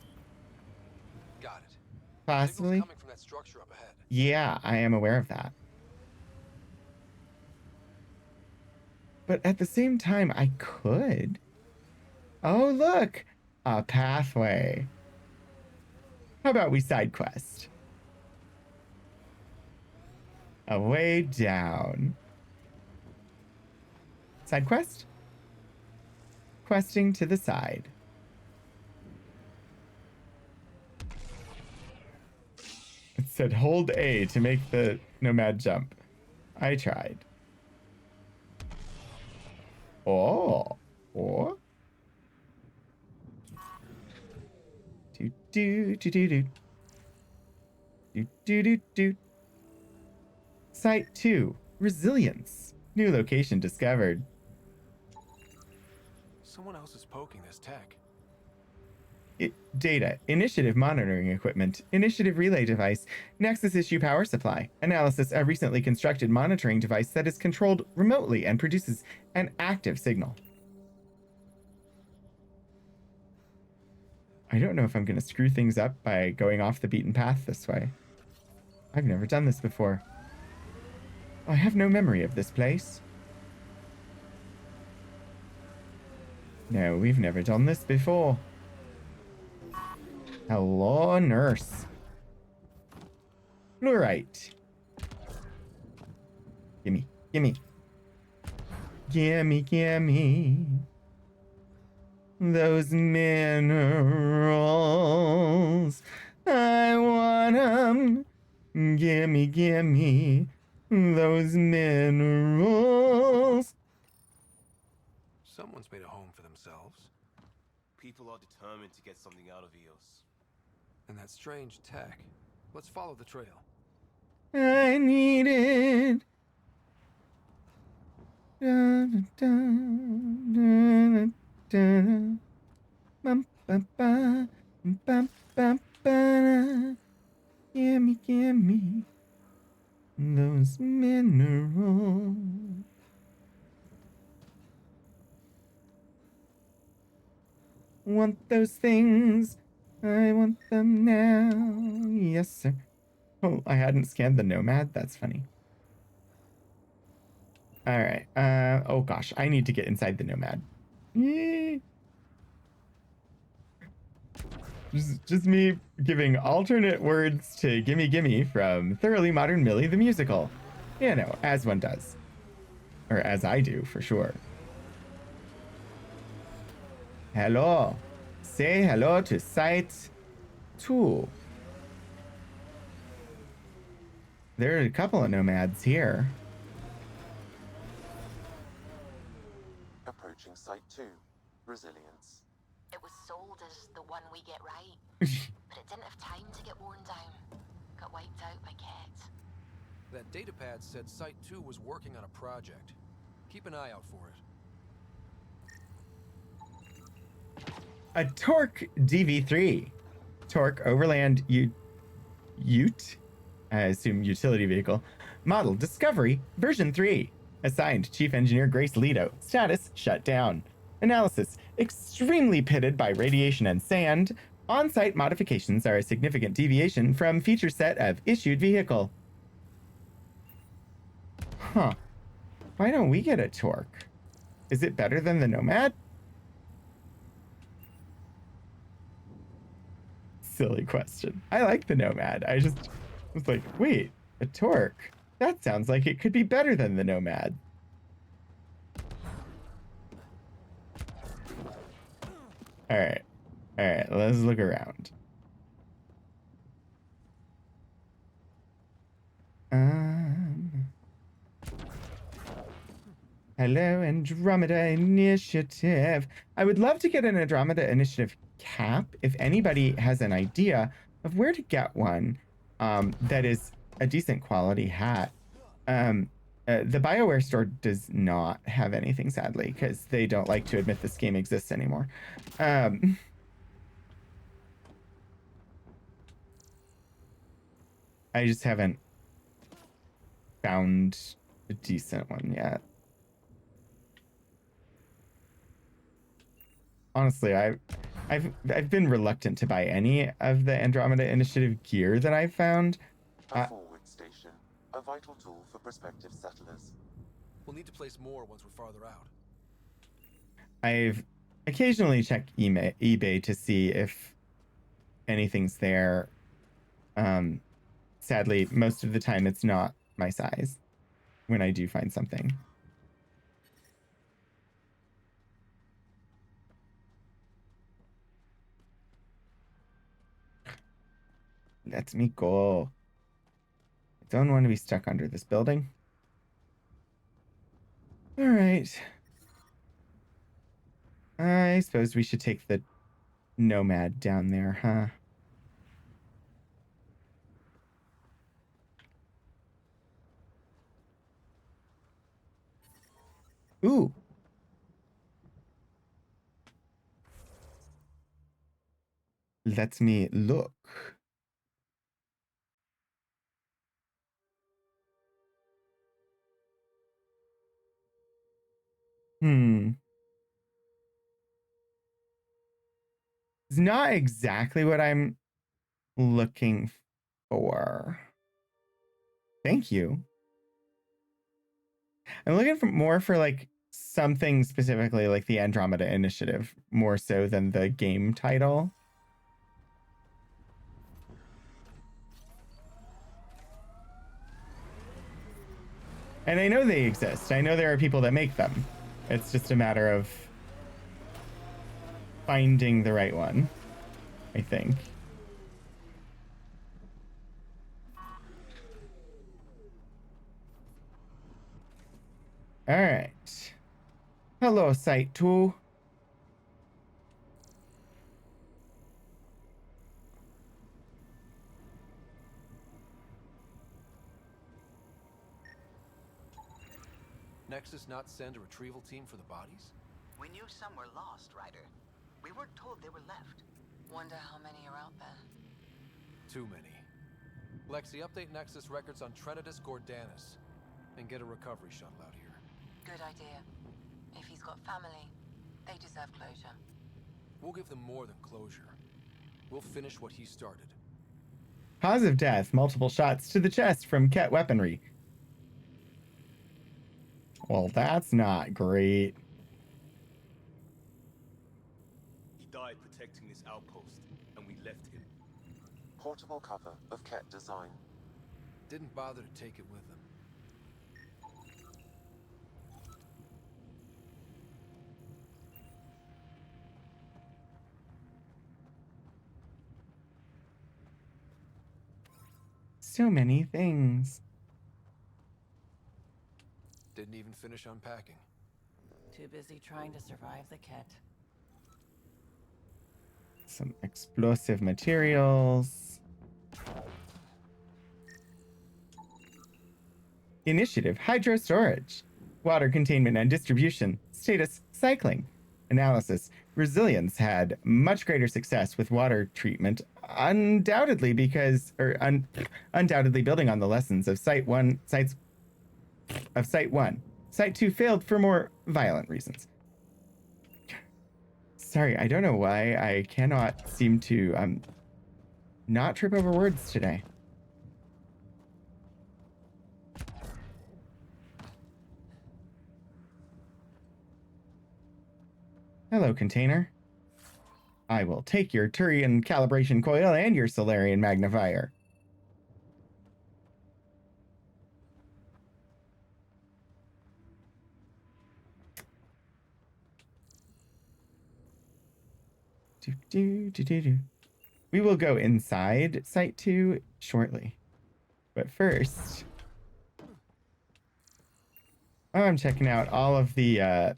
Got it. Possibly. Coming from that structure up ahead. Yeah, I am aware of that. But at the same time, I could. Oh, look! A pathway. How about we side quest? A way down. Side quest? Questing to the side. It said hold A to make the nomad jump. I tried. Oh. Oh. Do do do do do. Do do do do. Site 2. Resilience. New location discovered. Someone else is poking this tech. Data. Initiative monitoring equipment. Initiative relay device. Nexus issue power supply. Analysis. A recently constructed monitoring device that is controlled remotely and produces an active signal. I don't know if I'm going to screw things up by going off the beaten path this way. I've never done this before. I have no memory of this place. No, we've never done this before. Hello, nurse. Fluorite. Gimme, gimme. Gimme, gimme. Those minerals. I want 'em. Gimme, gimme. Those minerals. Someone's made a home for themselves. People are determined to get something out of Eos. And that strange tech. Let's follow the trail. I need it. Da, da, da, da, da. Bum, ba, ba, bum, ba, ba. Gimme, gimme those minerals. Want those things. I want them now. Yes, sir. Oh, I hadn't scanned the Nomad. That's funny. All right. Oh gosh, I need to get inside the Nomad. Yee. Just me giving alternate words to Gimme Gimme from Thoroughly Modern Millie the Musical. You know, as one does. Or as I do, for sure. Hello. Say hello to Site 2. There are a couple of nomads here. Approaching Site 2. Resilience. It was sold as the one we get right, but it didn't have time to get worn down. Got wiped out by Ket. That datapad said Site 2 was working on a project. Keep an eye out for it. A Torque DV3. Torque Overland Ute? I assume utility vehicle. Model Discovery version 3. Assigned Chief Engineer Grace Leto. Status shut down. Analysis extremely pitted by radiation and sand. On-site modifications are a significant deviation from feature set of issued vehicle. Huh. Why don't we get a Torque? Is it better than the Nomad? Silly question. I like the Nomad. I just was like, wait, a Torque? That sounds like it could be better than the Nomad. All right, let's look around. Hello, Andromeda Initiative. I would love to get an Andromeda Initiative cap. If anybody has an idea of where to get one, that is a decent quality hat. The BioWare store does not have anything, sadly, because they don't like to admit this game exists anymore. I just haven't found a decent one yet. Honestly, I've been reluctant to buy any of the Andromeda Initiative gear that I've found. A forward station. A vital tool for prospective settlers. We'll need to place more once we're farther out. I've occasionally checked eBay to see if anything's there. Sadly, most of the time it's not my size when I do find something. Let me go. I don't want to be stuck under this building. All right. I suppose we should take the Nomad down there, huh? Ooh. Let me look. It's not exactly what I'm looking for. Thank you. I'm looking for more for like something specifically like the Andromeda Initiative, more so than the game title. And I know they exist. I know there are people that make them. It's just a matter of finding the right one, I think. All right. Hello, Site 2. Nexus not send a retrieval team for the bodies? We knew some were lost, Ryder. We weren't told they were left. Wonder how many are out there. Too many. Lexi, update Nexus records on Trinitas Gordanis. And get a recovery shuttle out here. Good idea. If he's got family, they deserve closure. We'll give them more than closure. We'll finish what he started. Cause of death, multiple shots to the chest from Ket weaponry. Well, that's not great. He died protecting this outpost, and we left him. Portable cover of Ket design. Didn't bother to take it with them. so many things. Didn't even finish unpacking. Too busy trying to survive the Ket. Some explosive materials. Initiative, hydro storage. Water containment and distribution. Status, cycling. Analysis, resilience had much greater success with water treatment, undoubtedly undoubtedly building on the lessons of Site 1. Site 2 failed for more violent reasons. Sorry, I don't know why I cannot seem to not trip over words today. Hello, container. I will take your Turian calibration coil and your Solarian magnifier. We will go inside Site 2 shortly. But first, I'm checking out all of the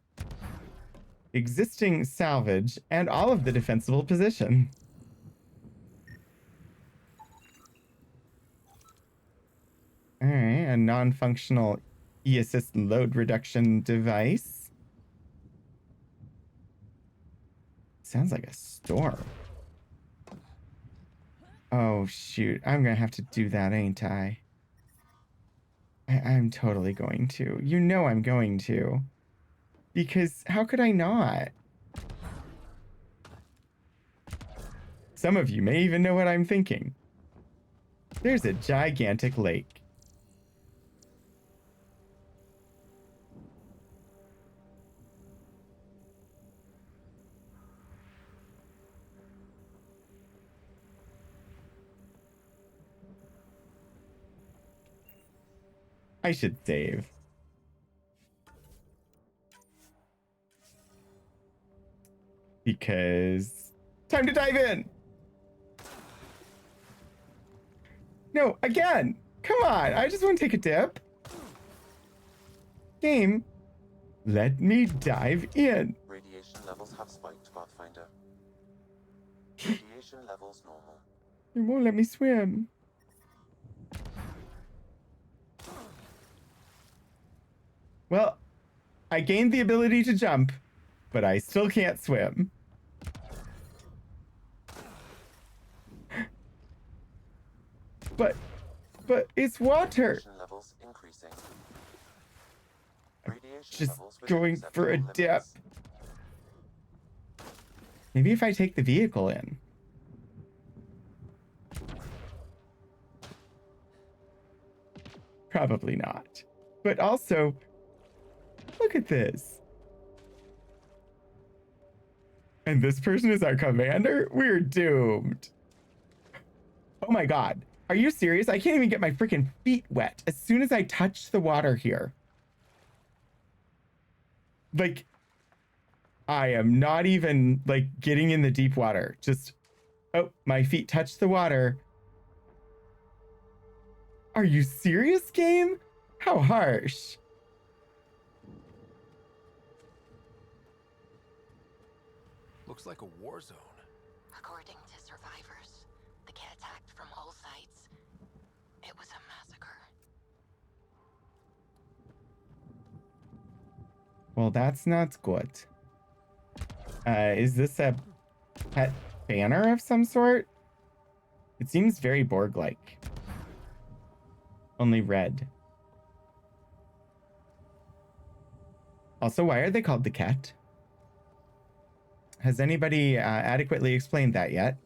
existing salvage and all of the defensible position. All right, a non-functional e-assist load reduction device. Sounds like a storm. Oh, shoot. I'm gonna have to do that, ain't I? I'm totally going to. You know I'm going to. Because how could I not? Some of you may even know what I'm thinking. There's a gigantic lake. I should save. Because time to dive in. No, again. Come on. I just want to take a dip. Game, let me dive in. Radiation levels have spiked, Pathfinder. Radiation levels normal. It won't let me swim. Well, I gained the ability to jump, but I still can't swim. But it's water. Radiation levels increasing. Radiation Just levels going within for a acceptable dip. limits. Maybe if I take the vehicle in. Probably not. But also, look at this. And this person is our commander? We're doomed. Oh my god. Are you serious? I can't even get my freaking feet wet as soon as I touch the water here. Like, I am not even, like, getting in the deep water. Just, oh, my feet touch the water. Are you serious, game? How harsh. Looks like a war zone. According to survivors, the Ket attacked from all sides. It was a massacre. Well, that's not good. Is this a pet banner of some sort? It seems very Borg-like. Only red. Also, why are they called the Ket? Has anybody adequately explained that yet?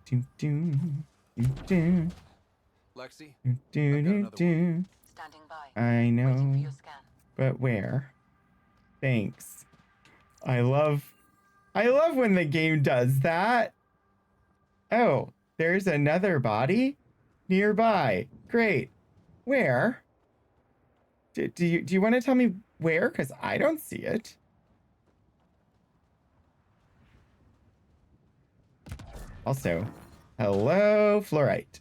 Do, do, do, do, Lexi, do, do, I've got another Standing by. I Waiting for know, your scan. but where? Thanks. I love when the game does that. Oh, there's another body nearby. Great. Where? Do you want to tell me where? Because I don't see it. Also, hello, fluorite.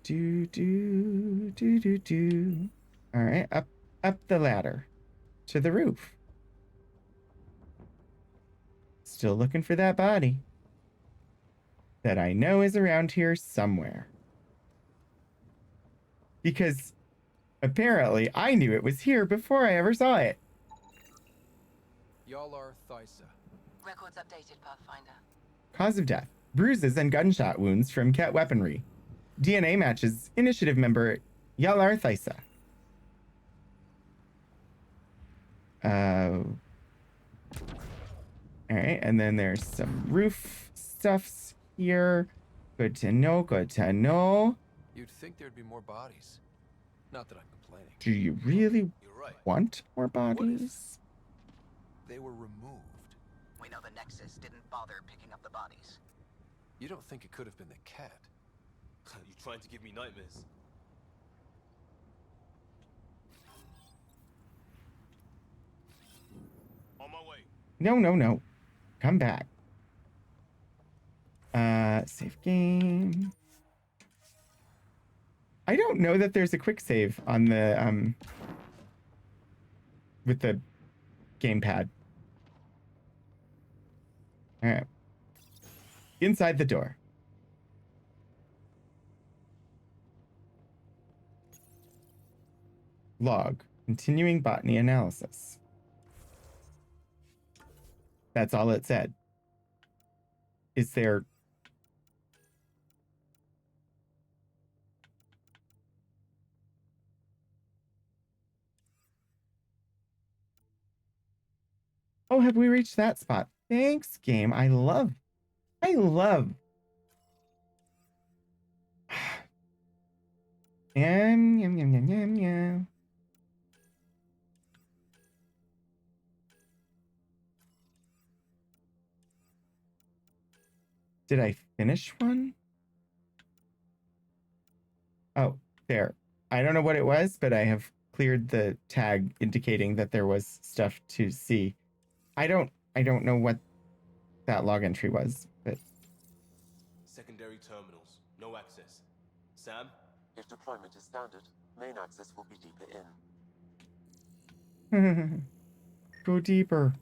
Do. All right, up the ladder to the roof. Still looking for that body that I know is around here somewhere. Because apparently I knew it was here before I ever saw it. Yalar Thysa. Records updated, Pathfinder. Cause of death: bruises and gunshot wounds from Ket weaponry. DNA matches initiative member Yalar Thysa. All right, and then there's some roof stuffs here. Good to know, good to know. You'd think there'd be more bodies. Not that I'm complaining. Do you really You're right. want more bodies? They were removed. We know the Nexus didn't bother picking up the bodies. You don't think it could have been the cat? You trying to give me nightmares? On my way. No. Come back. Save game. I don't know that there's a quick save on the with the gamepad. All right. Inside the door. Log. Continuing botany analysis. That's all it said. Is there... Oh, have we reached that spot? Thanks, game. I love... Yum. Did I finish one? Oh, there. I don't know what it was, but I have cleared the tag indicating that there was stuff to see. I don't know what that log entry was, but... Secondary terminals. No access. Sam? If deployment is standard, main access will be deeper in. Go deeper.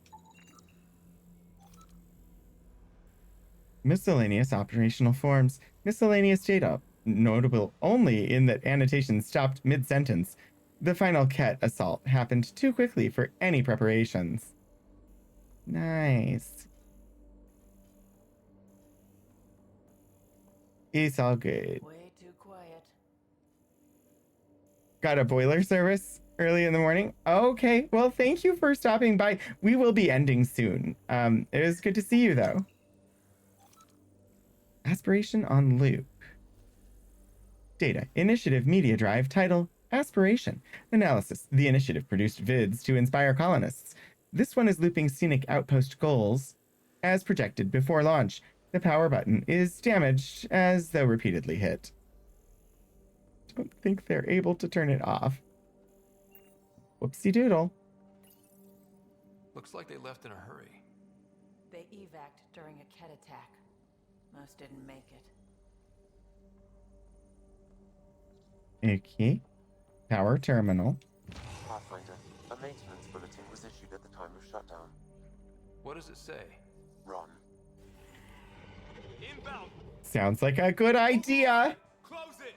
Miscellaneous operational forms. Miscellaneous data. Notable only in that annotations stopped mid-sentence. The final Ket assault happened too quickly for any preparations. Nice. It's all good. Way too quiet. Got a boiler service early in the morning? Okay, well, thank you for stopping by. We will be ending soon. It was good to see you, though. Aspiration on loop. Data. Initiative media drive. Title. Aspiration. Analysis. The initiative produced vids to inspire colonists. This one is looping scenic outpost goals as projected before launch. The power button is damaged as though repeatedly hit. Don't think they're able to turn it off. Whoopsie doodle. Looks like they left in a hurry. They evac'd during a Ket attack. Most didn't make it. Okay. Power terminal. Pathfinder, a maintenance bulletin was issued at the time of shutdown. What does it say? Run. Inbound! Sounds like a good idea. Close it!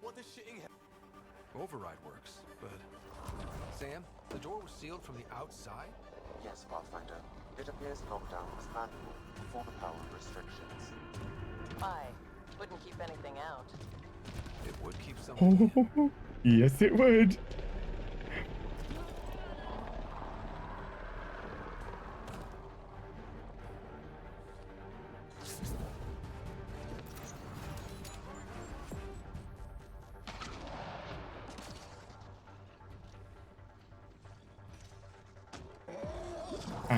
What does shitting Override works, but... Sam, the door was sealed from the outside? Yes, Pathfinder. It appears lockdown was manual before the power restrictions. Why? Wouldn't keep anything out. It would keep something in. Yes, it would.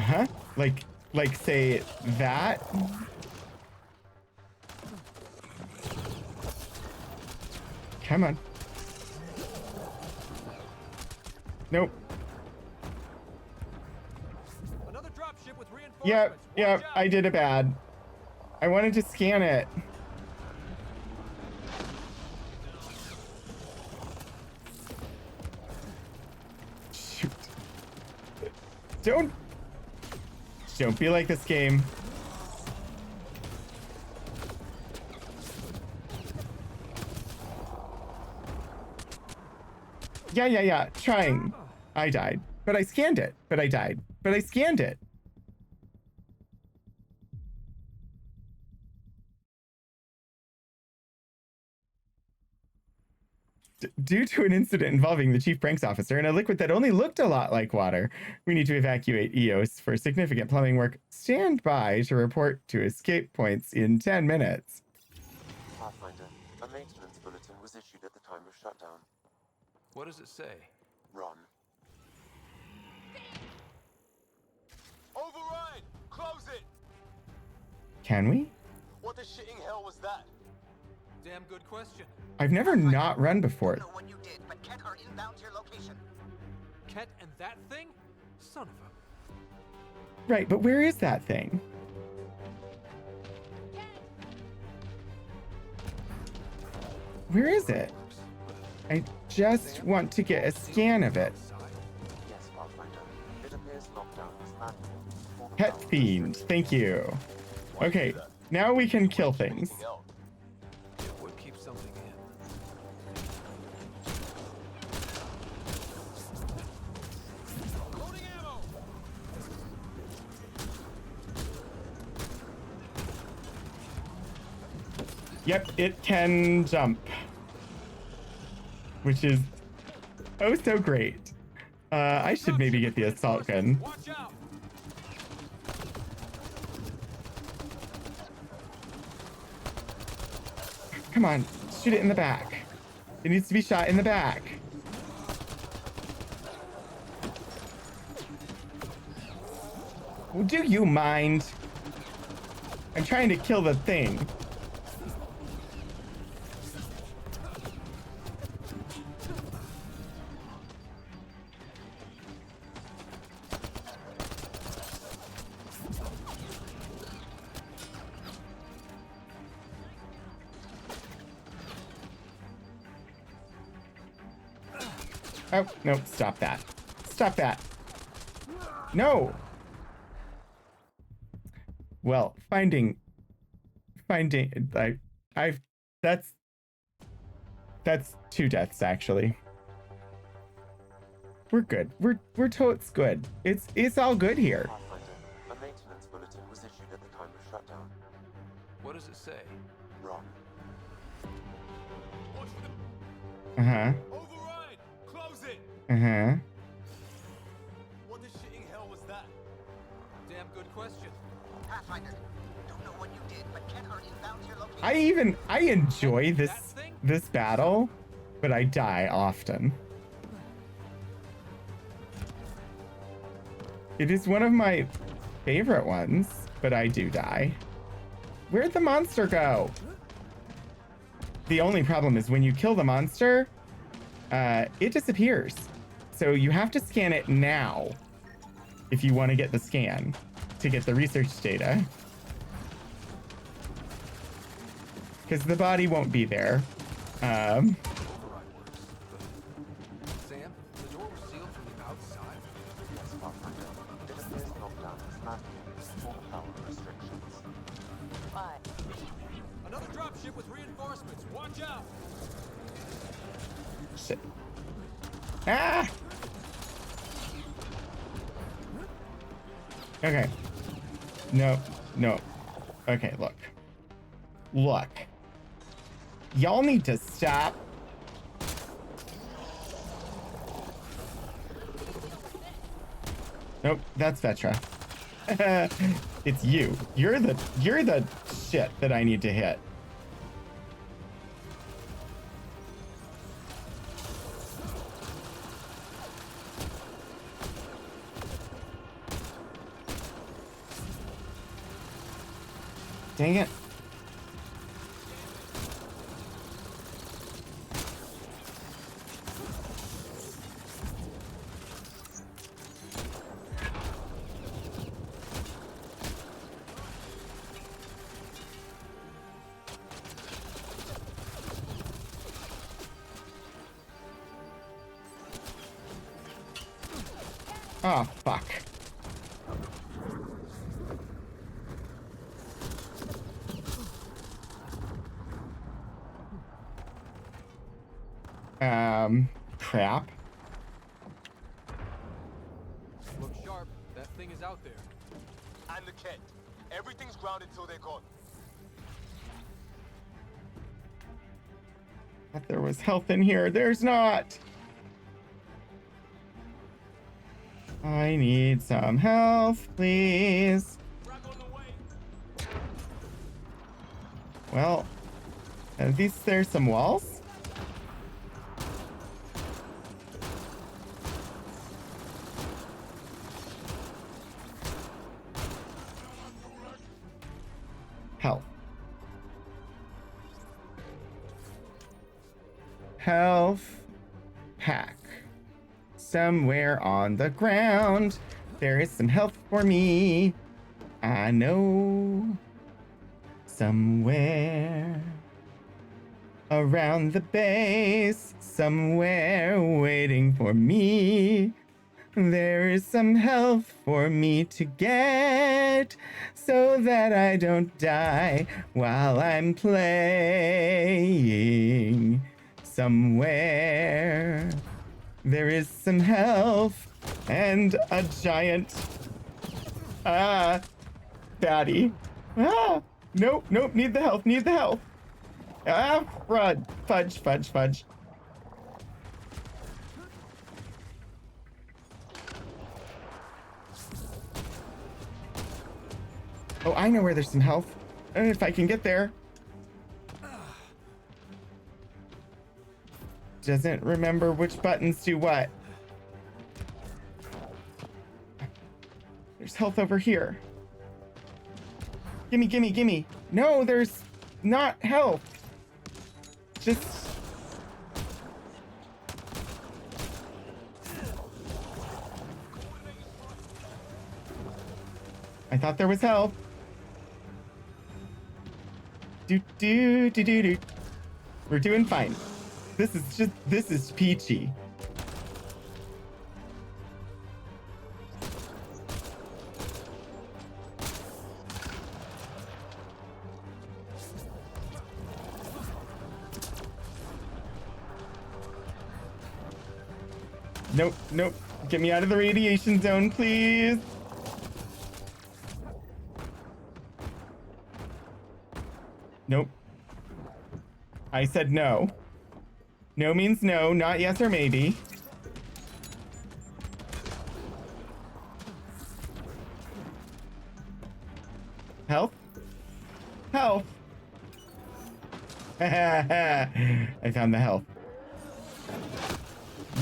Uh-huh. Like say that. Come on. Nope. Another dropship with reinforcements. Yep, yep, Watch out. I did it bad. I wanted to scan it. Shoot. Don't be like this game. Yeah. Trying. I died. But I scanned it. But I died. But I scanned it. Due to an incident involving the chief pranks officer and a liquid that only looked a lot like water, we need to evacuate EOS for significant plumbing work. Stand by to report to escape points in 10 minutes. Pathfinder, a maintenance bulletin was issued at the time of shutdown. What does it say? Run. Override! Close it! Can we? What the shitting hell was that? Damn good question. I've never not run before. Know what you did, but Ket are inbound to your location. Ket and that thing? Son of a... Right, but where is that thing? Where is it? I just want to get a scan of it. Yes, Pathfinder. It appears lockdown was manual. Pet fiend, thank you. Okay, now we can kill things. It would keep something in. Loading ammo! Yep, it can jump. Which is oh so great. I should maybe get the assault gun. Watch out! Come on, shoot it in the back. It needs to be shot in the back. Well, do you mind? I'm trying to kill the thing. Oh, no, stop that. Stop that. No. Well, finding, that's 2 deaths actually. We're good. We're totes good. It's all good here. Pathfinder, a maintenance bulletin was issued at the time of shutdown. What does it say? Run. Uh-huh. Override! Close it! Uh-huh. What the shitting hell was that? Damn good question. Pathfinder, don't know what you did, but Ket are inbound to your location. I enjoy this battle, but I die often. It is one of my favorite ones, but I do die. Where'd the monster go? The only problem is when you kill the monster, it disappears. So you have to scan it now if you want to get the scan to get the research data. Because the body won't be there. Override works, but... Sam, the door was sealed from the outside. Yes, Pathfinder. It appears lockdown was manual. All power restrictions. Why? Another dropship with reinforcements. Watch out! Shit. Ah! Okay. No. Okay, look. Look. Y'all need to stop. Nope, that's Vetra. It's you. You're the shit that I need to hit. Dang it. Oh, fuck. Crap. Look sharp. That thing is out there. And the kit. Everything's grounded till they're gone. Thought there was health in here. There's not. I need some health, please. Well, at least there's some walls. Health. Health pack. Somewhere on the ground, there is some health for me. I know. Somewhere around the base, somewhere waiting for me. There is some health for me to get so that I don't die while I'm playing. Somewhere there is some health and a giant baddie. Nope, need the health, fudge. Oh, I know where there's some health. If I can get there. Doesn't remember which buttons do what. There's health over here. Gimme. No, there's not health. Just... I thought there was health. Do. We're doing fine. This is peachy. Nope. Get me out of the radiation zone, please. Nope. I said no. No means no, not yes or maybe. Health? Health! I found the health.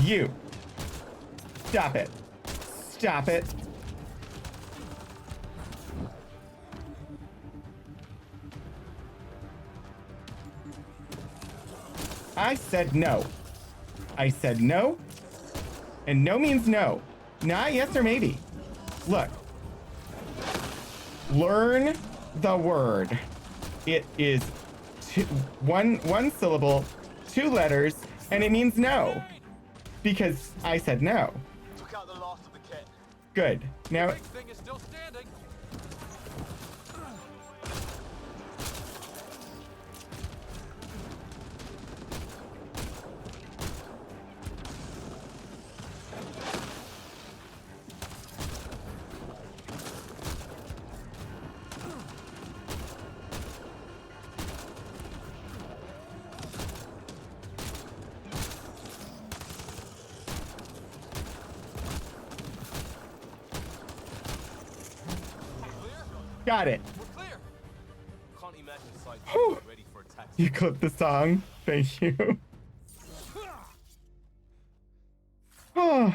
You! Stop it! Stop it! I said no. I said no. And no means no. Not yes or maybe. Look. Learn the word. It is one syllable, 2 letters, and it means no. Because I said no. Took out the last of the kit. Good. Now... The big thing is still standing. Got it. We're clear. Can't imagine Psycho Whew. ready for attack. You clipped the song. Thank you. Oh.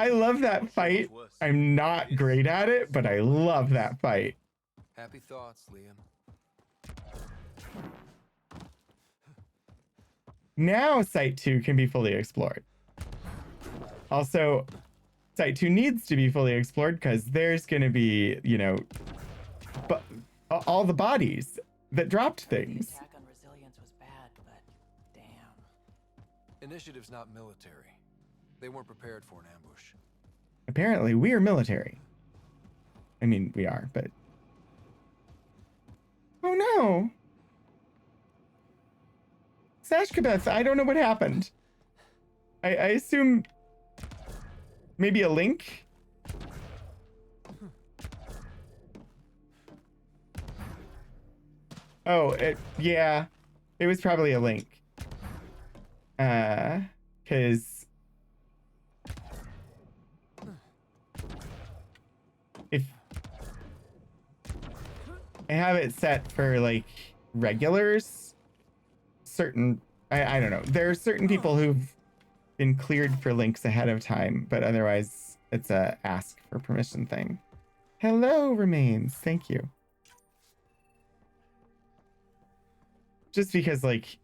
I love that fight. I'm not great at it, but I love that fight. Happy thoughts, Liam. Now Site 2 can be fully explored. Also, Site 2 needs to be fully explored because there's going to be, you know, but all the bodies that dropped things. The attack on resilience was bad, but damn. Initiative's not military. They weren't prepared for an ambush. Apparently, we are military. I mean, we are, but... Oh no! Sashkabeth, I don't know what happened. I assume... Maybe a link? Oh, yeah. It was probably a link. Because... if I have it set for like regulars, certain I don't know. There are certain people who've been cleared for links ahead of time, but otherwise it's a ask for permission thing. Hello, Remains. Thank you. Just because like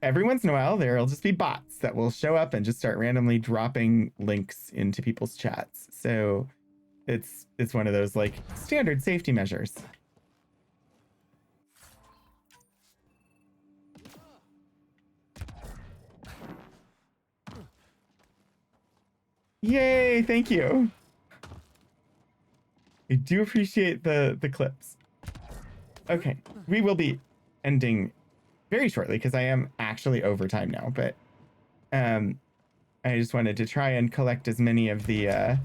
every once in a while there'll just be bots that will show up and just start randomly dropping links into people's chats. So it's one of those like standard safety measures. Yay, thank you. I do appreciate the clips. Okay, we will be ending very shortly because I am actually over time now, but I just wanted to try and collect as many of the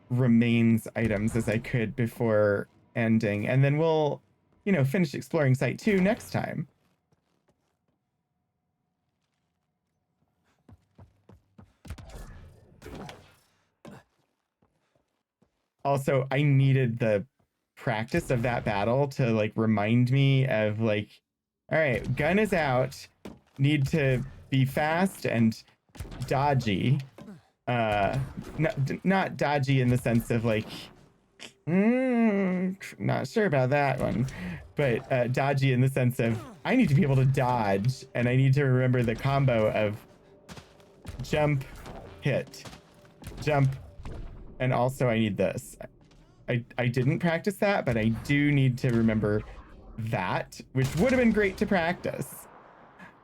remains items as I could before ending, and then we'll, you know, finish exploring Site 2 next time. Also, I needed the practice of that battle to like remind me of like, all right, gun is out, need to be fast and dodgy. Not dodgy in the sense of like, not sure about that one, but dodgy in the sense of I need to be able to dodge, and I need to remember the combo of jump, hit, jump, and also I need this. I didn't practice that, but I do need to remember that, which would have been great to practice.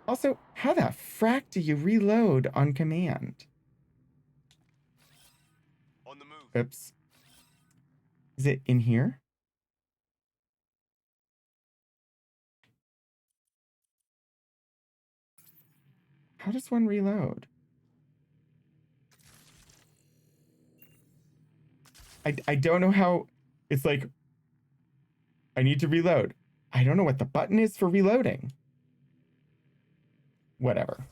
Also, how the frack do you reload on command? On the move. Oops. Is it in here? How does one reload? I don't know how. It's like, I need to reload. I don't know what the button is for reloading. Whatever.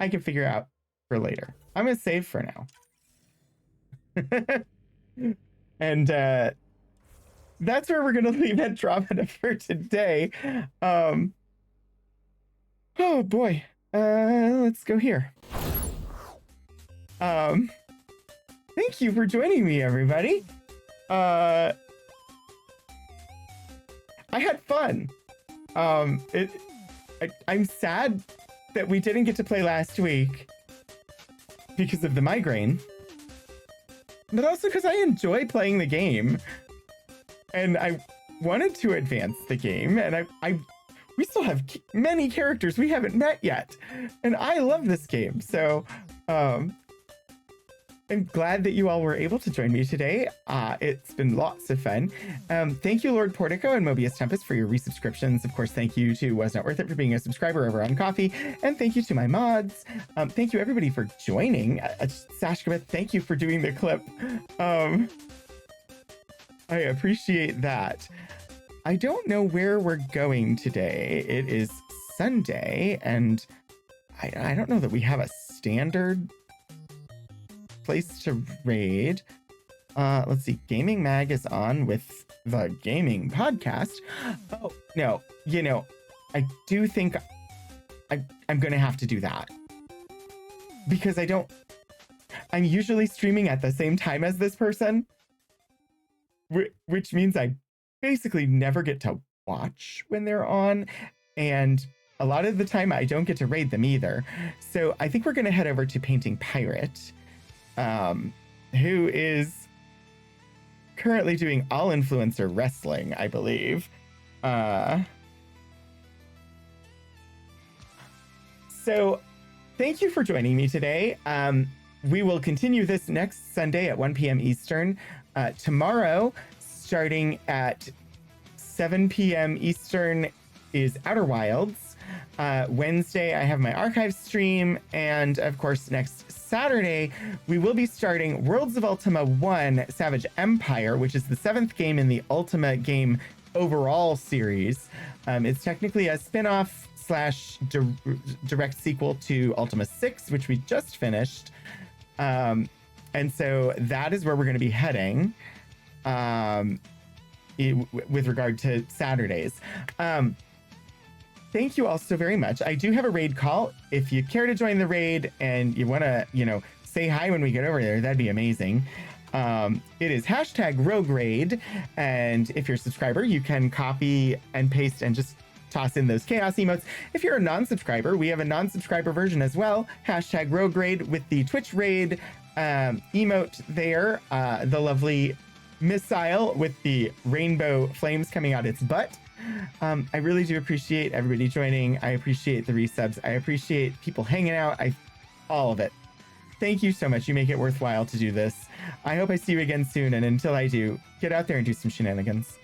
I can figure out for later. I'm gonna save for now. And that's where we're gonna leave Andromeda for today. Oh boy. Let's go here. Thank you for joining me, everybody. I had fun. I'm sad that we didn't get to play last week because of the migraine, but also because I enjoy playing the game, and I wanted to advance the game, and we still have many characters we haven't met yet, and I love this game. So I'm glad that you all were able to join me today. It's been lots of fun. Thank you, Lord Portico and Mobius Tempest, for your resubscriptions. Of course, thank you to Was Not Worth It for being a subscriber over on Coffee. And thank you to my mods. Thank you, everybody, for joining. Sashkabeth, thank you for doing the clip. I appreciate that. I don't know where we're going today. It is Sunday, and I don't know that we have a standard place to raid. Let's see. Gaming Mag is on with the gaming podcast. Oh no, you know, I do think I'm gonna have to do that. because I'm usually streaming at the same time as this person, which means I basically never get to watch when they're on. And a lot of the time I don't get to raid them either. So I think we're going to head over to Painting Pirate, who is currently doing all influencer wrestling, I believe. So thank you for joining me today. We will continue this next Sunday at 1 p.m. Eastern. Tomorrow, starting at 7 p.m. Eastern, is Outer Wilds. Wednesday, I have my archive stream. And of course, next Saturday, we will be starting Worlds of Ultima 1 Savage Empire, which is the 7th game in the Ultima game overall series. It's technically a spin-off / direct sequel to Ultima 6, which we just finished. And so that is where we're going to be heading with regard to Saturdays. Thank you all so very much. I do have a raid call. If you care to join the raid and you want to, say hi when we get over there, that'd be amazing. It is #RogueRaid. And if you're a subscriber, you can copy and paste and just toss in those chaos emotes. If you're a non-subscriber, we have a non-subscriber version as well. #RogueRaid with the Twitch raid emote there. The lovely missile with the rainbow flames coming out its butt. I really do appreciate everybody joining. I appreciate the resubs. I appreciate people hanging out. All of it. Thank you so much. You make it worthwhile to do this. I hope I see you again soon. And until I do, get out there and do some shenanigans.